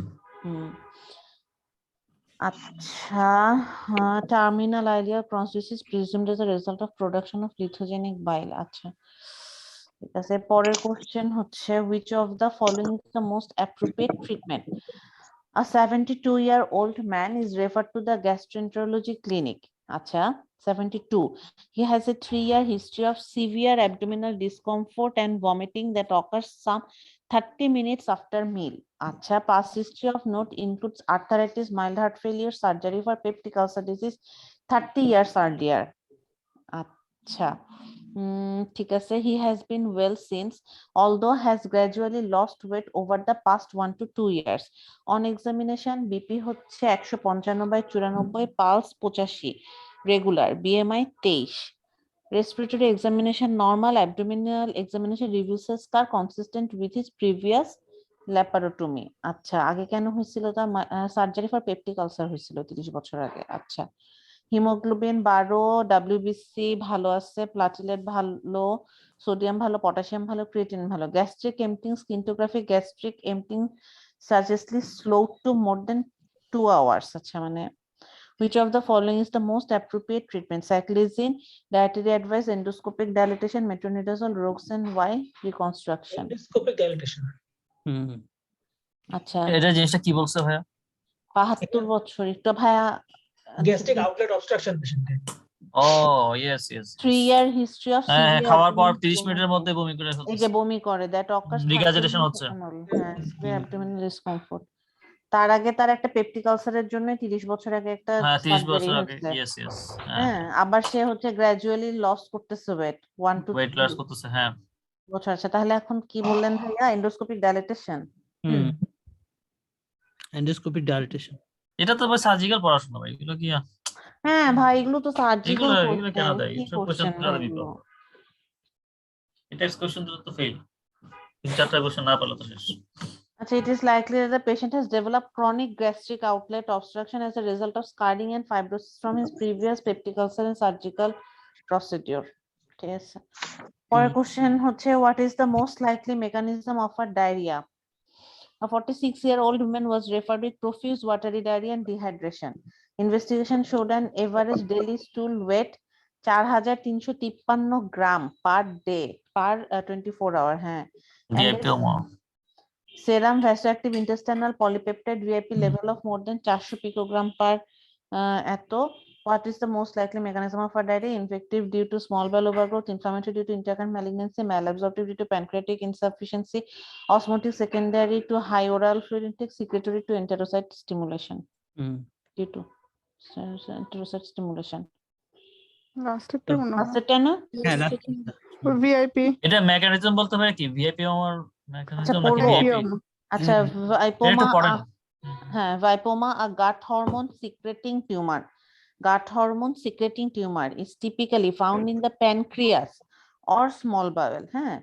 Speaker 7: আচ্ছা, terminal ileal Crohn's disease presumed as a result of production of lithogenic bile. আচ্ছা, ঠিক আছে। পরের কোশ্চেন হচ্ছে which of the following is the most appropriate treatment? A 72-year-old man is referred to the gastroenterology clinic. Acha, 72. He has a 3-year history of severe abdominal discomfort and vomiting that occurs some 30 minutes after meal. Acha, past history of note includes arthritis, mild heart failure, surgery for peptic ulcer disease 30 years earlier. Acha. ঠিক আছে, he has been well since, although has gradually lost weight over the past 1 to 2 years. On examination, BP হচ্ছে 155/94, pulse 85, regular, BMI 23. Respiratory examination normal, abdominal examination reveals a scar consistent with his previous laparotomy. আচ্ছা, আগে কেন হয়েছিল? তা surgery for peptic ulcer হয়েছিল 30 বছর আগে। আচ্ছা, হিমোগ্লোবিন 12, WBC ভালো আছে, প্লাটিলেট ভালো, সোডিয়াম ভালো, পটাশিয়াম ভালো, ক্রিয়েটিন ভালো। Gastric emptying scintigraphy, gastric emptying suggestly slow to more than 2 hours. আচ্ছা, মানে which of the following is the most appropriate treatment? Cyclizine, dietary advice, endoscopic dilatation, metronidazole, Roxane, Y, reconstruction.
Speaker 4: Endoscopic dilatation.
Speaker 7: আচ্ছা,
Speaker 2: এটা জিনিসটা কি বলছে ভাইয়া?
Speaker 7: 72 বছর, একটু ভাইয়া
Speaker 4: Gastric outlet obstruction patient.
Speaker 2: Yes.
Speaker 7: 3-year history of severe
Speaker 2: খাওয়ার পর
Speaker 7: abdominal
Speaker 2: 30 মিনিটের মধ্যে বমি করে
Speaker 7: এই যে
Speaker 2: ফেলতেছে,
Speaker 7: বমি করে, that occurs
Speaker 2: Regurgitation হচ্ছে।
Speaker 7: হ্যাঁ, severe abdominal discomfort। তার আগে তার একটা পেপটিক আলসারের জন্য 30 বছর আগে একটা
Speaker 2: 30 বছর আগে।
Speaker 7: সার্জারি হয়েছে।
Speaker 2: Yes.
Speaker 7: হ্যাঁ, আবার সে হচ্ছে গ্র্যাজুয়ালি লস করতেছে ওয়েট 1 to
Speaker 2: ওয়েট
Speaker 7: 2
Speaker 2: লস করতেছে, হ্যাঁ।
Speaker 7: বছর। আছে, তাহলে এখন কি বললেন ভাইয়া? Endoscopic dilatation.
Speaker 1: এন্ডোস্কোপিক ডাইলেটেশন,
Speaker 2: এটা তো ভাই সার্জিক্যাল পড়াশোনা ভাই, এগুলো কি?
Speaker 7: হ্যাঁ ভাই, এগুলো তো সার্জিক্যাল
Speaker 2: এগুলো কেন দেয়?
Speaker 7: কি
Speaker 2: সব কোশ্চেন
Speaker 7: কোশ্চেন
Speaker 2: তুলে দিত। এটা কোশ্চেন তো ফেল, 3-4টা কোশ্চেন না পারলে তো শেষ।
Speaker 7: আচ্ছা, it is likely that the patient has developed chronic gastric outlet obstruction as a result of scarring and fibrosis from his previous peptic ulcer and surgical procedure. ঠিক আছে, পরের কোশ্চেন হচ্ছে what is the most likely mechanism of a diarrhea? A 46-year-old woman was referred with profuse watery diarrhea and dehydration. Investigation showed an average daily stool weight 4353 gram per day per 24 hour. হ্যাঁ, serum vasoactive intestinal polypeptide VIP level of more than 400 picogram per eto. What is the most likely mechanism of a diarrhea? Infective due to small bowel overgrowth, inflammatory due to intercurrent malignancy, malabsorptive due to pancreatic insufficiency, osmotic secondary to high oral fluid intake, secretory to enterocyte stimulation. Due to enterocyte stimulation.
Speaker 6: লাস্টেরটা মনে হয়
Speaker 7: লাস্টেরটা না?
Speaker 1: হ্যাঁ
Speaker 6: VIP.
Speaker 2: এটা mechanism বলতে হয় কি? VIP আমার
Speaker 7: আচ্ছা,
Speaker 2: মেকানিজম নাকি ভিআইপি?
Speaker 7: আচ্ছা, ভাইপোমা,
Speaker 2: একটু পড়েন।
Speaker 7: হ্যাঁ, ভাইপোমা, a gut hormone secreting tumor. Gut hormone secreting tumor is typically found in the pancreas or small bowel. হ্যাঁ,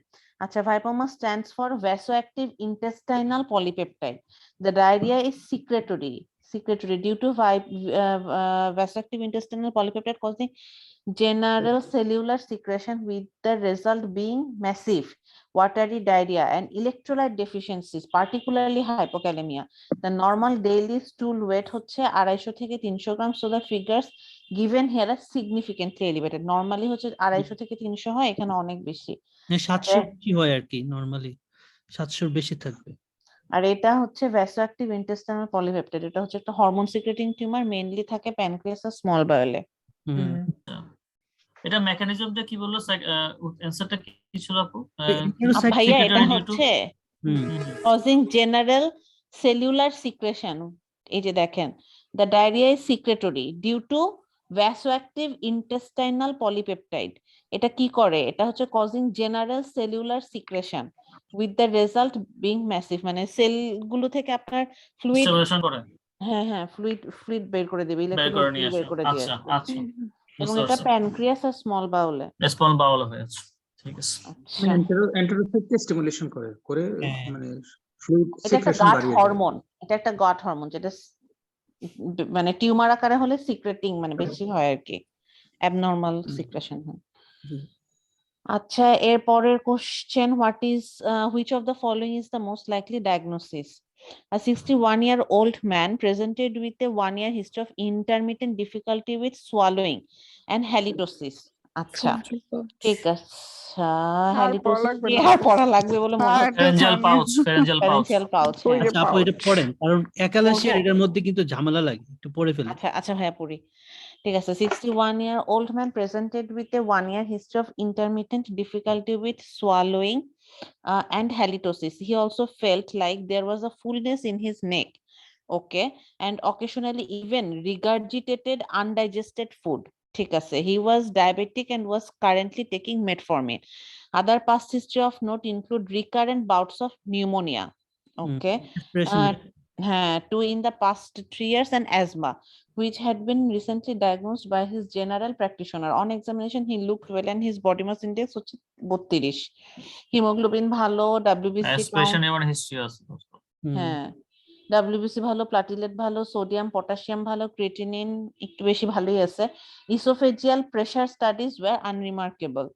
Speaker 7: Acha, VIPoma stands for vasoactive intestinal polypeptide. The diarrhea is secretory due to vasoactive intestinal polypeptide causing general cellular secretion, with the result being massive watery diarrhea and electrolyte deficiencies, particularly hypokalemia. The normal daily stool weight হচ্ছে 250 থেকে 300 গ্রাম, so the figures given here are significantly elevated. Normally হচ্ছে 250 থেকে 300 হয়, এখানে অনেক বেশি।
Speaker 1: 700 কি হয় আর কি, নরমালি 700 বেশি থাকবে।
Speaker 7: আর এটা হচ্ছে vasoactive intestinal polypeptide, এটা হচ্ছে একটা হরমোন সিক্রেটিং টিউমার, মেইনলি থাকে প্যানক্রিয়াস আর স্মল বায়োলে।
Speaker 2: এটা মেকানিজমটা কি বললো, অ্যানসারটা কি ছিল আপু?
Speaker 7: ভাইয়া এটা হচ্ছে causing general cellular secretion, এই যে দেখেন, the diarrhea is secretory due to vasoactive intestinal polypeptide. এটা কি করে, এটা হচ্ছে causing general cellular secretion with the result being massive, মানে সেল গুলো থেকে আপনার ফ্লুইড
Speaker 2: করে,
Speaker 7: হ্যাঁ ফ্লুইড বের করে দিবে,
Speaker 2: বের করে নিয়ে
Speaker 7: বের করে দিয়ে
Speaker 2: আচ্ছা আচ্ছা,
Speaker 7: এবং এটা প্যানক্রিয়াস আর স্মল বাউলে
Speaker 2: হয়ে আছে। ঠিক আছে,
Speaker 5: এন্টারোসাইটকে স্টিমুলেশন করে মানে ফ্লুইড
Speaker 7: এটা একটা
Speaker 5: সিক্রেশন
Speaker 7: গাট
Speaker 5: বাড়িয়ে
Speaker 7: হরমোন, এটা একটা গাট হরমোন, যেটা মানে টিউমার আকারে হলে সিক্রেটিং মানে বেশি হয় আর কি, অ্যাবনরমাল সিক্রেশন হয়। আচ্ছা, এর পরের question, what is which of the following is the most likely diagnosis? A 61-year-old man presented with a 1-year history of intermittent difficulty with swallowing and halitosis. আচ্ছা, ঠিক আছে, halitosis কি আর পড়া লাগবে বলে মনে হচ্ছে?
Speaker 2: Pharyngeal pouch.
Speaker 1: আচ্ছা আপু এটা পড়েন, কারণ একালাশি এটার মধ্যে কিন্তু ঝামেলা লাগে, একটু পড়ে ফেলি।
Speaker 7: আচ্ছা ভাইয়া পড়ি। ঠিক আছে, 61-year-old man presented with a 1-year history of intermittent difficulty with swallowing and halitosis. He also felt like there was a fullness in his neck, okay, and occasionally even regurgitated undigested food. ঠিক আছে, he was diabetic and was currently taking metformin. Other past history of note include recurrent bouts of pneumonia, okay, 2 in the past 3 years, and asthma, which had been recently diagnosed by his general practitioner. On examination, he looked well and his body mass index হচ্ছে 32. Haemoglobin ভালো, WBC
Speaker 2: expression এবং history আছে।
Speaker 7: হ্যাঁ, WBC ভালো, platelet ভালো, sodium potassium ভালো, creatinine একটু বেশি ভালোই আছে। Esophageal pressure studies were unremarkable.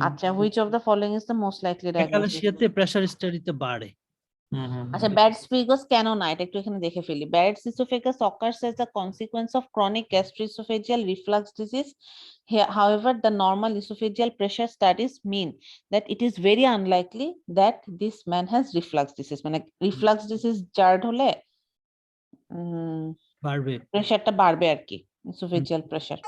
Speaker 7: আচ্ছা, which of the following is the most likely diagnosis?
Speaker 1: একালাশিতে প্রেসার স্টাডিতে বাড়ে।
Speaker 7: আচ্ছা, Barrett's esophagus কেন না, এটা একটু এখানে দেখে ফেলি। Barrett's esophagus occurs as a consequence of chronic gastroesophageal reflux disease. However, the normal esophageal pressure studies mean that it is very unlikely that this man has reflux disease. মানে reflux disease জার্ড হলে
Speaker 1: বাড়বে,
Speaker 7: প্রেসারটা বাড়বে আর কি, esophageal pressure।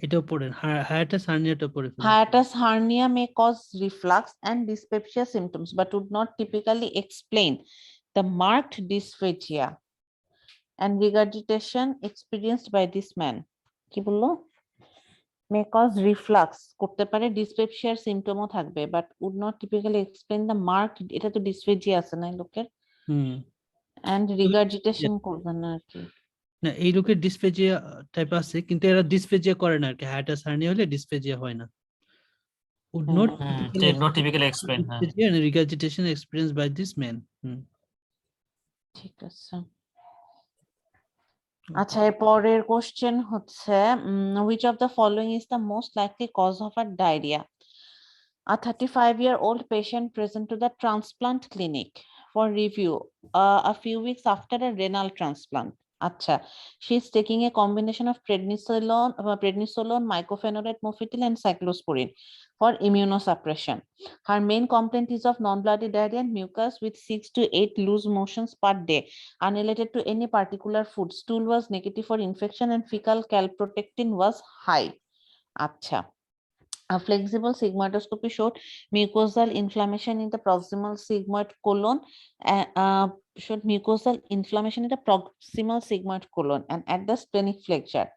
Speaker 1: এটাও পড়েন, hiatus হার্নিয়াটা পড়ে ফেলেন।
Speaker 7: Hiatus hernia may cause reflux and dyspepsia symptoms, but would not typically explain the marked dysphagia and regurgitation experienced by this man. কি বললো? May cause reflux, করতে পারে, dyspepsia symptom ও থাকবে, but would not typically explain the marked, এটা তো dysphagia আছে না লোকের, and regurgitation করবে না আর কি।
Speaker 1: না, এই লোকের ডিসফেজিয়া টাইপ আছে, কিন্তু এরা ডিসফেজিয়া করে না আর কি, হায়াটাস হার্নিয়া হলে ডিসফেজিয়া হয় না। Would not
Speaker 2: typically explain
Speaker 1: dysphagia and regurgitation experienced by this man.
Speaker 7: ঠিক আছে। আচ্ছা, এর পরের কোশ্চেন হচ্ছে, which of the following is the most likely cause of a diarrhea? A 35-year-old patient present to the transplant clinic for review a few weeks after a renal transplant. Acha, she is taking a combination of prednisolone, mycophenolate mofetil, and cyclosporin for immunosuppression. Her main complaint is of non-bloody diarrhea and mucus with 6 to 8 loose motions per day, unrelated to any particular food. Stool was negative for infection and fecal calprotectin was high. Acha. A flexible sigmoidoscopy showed mucosal inflammation in the proximal sigmoid colon, and at the splenic flexure.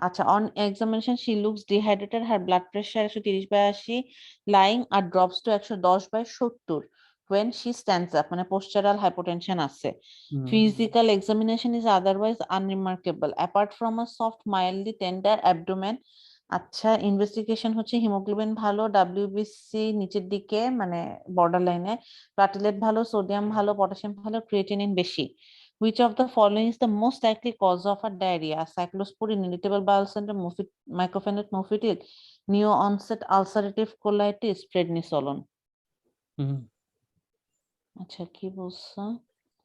Speaker 7: Acha, on examination, she looks dehydrated. Her blood pressure 130/80, lying at drops to 110/70 when she stands up. মানে postural hypotension আছে. Physical examination is otherwise unremarkable. Apart from a soft, mildly tender abdomen, আচ্ছা, investigation হচ্ছে haemoglobin ভালো, WBC নিচের দিকে মানে border লাইনে, platelet ভালো, সোডিয়াম ভালো, পটাশিয়াম ভালো, ক্রিয়েটিনিন বেশি। Which of the following is the most likely cause of a diarrhea? Cyclosporin, irritable bowel syndrome, mycophenolate mofetil, new onset ulcerative colitis, prednisolone. আচ্ছা কি বলছো?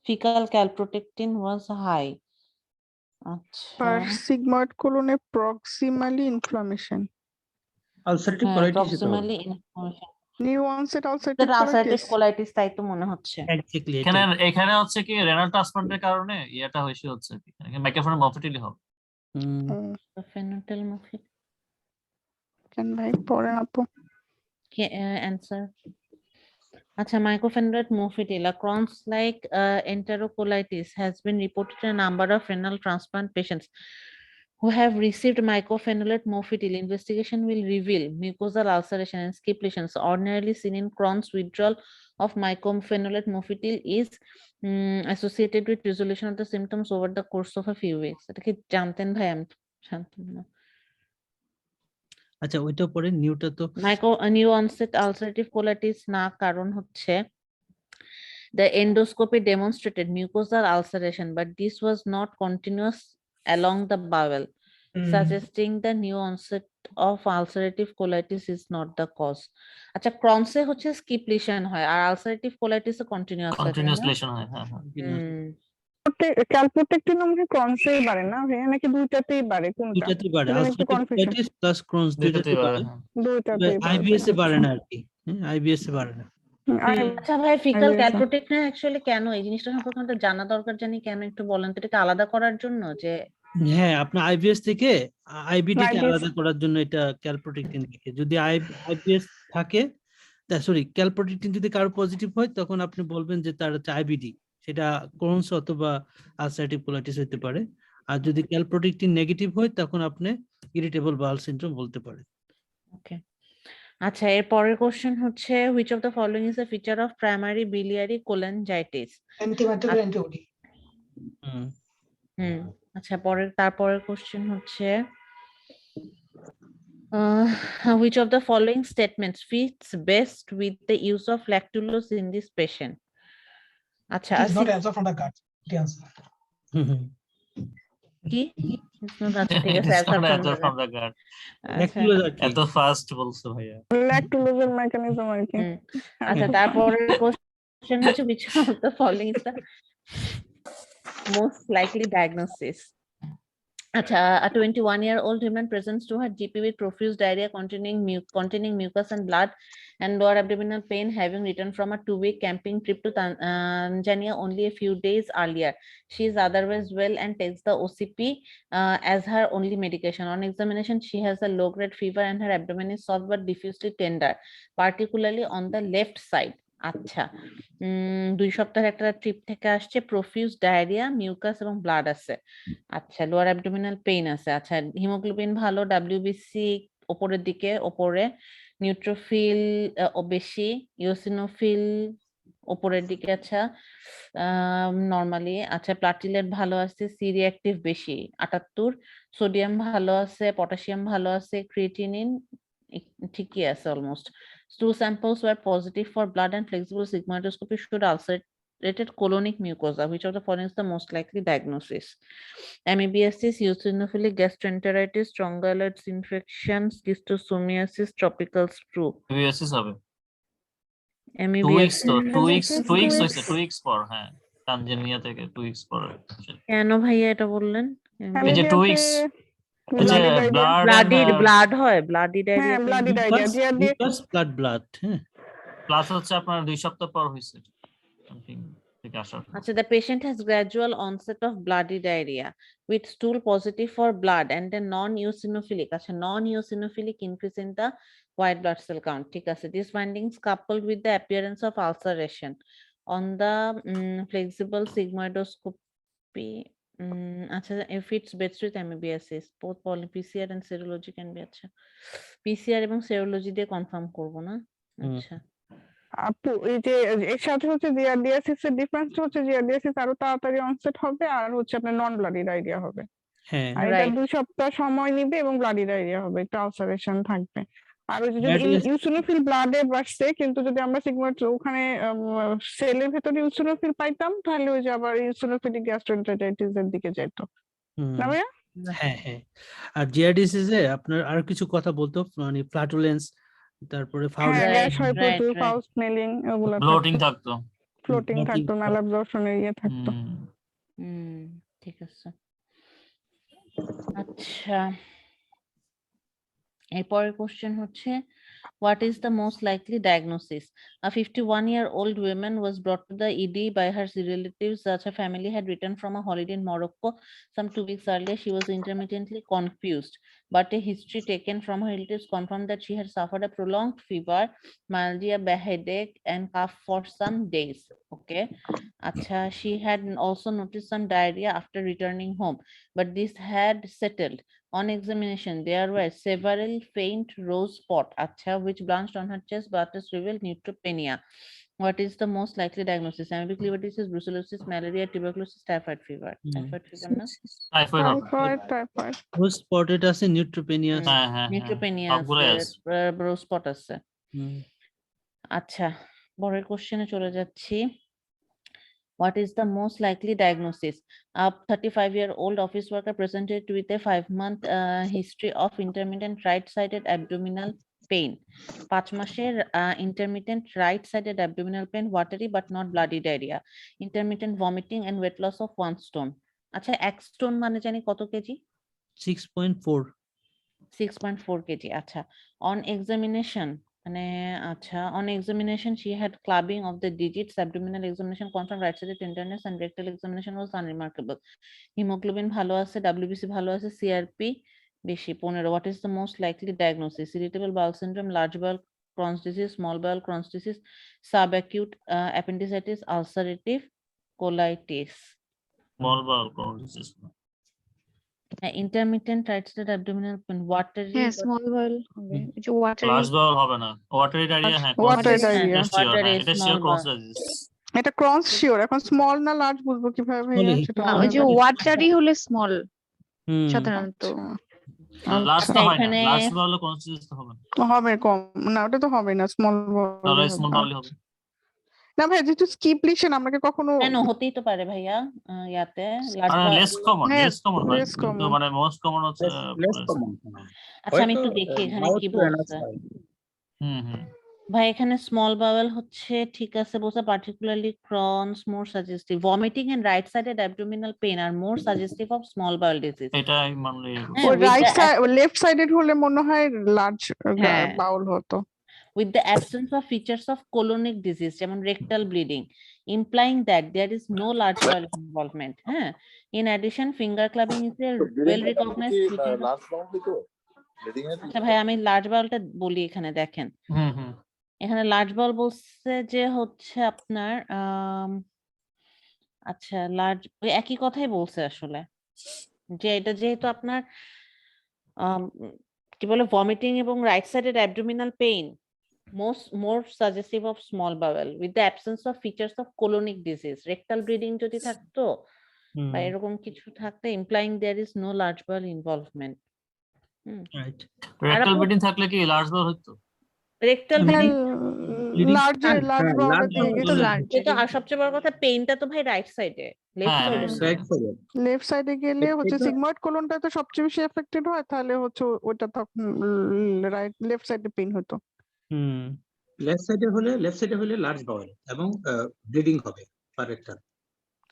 Speaker 7: Fecal calprotectin was high. আচ্ছা
Speaker 6: Per sigmoid colon proximally inflammation.
Speaker 5: Ulcerative
Speaker 7: হ্যাঁ,
Speaker 5: colitis তো
Speaker 7: proximally inflammation.
Speaker 6: New onset ulcerative
Speaker 7: ulcerative
Speaker 6: colitis.
Speaker 7: colitis তাই তো মনে হচ্ছে।
Speaker 1: এক্স্যাক্টলি
Speaker 2: এখানে এখানে হচ্ছে কি রেনাল ট্রান্সপ্লান্টের কারণে এটা হচ্ছে কি মাইক্রোফোন মফিটিলি হবে।
Speaker 7: Phenotyl mofetil.
Speaker 6: Can ভাই পড়েন আপু?
Speaker 7: Answer. আচ্ছা, mycophenolate mofetil, a Crohn's-like enterocolitis has been reported in a number of renal transplant patients who have received mycophenolate mofetil. Investigation will reveal mucosal ulceration and skip lesions ordinarily seen in Crohn's. Withdrawal of mycophenolate mofetil is associated with resolution of the symptoms over the course of a few weeks. এটা কি জানতেন ভাই? আমি জানতাম না।
Speaker 1: আচ্ছা ওইটা পরে নিউটা তো
Speaker 7: নিউ অনসেট আলসারেটিভ কোলাইটিস না, কারণ হচ্ছে the endoscopy demonstrated mucosal ulceration but this was not continuous along the bowel, suggesting the new onset of ulcerative colitis is not the cause. আচ্ছা, ক্রনসে হচ্ছে স্কিপ লিশন হয় আর আলসারেটিভ কোলাইটিসে কন্টিনিউয়াস হয়।
Speaker 2: Continuous lesson হয়, হ্যাঁ হ্যাঁ।
Speaker 6: ক্যালপ্রোটেক্টিন মনে হয় ক্রনসেই বাড়ে না ভাই, নাকি দুইটাতেই বাড়ে? কোনটা?
Speaker 1: দুইটাতেই বাড়ে, আলসারেটিভ কোলাইটিস প্লাস ক্রোনস দুইটাতেই বাড়ে।
Speaker 6: দুইটাতেই বাড়ে।
Speaker 1: আইবিএস এ বাড়ে না আর কি, আইবিএস এ বাড়ে না।
Speaker 7: আচ্ছা ভাই, ফিকাল ক্যালপ্রোটেক্টিন অ্যাকচুয়ালি কেন, এই জিনিসটা সম্পর্কে আমাদের জানা দরকার, জানি কেন একটু বলেন তো। এটাকে আলাদা করার জন্য যে
Speaker 1: হ্যাঁ, আপনার আইবিএস থেকে আইবিডি কে আলাদা করার জন্য এটা ক্যালপ্রোটেক্টিন থেকে। যদি আইবিএস থাকে, সরি ক্যালপ্রোটেক্টিন যদি কারো পজিটিভ হয় তখন আপনি বলবেন যে তার হচ্ছে আইবিডি, সেটা ক্রোনস অথবা আলসারেটিভ কোলাইটিস হতে পারে। আর যদি ক্যালপ্রোটেক্টিন নেগেটিভ হয় তখন আপনি ইরিটেবল বাউল সিনড্রোম বলতে পারেন।
Speaker 7: ওকে। আচ্ছা, এর পরের কোশ্চেন হচ্ছে which of the following is a feature of primary biliary cholangitis?
Speaker 4: Antibiotic antibody.
Speaker 7: আচ্ছা, তারপরের কোশ্চেন হচ্ছে which of the following statements fits best with the use of lactulose in this patient? আচ্ছা,
Speaker 4: It is not absorbed from the gut. The answer.
Speaker 7: কি? It's not, আচ্ছা ঠিক আছে, absorbed from the gut.
Speaker 2: এত fast বলছো ভাইয়া।
Speaker 6: ল্যাকটোলোজের mechanism আর কি।
Speaker 7: আচ্ছা, তারপরের কোশ্চেন হচ্ছে which of the following is the most likely diagnosis? Acha, a 21-year-old woman presents to her GP with profuse diarrhea containing mucus and blood and lower abdominal pain, having returned from a 2-week camping trip to Tanzania only a few days earlier. She is otherwise well and takes the OCP as her only medication. On examination, she has a low-grade fever and her abdomen is soft but diffusely tender, particularly on the left side. আচ্ছা, 2 সপ্তাহের একটা trip থেকে আসছে, profuse diarrhoea, mucus এবং blood আছে। আচ্ছা, lower abdominal pain আছে। আচ্ছা, হিমোগ্লোবিন ভালো, ডাব্লিউবিসি উপরের দিকে ওপরে, নিউট্রোফিল বেশি, ইওসিনোফিল উপরের দিকে, আচ্ছা নরমালি। আচ্ছা, প্লাটিলেট ভালো আছে, সি রিঅ্যাক্টিভ বেশি 78, সোডিয়াম ভালো আছে, পটাশিয়াম ভালো আছে, ক্রিয়েটিনিন ঠিকই আছে almost. 2 samples were positive for blood and flexible sigmoidoscopy showed ulcerated colonic mucosa. Which of the following is the most likely diagnosis? Amoebiasis, eosinophilic gastroenteritis, strongyloids infections, schistosomiasis, tropical sprue.
Speaker 2: Amoebiasis হবে।
Speaker 7: Amoebiasis
Speaker 2: 2 weeks হইছে, 2 weeks পর, হ্যাঁ Tanzania থেকে 2 weeks পর।
Speaker 7: কেন ভাইয়া এটা বললেন?
Speaker 2: এই যে 2 weeks
Speaker 7: ব্লাড হয়, ব্লাডি ডায়রিয়া।
Speaker 6: হ্যাঁ, ব্লাডি ডায়রিয়া
Speaker 1: মিউকাস ব্লাড, হ্যাঁ।
Speaker 2: প্লাস হচ্ছে আপনার 2 সপ্তাহ পর হইছে সামথিং থেকে আসা।
Speaker 7: আচ্ছা, the patient has gradual onset of bloody diarrhea with stool positive for blood and a non-eosinophilic, আচ্ছা non-eosinophilic increase in the white blood cell count, ঠিক আছে। These findings coupled with the appearance of ulceration on the flexible sigmoidoscopy, আচ্ছা, if it's best with amoebiasis, both PCR and serology can be, আচ্ছা PCR এবং serology দিয়ে confirm করব না। আচ্ছা
Speaker 6: আপু, এই যে এর সাথে হচ্ছে জিআরডিএসিস এর ডিফারেন্স হচ্ছে জিআরডিএসিস আরো তাড়াতাড়ি অনসেট হবে আর হচ্ছে আপনার নন ব্লাডি ডায়রিয়া হবে।
Speaker 1: হ্যাঁ
Speaker 6: আর এটা
Speaker 7: Right.
Speaker 6: 2 সপ্তাহ সময় নিবে এবং ব্লাডি ডায়রিয়া হবে, একটু আলসারেশন থাকবে। আর ওই যে যদি
Speaker 1: That is-
Speaker 6: ইউসিনোফিল ব্লাডে বাড়ছে, কিন্তু যদি আমরা সিগমার ওখানে সেলের ভেতরে ইউসিনোফিল পাইতাম, তাহলে ওই যে আবার ইউসিনোফিলিক গ্যাস্ট্রোএন্টারাইটিস এর দিকে যেত না ভাইয়া?
Speaker 1: হ্যাঁ হ্যাঁ। আর জিআরডিসিসে আপনার আরো কিছু কথা বলতো, মানে ফ্ল্যাটুলেন্স, তারপরে ফাউল
Speaker 6: হ্যাঁ,
Speaker 7: Right,
Speaker 6: গ্যাস হয়
Speaker 7: right,
Speaker 6: প্রচুর,
Speaker 7: right.
Speaker 6: ফাউল স্মেলিং, ওগুলো
Speaker 2: ব্লোটিং থাকতো।
Speaker 6: ফ্লোটিং থাকতো, ম্যালাবজর্পশনের ইয়ে থাকতো।
Speaker 7: ঠিক আছে। আচ্ছা, এরপরের কোশ্চেন হচ্ছে, what is the most likely diagnosis? A 51-year-old woman was brought to the ED by her relatives as her family had returned from a holiday in Morocco. Some 2 weeks earlier, she was intermittently confused, but a history taken from her relatives confirmed that she had suffered a prolonged fever, myalgia, headache, and cough for some days. Okay. Acha, she had also noticed some diarrhea after returning home, but this had settled. On examination, there were several faint rose spots, which blanched on her chest, but revealed neutropenia. What is the most likely diagnosis? Amoebic liver disease, brucellosis, malaria, tuberculosis, typhoid fever. Typhoid fever না?
Speaker 2: Typhoid হবে।
Speaker 6: Typhoid.
Speaker 1: রোজ spotted আছে, neutropenia আছে।
Speaker 2: হ্যাঁ হ্যাঁ
Speaker 7: Neutropenia
Speaker 2: সবগুলোই
Speaker 7: আছে,
Speaker 2: আছে।
Speaker 7: rose spot আছে। আচ্ছা, পরের কোশ্চেনে চলে যাচ্ছি। What is the most likely diagnosis? A 35-year-old office worker presented with a 5-month history of intermittent right-sided abdominal pain. 5 মাসের intermittent right-sided abdominal pain, watery but not bloody diarrhea, intermittent vomiting and weight loss of 1 stone. আচ্ছা, 1 stone মানে জানি কত KG?
Speaker 1: 6.4
Speaker 7: 6.4 kg. আচ্ছা, on examination, মানে আচ্ছা, on examination she had clubbing of the digits. Abdominal examination confirmed right-sided tenderness and rectal examination was unremarkable. Hemoglobin ভালো আছে, WBC ভালো আছে, CRP বেশি 15. What is the most likely diagnosis? Irritable bowel syndrome, large bowel Crohn's disease, small bowel Crohn's disease, subacute appendicitis, ulcerative colitis.
Speaker 2: Small bowel Crohn's disease।
Speaker 7: Intermittent right-sided abdominal pain, watery
Speaker 8: হ্যাঁ
Speaker 7: but
Speaker 8: small bowel হবে, ওই যে watery
Speaker 2: large bowel হবে না, watery diarrhoea. হ্যাঁ
Speaker 6: Watery
Speaker 2: Crohn's disease,
Speaker 6: diarrhea.
Speaker 2: এটা sure,
Speaker 7: Watery
Speaker 2: হ্যাঁ, এটা
Speaker 7: small
Speaker 2: sure Crohn's
Speaker 7: bowel.
Speaker 2: disease।
Speaker 6: এটা ক্রস শিওর, এখন স্মল না লার্জ বুঝবো কিভাবে ভাইয়া?
Speaker 1: Small-ই।
Speaker 6: সেটা
Speaker 7: Small,
Speaker 8: ওই যে
Speaker 7: but-
Speaker 8: ওয়াটারি হলে স্মল
Speaker 1: হুম
Speaker 8: সাধারণত।
Speaker 2: লার্জ
Speaker 6: আচ্ছা,
Speaker 2: তো হয় না,
Speaker 7: এখানে-
Speaker 2: লার্জ বাউলে Crohn's disease তো হবে না,
Speaker 6: হবে কম না, ওটা তো হবে না, স্মল
Speaker 2: তাহলে স্মল বাউলই হবে।
Speaker 6: না ভাই, যেহেতু স্কিপ লিশন আমাকে কখনো
Speaker 7: কেন হতেই তো পারে ভাইয়া, ইয়াতে large
Speaker 2: মানে
Speaker 7: bowel-
Speaker 2: লেস কমন,
Speaker 6: হ্যাঁ,
Speaker 2: লেস কমন হয়,
Speaker 6: less
Speaker 2: কিন্তু
Speaker 6: common.
Speaker 2: মানে মোস্ট কমন হচ্ছে
Speaker 5: লেস কমন।
Speaker 7: আচ্ছা, আমি একটু দেখি এখানে কি বলছে।
Speaker 2: হুম।
Speaker 7: ভাই এখানে স্মল বাওয়েল হচ্ছে, ঠিক আছে বলছে, particularly Crohn's more suggestive. Vomiting and right-sided abdominal pain are more suggestive of small bowel disease.
Speaker 2: এটাই মানলে
Speaker 7: হ্যাঁ,
Speaker 6: ওই
Speaker 7: with
Speaker 6: right
Speaker 7: the
Speaker 6: side left sided হলে মনে হয় লার্জ
Speaker 7: হ্যাঁ।
Speaker 6: বাউল হতো।
Speaker 7: with the absence of features of colonic disease, যেমন rectal bleeding, implying that there is no large bowel involvement. In addition, finger clubbing is a well recognized feature. আচ্ছা ভাই, আমি large বাউলটা বলি, এখানে দেখেন,
Speaker 2: হুম
Speaker 7: এখানে লার্জ বাউল বলছে যে হচ্ছে আপনার আচ্ছা, লার্জ ওই একই কথাই বলছে আসলে, যে এটা যেহেতু আপনার কি বলে ভমিটিং এবং right sided abdominal pain more suggestive of small bowel with the absence of features of colonic disease. Rectal bleeding যদি থাকতো বা এরকম কিছু থাকতে, implying there is no large bowel involvement.
Speaker 1: Right.
Speaker 2: Rectal bleeding থাকলে কি লার্জ বাউল হতো?
Speaker 7: Rectal
Speaker 1: হ্যাঁ,
Speaker 7: bleeding
Speaker 6: লার্জ লার্জ বাউলের
Speaker 5: large
Speaker 6: দিকে
Speaker 5: bowel
Speaker 8: তো
Speaker 6: গেছে।
Speaker 8: লার্জ
Speaker 7: এটা, আর সবচেয়ে বড় কথা পেইনটা তো ভাই রাইট সাইডে, লেফট
Speaker 2: হ্যাঁ,
Speaker 7: সাইডে
Speaker 5: রাইট সাইড।
Speaker 6: লেফট সাইডে গেলে হচ্ছে
Speaker 5: এটা-
Speaker 6: সিগময়েড কোলনটা তো সবচেয়ে বেশি এফেক্টেড হয়, তাহলে হচ্ছে ওটা তখন রাইট লেফট সাইডে পেইন হতো।
Speaker 5: লেফট সাইডে হলে লার্জ বাউল এবং ব্লিডিং হবে পারেক্টাল,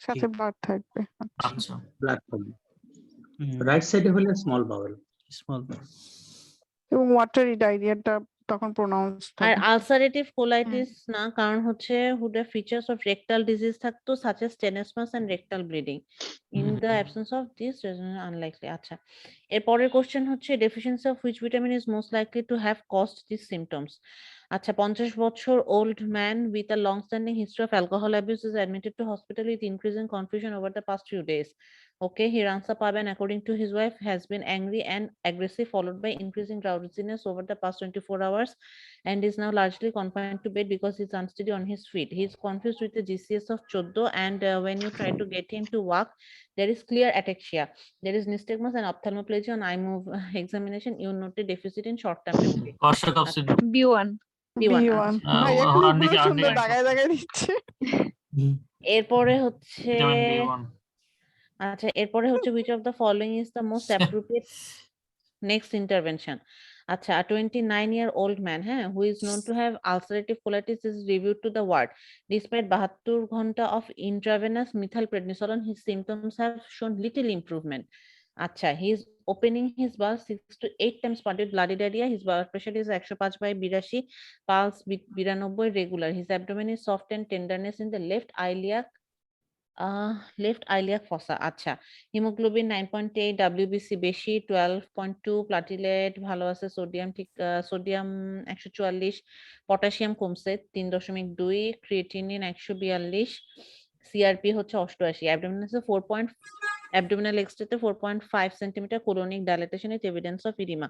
Speaker 6: সাথে ব্লাড থাকবে।
Speaker 2: আচ্ছা।
Speaker 5: ব্লাড হবে। রাইট সাইডে হলে স্মল বাউল।
Speaker 1: স্মল
Speaker 6: এবং ওয়াটারি ডায়রিয়াটা তখন প্রোনাউন্স
Speaker 7: আর
Speaker 6: হবে।
Speaker 7: আলসারেটিভ কোলাইটিস না, কারণ হচ্ছে hood features of rectal disease থাকতো such as tenesmus and rectal bleeding. In the absence of this, unlikely. আচ্ছা, এর পরের কোশ্চেন হচ্ছে, deficiency of which vitamin is most likely to have caused these symptoms? আচ্ছা, 50 বছর old man with a long-standing history of alcohol abuse is admitted to hospital with increasing confusion over the past few days. Okay, he runs a pub and according to his wife has been angry and aggressive, followed by increasing drowsiness over the past 24 hours and is now largely confined to bed because he's unsteady on his feet. He's confused with the GCS of 14 and when you try to get him to walk, There is clear ataxia. There is nystagmus and ophthalmoplegia on eye move examination. You noted deficit in short-term memory.
Speaker 2: Korsakoff syndrome.
Speaker 8: B1
Speaker 7: B1
Speaker 6: B1
Speaker 7: আচ্ছা।
Speaker 6: ভাই এখন
Speaker 2: আর
Speaker 6: এগুলো
Speaker 2: নাকি- আর
Speaker 6: সুন্দর
Speaker 2: নাকি-
Speaker 6: দাগায় দাগায় দিচ্ছে
Speaker 7: এরপরে হচ্ছে
Speaker 2: ভিটামিন B1
Speaker 7: আচ্ছা এরপরে হচ্ছে which of the following is the most appropriate next intervention? আচ্ছা a 29-year-old man who is known to have ulcerative colitis is reviewed to the ward. Despite 72 ঘন্টা of intravenous methylprednisolone, his symptoms have shown little improvement. আচ্ছা, he is opening his bowel 6 to 8 times per day, bloody diarrhea. His blood pressure is 105/82, pulse 92 regular. His abdomen is soft and tenderness in the left iliac fossa. আচ্ছা, haemoglobin 9.8, WBC বেশি 12.2, platelet ভালো আছে, sodium ঠিক sodium 144, potassium কমছে 3.2, creatinine 142, CRP হচ্ছে 88, abdominal আছে 4. Abdominal extent 4.5 cm, colonic dilatation with evidence of edema.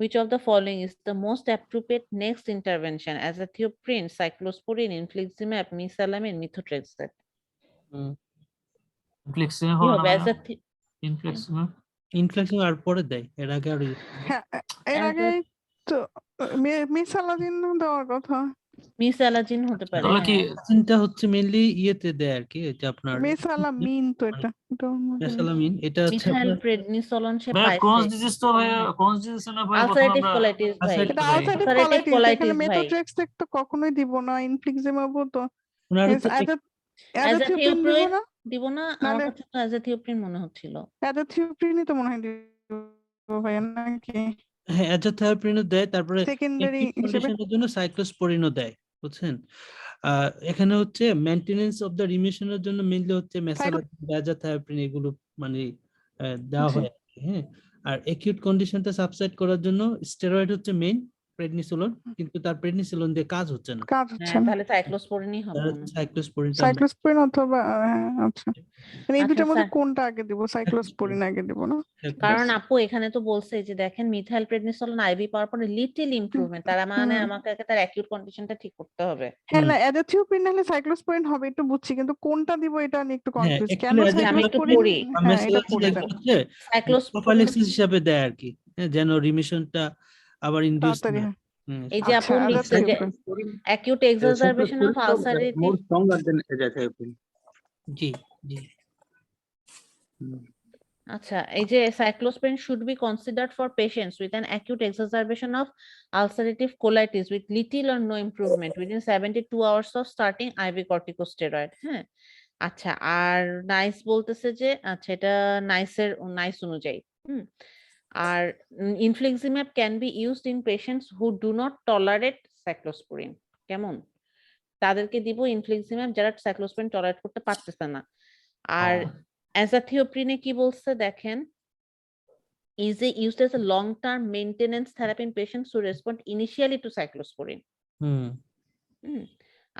Speaker 7: Which of the following is the most appropriate next intervention? Azathioprine, cyclosporin, infliximab, mesalamine, methotrexate.
Speaker 2: ইনফ্লেক্সিমে
Speaker 7: কি
Speaker 2: হবে
Speaker 7: হবে?
Speaker 2: না ইনফ্লেক্সিমে
Speaker 1: ইনফ্লেকশন আর পরে দেয়, এর আগে আর
Speaker 6: হ্যাঁ, এর আগে তো মিসালাজিন দেওয়ার কথা
Speaker 7: মিসালাজিন হতে পারে।
Speaker 2: তাহলে কি
Speaker 1: চিন্তা হচ্ছে মেইনলি ইয়েতে দেয় আর কি, যে আপনার
Speaker 6: মিসালামিন তো এটা
Speaker 1: মেসালামিন, এটা হচ্ছে আপনার
Speaker 7: মিথাইলপ্রেডনিসোলন সে
Speaker 2: ভাই
Speaker 7: পাইছে।
Speaker 2: ক্রোনস ডিজিজ তো ভাই ক্রোনস ডিজিজ না ভাই
Speaker 7: আলসারেটিভ
Speaker 2: আমরা
Speaker 7: কোলাইটিস ভাই।
Speaker 1: ulcerative
Speaker 6: এটা আলসারেটিভ
Speaker 7: ulcerative
Speaker 6: কোলাইটিস, এখানে
Speaker 7: colitis ভাই।
Speaker 6: মেথোট্রেক্সেট তো কখনোই দিব না, ইনফ্লিক্সিমাবও তো
Speaker 1: ওনার হচ্ছে
Speaker 6: অ্যাজাথিওপ্রিন দিব না,
Speaker 7: দিব না, আমার কাছে তো আজাথিওপ্রিন মনে হচ্ছিল।
Speaker 6: অ্যাজাথিওপ্রিনই তো মনে হয় দিব ভাই নাকি,
Speaker 1: হ্যাঁ অ্যাজাথিওপ্রিনও দেয়, তারপরে
Speaker 6: সেকেন্ডারি
Speaker 1: acute
Speaker 6: হিসেবে
Speaker 1: condition এর জন্য সাইক্লোস্পোরিনও দেয়, বুঝছেন। এখানে হচ্ছে মেইনটেনেন্স অফ দ্য রিমিশনের জন্য মেইনলি হচ্ছে মেসালাজিন, অ্যাজাথিওপ্রিন এগুলো মানে দেওয়া হয় আর কি, হ্যাঁ। আর একিউট কন্ডিশনটা সাবসাইড করার জন্য স্টেরয়েড হচ্ছে মেইন, প্রেডনিসোলন, কিন্তু তার প্রেডনিসোলন দিয়ে কাজ হচ্ছে না,
Speaker 6: কাজ হচ্ছে
Speaker 7: হ্যাঁ,
Speaker 6: না,
Speaker 7: তাহলে সাইক্লোস্পোরিনই হবে মনে হয়।
Speaker 1: সাইক্লোস্পোরিনটা
Speaker 6: সাইক্লোস্পোরিন অথবা আচ্ছা, মানে এই
Speaker 7: আচ্ছা,
Speaker 6: দুটার মধ্যে
Speaker 7: স্যার।
Speaker 6: কোনটা আগে দিব, সাইক্লোস্পোরিন আগে দিব না?
Speaker 7: কারণ আপু এখানে তো বলছে যে দেখেন মিথাইলপ্রেডনিসোলন আইভি পাওয়ার পরে লিটল ইমপ্রুভমেন্ট, তার মানে আমাকে আগে তার অ্যাকিউট কন্ডিশনটা ঠিক করতে হবে।
Speaker 6: হ্যাঁ না, অ্যাজাথিওপ্রিন হলে সাইক্লোস্পোরিন হবে একটু বুঝছি, কিন্তু কোনটা দিব এটা নিয়ে একটু কনফিউজ। কেন সাইক্লোস্পোরিন? হ্যাঁ, এটা পড়ে দেন
Speaker 7: সাইক্লোস্পোরিন
Speaker 1: হিসাবে দেয় আর কি, হ্যাঁ, যেন রিমিশনটা আবার ইনডিউস
Speaker 6: তাড়াতাড়ি
Speaker 1: হয়।
Speaker 6: হয়।
Speaker 7: এই যে আপু
Speaker 6: আচ্ছা,
Speaker 7: লিখছে যে acute exacerbation of ulcerative.
Speaker 5: more stronger than azathioprine.
Speaker 1: জি জি।
Speaker 7: আচ্ছা, এই যে cyclosporin should be considered for patients with an acute exacerbation of ulcerative colitis with little or no improvement within 72 hours of starting IV corticosteroid. হ্যাঁ, আচ্ছা, আর nice বলতেছে যে আচ্ছা এটা নাইস অনুযায়ী আর infliximab can be used in patients who do not tolerate cyclosporin. কেমন? তাদেরকে দিব infliximab যারা cyclosporin টলারেট করতে পারতেছে না। আর azathioprine কি বলছে দেখেন, is used as a long term maintenance therapy in patients who respond initially to cyclosporin.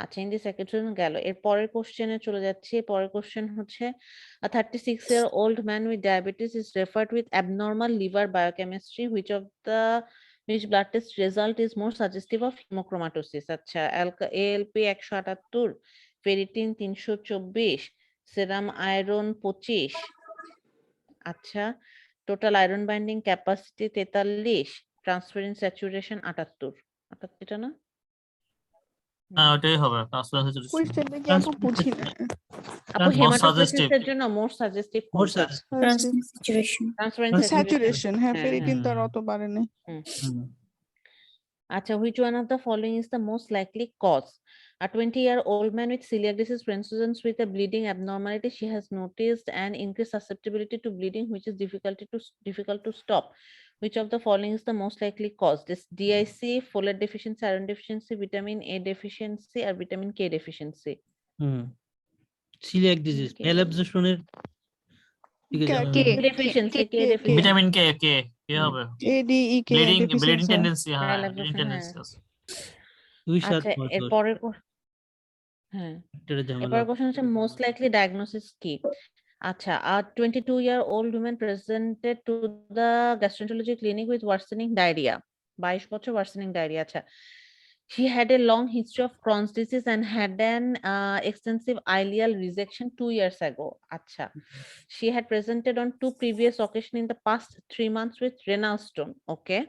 Speaker 7: আচ্ছা, ইন দি সেকেন্ড গেল। এর পরের কোশ্চেনে চলে যাচ্ছে। পরের কোশ্চেন হচ্ছে a 36-year-old man with diabetes is referred with abnormal liver biochemistry, which blood test result is more suggestive of hemochromatosis. আচ্ছা, ALP 178, ferritin 324, serum iron 25, আচ্ছা, total iron binding capacity 43, transference saturation 78 এটা না?
Speaker 2: হ্যাঁ ওটাই হবে transference saturation.
Speaker 6: কোশ্চেনটা কি আপু বুঝি না
Speaker 7: আপু হেমাটোক্রাইসিসের জন্য মোর সাজেস্টিভ কোনটা? ট্রান্সফারেন্স
Speaker 6: স্যাচুরেশন, হ্যাঁ, ফেরিটিন তো আর অত বাড়ে না।
Speaker 7: আচ্ছা, which one of the following is the most likely cause? A 20-year-old man with celiac disease presents with a bleeding abnormality. She has noticed an increased susceptibility to bleeding, which is difficult to stop. Which of the following is the most likely cause? This DIC, folate deficiency, iron deficiency, vitamin A deficiency, or vitamin K deficiency?
Speaker 1: Celiac disease, malabsorptionের
Speaker 2: vitamin K কি হবে?
Speaker 6: ADEK
Speaker 2: bleeding tendency, হ্যাঁ bleeding tendency আছে।
Speaker 7: আচ্ছা, এরপরের question হচ্ছে most likely diagnosis কি? আচ্ছা, a 22-year-old woman presented to the gastroenterology clinic with worsening diarrhea. 22 বছর worsening diarrhea. আচ্ছা, She had a long history of Crohn's disease and had an extensive ileal resection 2 years ago. Acha. She had presented on 2 previous occasions in the past 3 months with renal stone. Okay.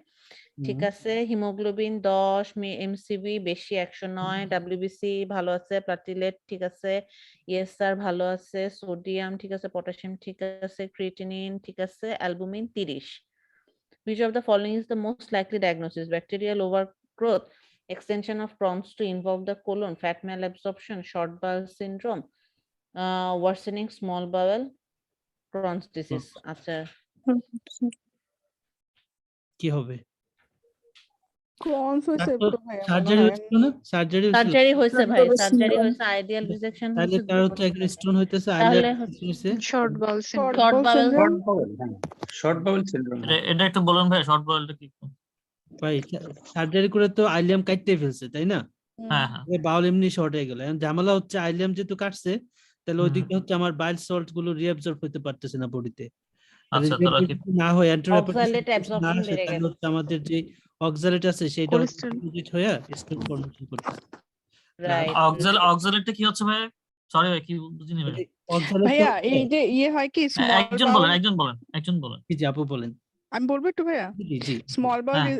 Speaker 7: ঠিক আছে, haemoglobin 10, MCV বেশি 109, WBC ভালো আছে, platelet ঠিক আছে, ESR ভালো আছে, sodium ঠিক আছে, পটাশিয়াম ঠিক আছে, ক্রিয়েটিনিন ঠিক আছে, albumin 30. Which of the following is the most likely diagnosis? Bacterial overgrowth, extension of Crohn's to involve the colon, fat malabsorption, short bowel syndrome, worsening small bowel, Crohn's disease. আচ্ছা
Speaker 1: কি হবে?
Speaker 6: Crohn's হইছে তো ভাই
Speaker 1: surgery হইছিল না? Surgery
Speaker 7: surgery হইছে ভাই, সার্জারি হইছে, আইডিয়াল রিজেকশন
Speaker 1: তাহলে
Speaker 7: হইছে,
Speaker 1: তার হচ্ছে একটা স্টোন হইতেছে,
Speaker 7: তাহলে
Speaker 1: আইডিয়াল হইছে
Speaker 8: শর্ট বল
Speaker 7: শর্ট বাউল
Speaker 5: শর্ট বাউল সিনড্রোম।
Speaker 2: এটা একটু বলুন ভাই, শর্ট বাউলটা কি?
Speaker 1: ভাই সার্জারি করে তো আইলিয়াম কাটতে ফেলছে তাই না?
Speaker 2: হ্যাঁ হ্যাঁ,
Speaker 1: বাউল এমনি শর্ট হয়ে গেল। এখন ঝামেলা হচ্ছে আইলিয়াম যেহেতু কাটছে, তাহলে ওইদিকে হচ্ছে আমার বাইল সল্ট গুলো রিঅ্যাবজর্ব হতে পারতেছে না বডিতে।
Speaker 2: আচ্ছা তাহলে কি
Speaker 1: না হয়
Speaker 7: অক্সালেট অ্যাবজর্পশন বেড়ে গেছে,
Speaker 1: তাহলে হচ্ছে আমাদের যে অক্সালেট আছে সেটা ডিপোজিট হয়ে স্টোন ফর্মেশন করতেছে।
Speaker 7: রাইট।
Speaker 2: অক্সালেটটা কি হচ্ছে ভাই? সরি ভাই, কি বুঝিনি ভাই।
Speaker 6: ভাইয়া এই যে ইয়ে হয় কি স্মল
Speaker 2: একজন বলেন।
Speaker 1: কি যাবো বলেন?
Speaker 6: আমি বলবো একটু ভাইয়া,
Speaker 1: জি জি।
Speaker 6: স্মল বল
Speaker 2: হ্যাঁ।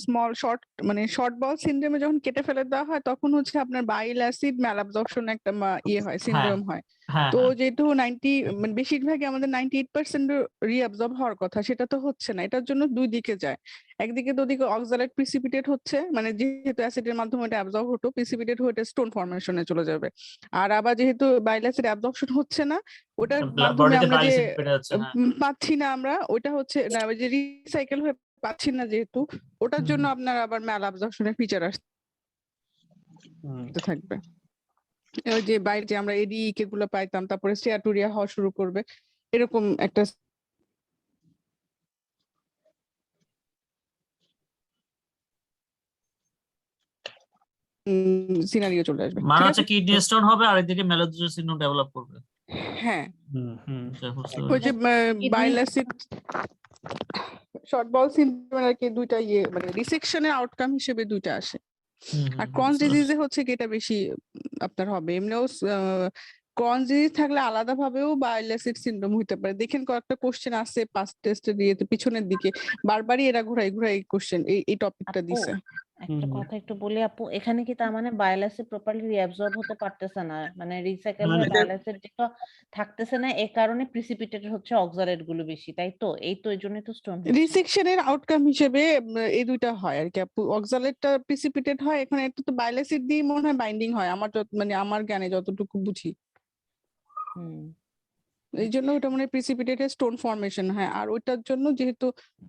Speaker 6: স্মল শর্ট মানে শর্ট বল সিনড্রোমে যখন কেটে ফেলে দেওয়া হয় তখন হচ্ছে আপনার বাইল অ্যাসিড ম্যালঅ্যাবজর্পশন একটা ইয়ে হয়, সিনড্রোম হয়।
Speaker 2: হ্যাঁ
Speaker 6: তো যেহেতু 90 মানে বেশিরভাগই আমাদের 98% রিঅ্যাবজর্ব হওয়ার কথা, সেটা তো হচ্ছে না। এটার জন্য দুই দিকে যায়, একদিকে তো ওদিকে অক্সালেট প্রিসিপিটেট হচ্ছে, মানে যেহেতু অ্যাসিডের মাধ্যমে এটা অ্যাবজর্ব হতো, প্রিসিপিটেট হয়ে স্টোন ফর্মেশনে চলে যাবে। আর আবার যেহেতু বাইল অ্যাসিড অ্যাবজর্পশন হচ্ছে না, ওটার মাধ্যমে আমরা যে পাচ্ছি না, আমরা ওটা হচ্ছে না ওই যে রিসাইকেল হয়ে পাচ্ছি না, যেহেতু ওটার জন্য আপনার আবার ম্যাল অ্যাবজর্পশনের ফিচার আসতে থাকবে। ওই যে বাইরে যে আমরা এডিকে গুলো পাইতাম, তারপরে স্টিয়াটুরিয়া হওয়া শুরু করবে, এরকম একটা সিনারিও চলে আসবে।
Speaker 2: মানে হচ্ছে কিডনি স্টোন হবে আর এদিকে ম্যালাথিওস সিনড্রোম ডেভেলপ করবে।
Speaker 6: হ্যাঁ,
Speaker 2: ওই
Speaker 6: যে bile acid short bowel syndrome আর কি দুইটা ইয়ে মানে রিসেকশনের আউটকাম হিসেবে দুইটা আসে। আর ক্রনস ডিজিজে হচ্ছে কি এটা বেশি আপনার হবে। এমনিও ক্রনস ডিজিজ থাকলে আলাদা ভাবেও বাইল অ্যাসিড সিনড্রোম হইতে পারে। দেখেন কয়েকটা কোশ্চেন আছে পাস্ট টেস্টে দিয়ে পিছনের দিকে বারবারই এরা ঘুরাই ঘুরাই কোশ্চেন এই টপিকটা দিছে।
Speaker 7: একটা কথা একটু বলি আপু, এখানে কি তার মানে বাইল অ্যাসিড প্রপারলি রিঅ্যাবজর্ব হতে পারতেছে না, মানে রিসাইকেল হয়ে বাইল অ্যাসিড যেটা থাকতেছে না, এই কারণে প্রিসিপিটেট হচ্ছে অক্সালেট গুলো বেশি, তাই তো? এই তো এই জন্যই তো স্টোন
Speaker 6: রিসেকশনের আউটকাম হিসেবে এই দুইটা হয় আর কি আপু। অক্সালেটটা প্রিসিপিটেট হয়, এখানে একটু তো বাইল অ্যাসিড দিয়ে মনে হয় বাইন্ডিং হয়, আমার মানে আমার জ্ঞানে যতটুকু বুঝি। এই জন্য ওটা মানে প্রিসিপিটেটেড স্টোন ফর্মেশন হয়। আর ওইটার জন্য যেহেতু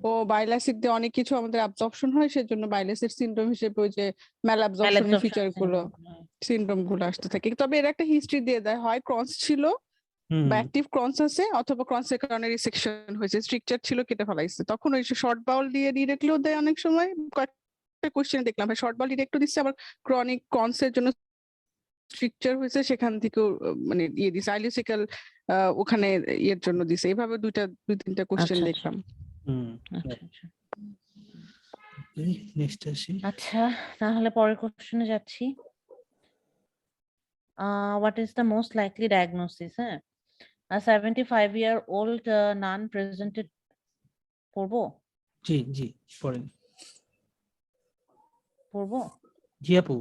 Speaker 6: ও বাইল অ্যাসিড দিয়ে অনেক কিছু আমাদের অ্যাবজর্পশন হয়, সেজন্য বাইল অ্যাসিড সিনড্রোম হিসেবে ওই যে ম্যালঅ্যাবজর্পশনের ফিচার গুলো সিনড্রোম গুলো আসতে থাকে। তবে এর একটা হিস্ট্রি দিয়ে দেয়, হয় ক্রনস ছিল বা অ্যাক্টিভ ক্রনস আছে, অথবা ক্রনসের কারণে রিসেকশন হয়েছে, স্ট্রিকচার ছিল কেটে ফেলাইছে, তখন ওই শর্ট বাউল দিয়ে ডিরেক্টলিও দেয়। অনেক সময় কয়েকটা কোশ্চেন দেখলাম শর্ট বাউল ডিরেক্টও দিচ্ছে, আবার ক্রনিক ক্রনসের জন্য স্ট্রিকচার হয়েছে সেখান থেকেও মানে ইয়ে দিছে, আইলিওসিক্যাল ওখানে ইয়ের জন্য দিছে। এইভাবে দুই তিনটা কোশ্চেন দেখলাম।
Speaker 1: নেক্সট আসি।
Speaker 7: আচ্ছা, তাহলে পরের কোশ্চেনে যাচ্ছি। What is the most likely diagnosis? A 75-year-old nun presented. পড়বো?
Speaker 1: জি জি পড়েন।
Speaker 7: পড়বো?
Speaker 1: জি আপু।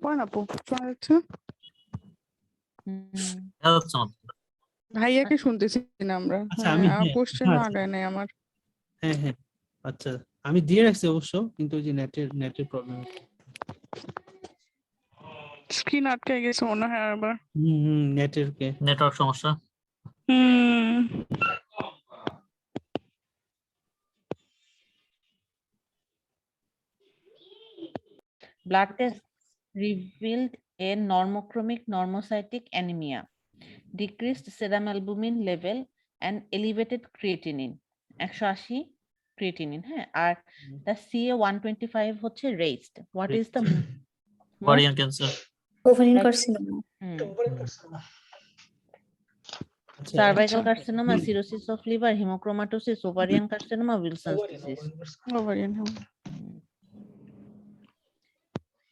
Speaker 6: পড়েন আপু, শোনা যাচ্ছে? ভাইয়াকে শুনতেছি না আমরা।
Speaker 1: আচ্ছা আমি
Speaker 6: কোশ্চেন আগায় নাই আমার।
Speaker 1: হ্যাঁ হ্যাঁ আচ্ছা আমি দিয়ে রাখছি অবশ্য, কিন্তু ওই যে নেটের প্রবলেম,
Speaker 6: স্ক্রিন আটকে গেছে মনে হয় আবার।
Speaker 2: নেটওয়ার্ক সমস্যা।
Speaker 7: Blood tests revealed a normochromic normocytic anemia, decreased serum albumin level and elevated creatinine 180 creatinine, হ্যাঁ, আর the CA 125 হচ্ছে raised. What is the
Speaker 2: ovarian cancer?
Speaker 8: Ovarian carcinoma.
Speaker 7: Cervical carcinoma, cirrhosis of liver, hemochromatosis, ovarian carcinoma, Wilson's disease.
Speaker 6: Ovarian.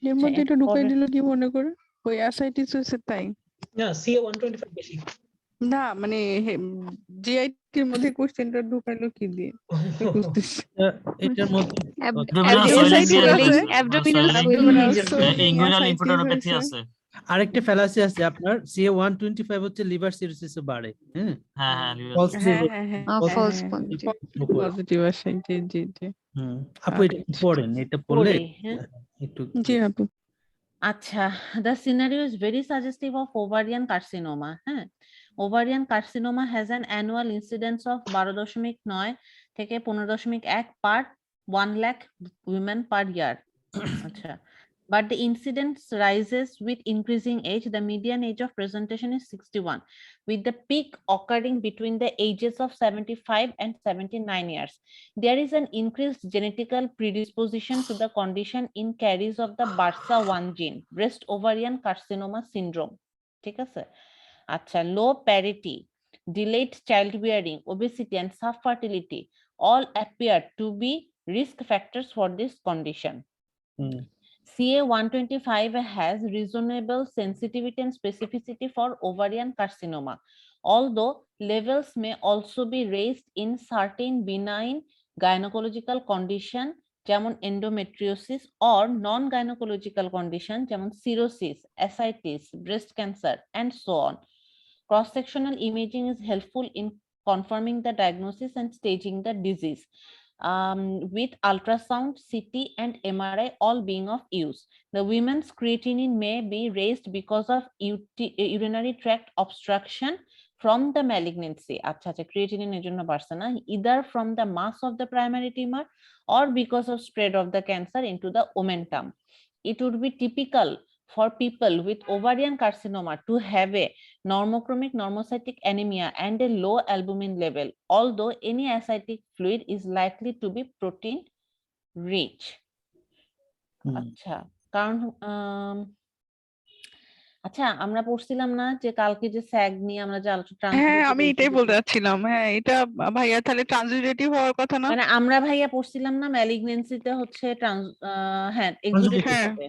Speaker 6: এর মধ্যে এটা ঢুকাই দিল কি মনে করে ওই অ্যাসাইটিস হচ্ছে তাই
Speaker 4: না CA 125 বেশি
Speaker 6: না মানে জিআইটি এর মধ্যে কোশ্চেনটা ঢুকাইলো কি দিয়ে বুঝতেছি
Speaker 1: এটার মধ্যে
Speaker 2: ইনগুইনাল লিম্ফোডেনোপ্যাথি আছে
Speaker 1: আরেকটা ফ্যালাসি আছে আপনার CA 125 হচ্ছে লিভার সিরোসিস বাড়ে হ্যাঁ
Speaker 2: হ্যাঁ
Speaker 8: false positive
Speaker 6: পজিটিভ আসে জি জি জি
Speaker 1: আপু এটা পড়েন এটা পড়লে একটু
Speaker 6: জি আপু
Speaker 7: আচ্ছা the scenario is very suggestive of ovarian carcinoma হ্যাঁ ovarian carcinoma has an annual incidence of 12.9 থেকে 15.1 per 1 lakh women per year আচ্ছা but the incidence rises with increasing age. The median age of presentation is 61 with the peak occurring between the ages of 75 and 79 years. There is an increased genetical predisposition to the condition in carriers of the BRCA1 gene, breast ovarian carcinoma syndrome. ঠিক আছে আচ্ছা low parity, delayed childbearing, obesity and subfertility all appear to be risk factors for this condition. CA 125 has reasonable sensitivity and specificity for ovarian carcinoma, although levels may also be raised in certain benign gynecological condition যেমন endometriosis or non-gynecological condition যেমন cirrhosis, ascites, breast cancer and so on. Cross-sectional imaging is helpful in confirming the diagnosis and staging the disease. With ultrasound, CT and MRI all being of use. The women's creatinine may be raised because of urinary tract obstruction from the malignancy. আচ্ছা creatinine এর জন্য বাড়ছে না either from the mass of the primary tumor or because of spread of the cancer into the omentum. It would be typical for people with ovarian carcinoma to have a normochromic normocytic anemia and a low albumin level, although any ascitic fluid is likely to be protein rich. আচ্ছা কারণ আচ্ছা আমরা পড়ছিলাম না যে কালকে যে স্যাগ নিয়ে আমরা যে আলোচনা
Speaker 6: হ্যাঁ আমি এটাই বলতে যাচ্ছিলাম হ্যাঁ এটা ভাইয়া তাহলে ট্রান্সিটিভ হওয়ার কথা না
Speaker 7: মানে আমরা ভাইয়া পড়ছিলাম না ম্যালিগনেন্সিতে হচ্ছে হ্যাঁ এক্সুডেটিভ হবে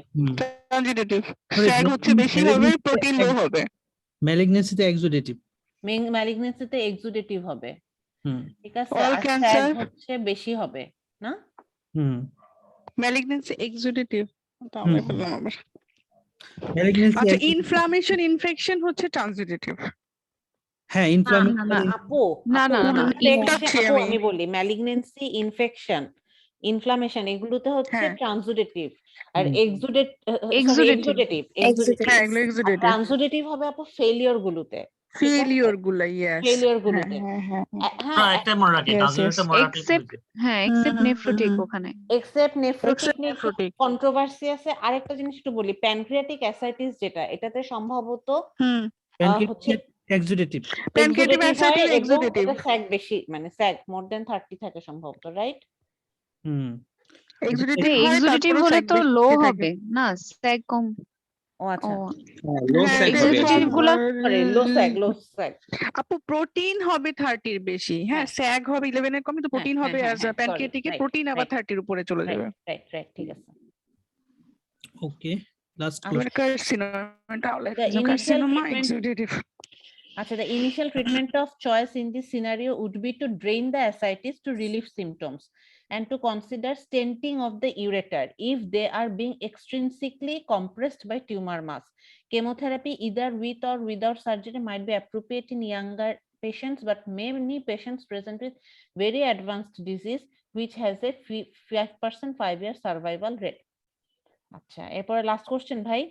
Speaker 6: ট্রান্সিটিভ স্যাগ হচ্ছে বেশি হবে প্রোটিন লো হবে
Speaker 1: ম্যালিগনেন্সিতে এক্সুডেটিভ
Speaker 7: ম্যালিগনেন্সিতে এক্সুডেটিভ হবে ঠিক আছে
Speaker 6: অল
Speaker 7: আর
Speaker 6: ক্যান্সার
Speaker 7: হচ্ছে বেশি হবে না
Speaker 6: ম্যালিগনেন্সি এক্সুডেটিভ তো আমরা বললাম আবার আচ্ছা ইনফ্লামেশন ইনফেকশন হচ্ছে ট্রান্সিটিভ
Speaker 1: হ্যাঁ ইনফ্লামেশন
Speaker 7: আপু
Speaker 8: না
Speaker 7: আমি বলি ম্যালিগনেন্সি ইনফেকশন ইনফ্লামেশন এগুলোতে হচ্ছে ট্রান্সুডেটিভ আর এক্সুডেটিভ ট্রান্সুডেটিভ হবে আপু ফেলিওর গুলোতে
Speaker 6: ফেলিওর গুলো ইয়েস
Speaker 7: ফেলিওর গুলোতে
Speaker 2: হ্যাঁ একটা মনে রাখি ট্রান্সুডেটিভ মনে রাখি
Speaker 8: এক্সেপ্ট নেফ্রোটিক ওখানে
Speaker 7: এক্সেপ্ট নেফ্রোটিক কন্ট্রোভার্সি আছে আরেকটা জিনিস একটু বলি প্যানক্রিয়াটিক অ্যাসাইটিস যেটা এটাতে সম্ভবত হচ্ছে
Speaker 1: এক্সুডেটিভ
Speaker 6: প্যানক্রিয়াটিক অ্যাসাইটিস এক্সুডেটিভ
Speaker 7: স্যাগ বেশি মানে স্যাগ মোর দ্যান 30 থাকে সম্ভবত রাইট
Speaker 8: এক্সুডেটিভ হলে তো লো হবে না স্যাগ কম
Speaker 7: ও আচ্ছা
Speaker 5: লো স্যাগ হবে
Speaker 7: লো স্যাগ
Speaker 6: আপু প্রোটিন হবে 30 এর বেশি হ্যাঁ স্যাগ হবে 11 এর কম তো প্রোটিন হবে অ্যাজ প্যানক্রিয়াটিকে প্রোটিন আবার 30 এর উপরে চলে যাবে
Speaker 7: রাইট ঠিক আছে
Speaker 1: ওকে লাস্ট
Speaker 6: কার্সিনোমা এক্সুডেটিভ
Speaker 7: আচ্ছা the initial treatment of choice in this scenario would be to drain the ascites to relieve symptoms and to consider stenting of the ureter if they are being extrinsically compressed by tumor mass. Chemotherapy either with or without surgery might be appropriate in younger patients, but many patients present with very advanced disease which has a 5% 5-year survival rate. আচ্ছা এরপরে last question ভাই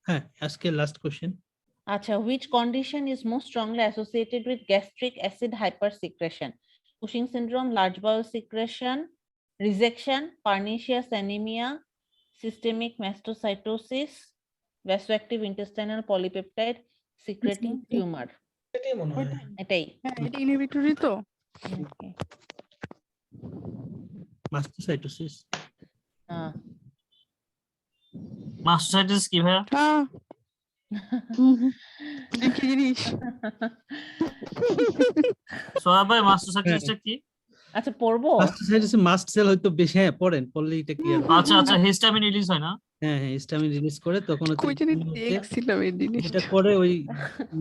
Speaker 1: হ্যাঁ আজকে last question
Speaker 7: আচ্ছা which condition is most strongly associated with gastric acid hypersecretion? Cushing syndrome, large bowel secretion, resection, pernicious anemia, systemic mastocytosis, vasoactive intestinal polypeptide secreting tumor. এটাই
Speaker 6: এটা inhibitory তো
Speaker 1: মাস্টোসাইটোসিস
Speaker 2: মাস্টোসাইটিস কি ভাই
Speaker 6: কি জিনিস
Speaker 2: সোহরাব ভাই মাস্টোসাইটিসটা কি
Speaker 7: আচ্ছা পড়বো।
Speaker 1: মাস্টাসাইটিস মাস্ট সেল হয়তো বেশি পড়েন, পড়লে এটা ক্লিয়ার
Speaker 2: আচ্ছা আচ্ছা হিস্টামিন রিলিজ হয় না?
Speaker 1: হ্যাঁ হ্যাঁ হিস্টামিন রিলিজ করে তখন
Speaker 6: কই জানি দেখছিলাম এই
Speaker 1: যেটা
Speaker 6: জিনিসটা।
Speaker 1: করে ওই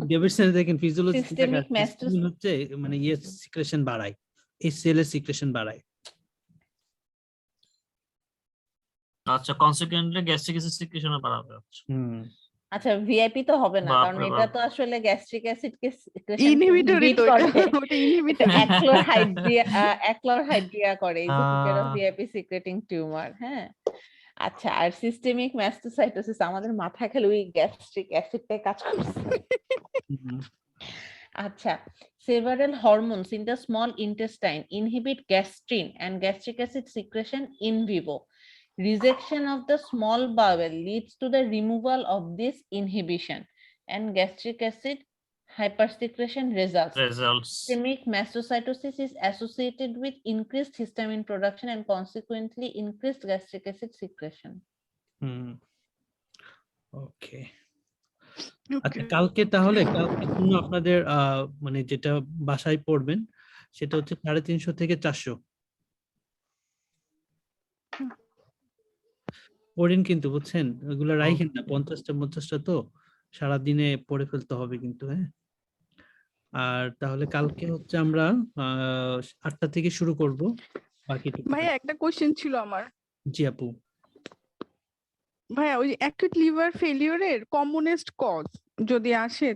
Speaker 1: ডেভিডসন দেখেন ফিজিওলজি
Speaker 7: Systemic mastocytosis
Speaker 1: হচ্ছে মানে ইয়ে সিক্রেশন বাড়ায়, এই সেলের সিক্রেশন বাড়ায়।
Speaker 2: আচ্ছা কনসিকুয়েন্টলি গ্যাস্ট্রিক অ্যাসিড সিক্রেশনও বাড়াবে।
Speaker 7: আচ্ছা ভিআইপি তো হবে না, কারণ
Speaker 2: বাপরে
Speaker 7: এটা
Speaker 2: বাপ।
Speaker 7: তো আসলে গ্যাস্ট্রিক অ্যাসিড কে
Speaker 6: ইনহিবিটরি তো
Speaker 7: করে,
Speaker 6: ওটা ইনহিবিটর।
Speaker 7: অ্যাক্লোরহাইড্রিয়া করে, is a feature of VIP secreting tumour. হ্যাঁ আচ্ছা, আর সিস্টেমিক ম্যাস্টোসাইটোসিস আমাদের মাথায় খেলে ওই গ্যাস্ট্রিক অ্যাসিডটাই কাজ করছে। আচ্ছা, several hormones in the small intestine inhibit gastrin and gastric acid secretion in vivo. Rejection of the small bowel leads to the removal of this inhibition and gastric acid hypersecretion results. Systemic mastocytosis is associated with increased histamine production and consequently increased gastric acid secretion.
Speaker 1: ওকে আচ্ছা, কালকে তাহলে কালকের জন্য আপনাদের মানে যেটা বাসায় পড়বেন সেটা হচ্ছে 350 থেকে 400 পড়েন কিন্তু, বুঝছেন? ওগুলো রাইখেন না, 50টা তো সারাদিনে পড়ে ফেলতে হবে কিন্তু। হ্যাঁ, আর তাহলে কালকে হচ্ছে আমরা 8টা থেকে শুরু করব বাকিটা।
Speaker 6: ভাইয়া একটা কোশ্চেন ছিল আমার।
Speaker 1: জি আপু।
Speaker 6: ভাইয়া ওই অ্যাকিউট লিভার ফেলিওরের কমনেস্ট কজ যদি আসে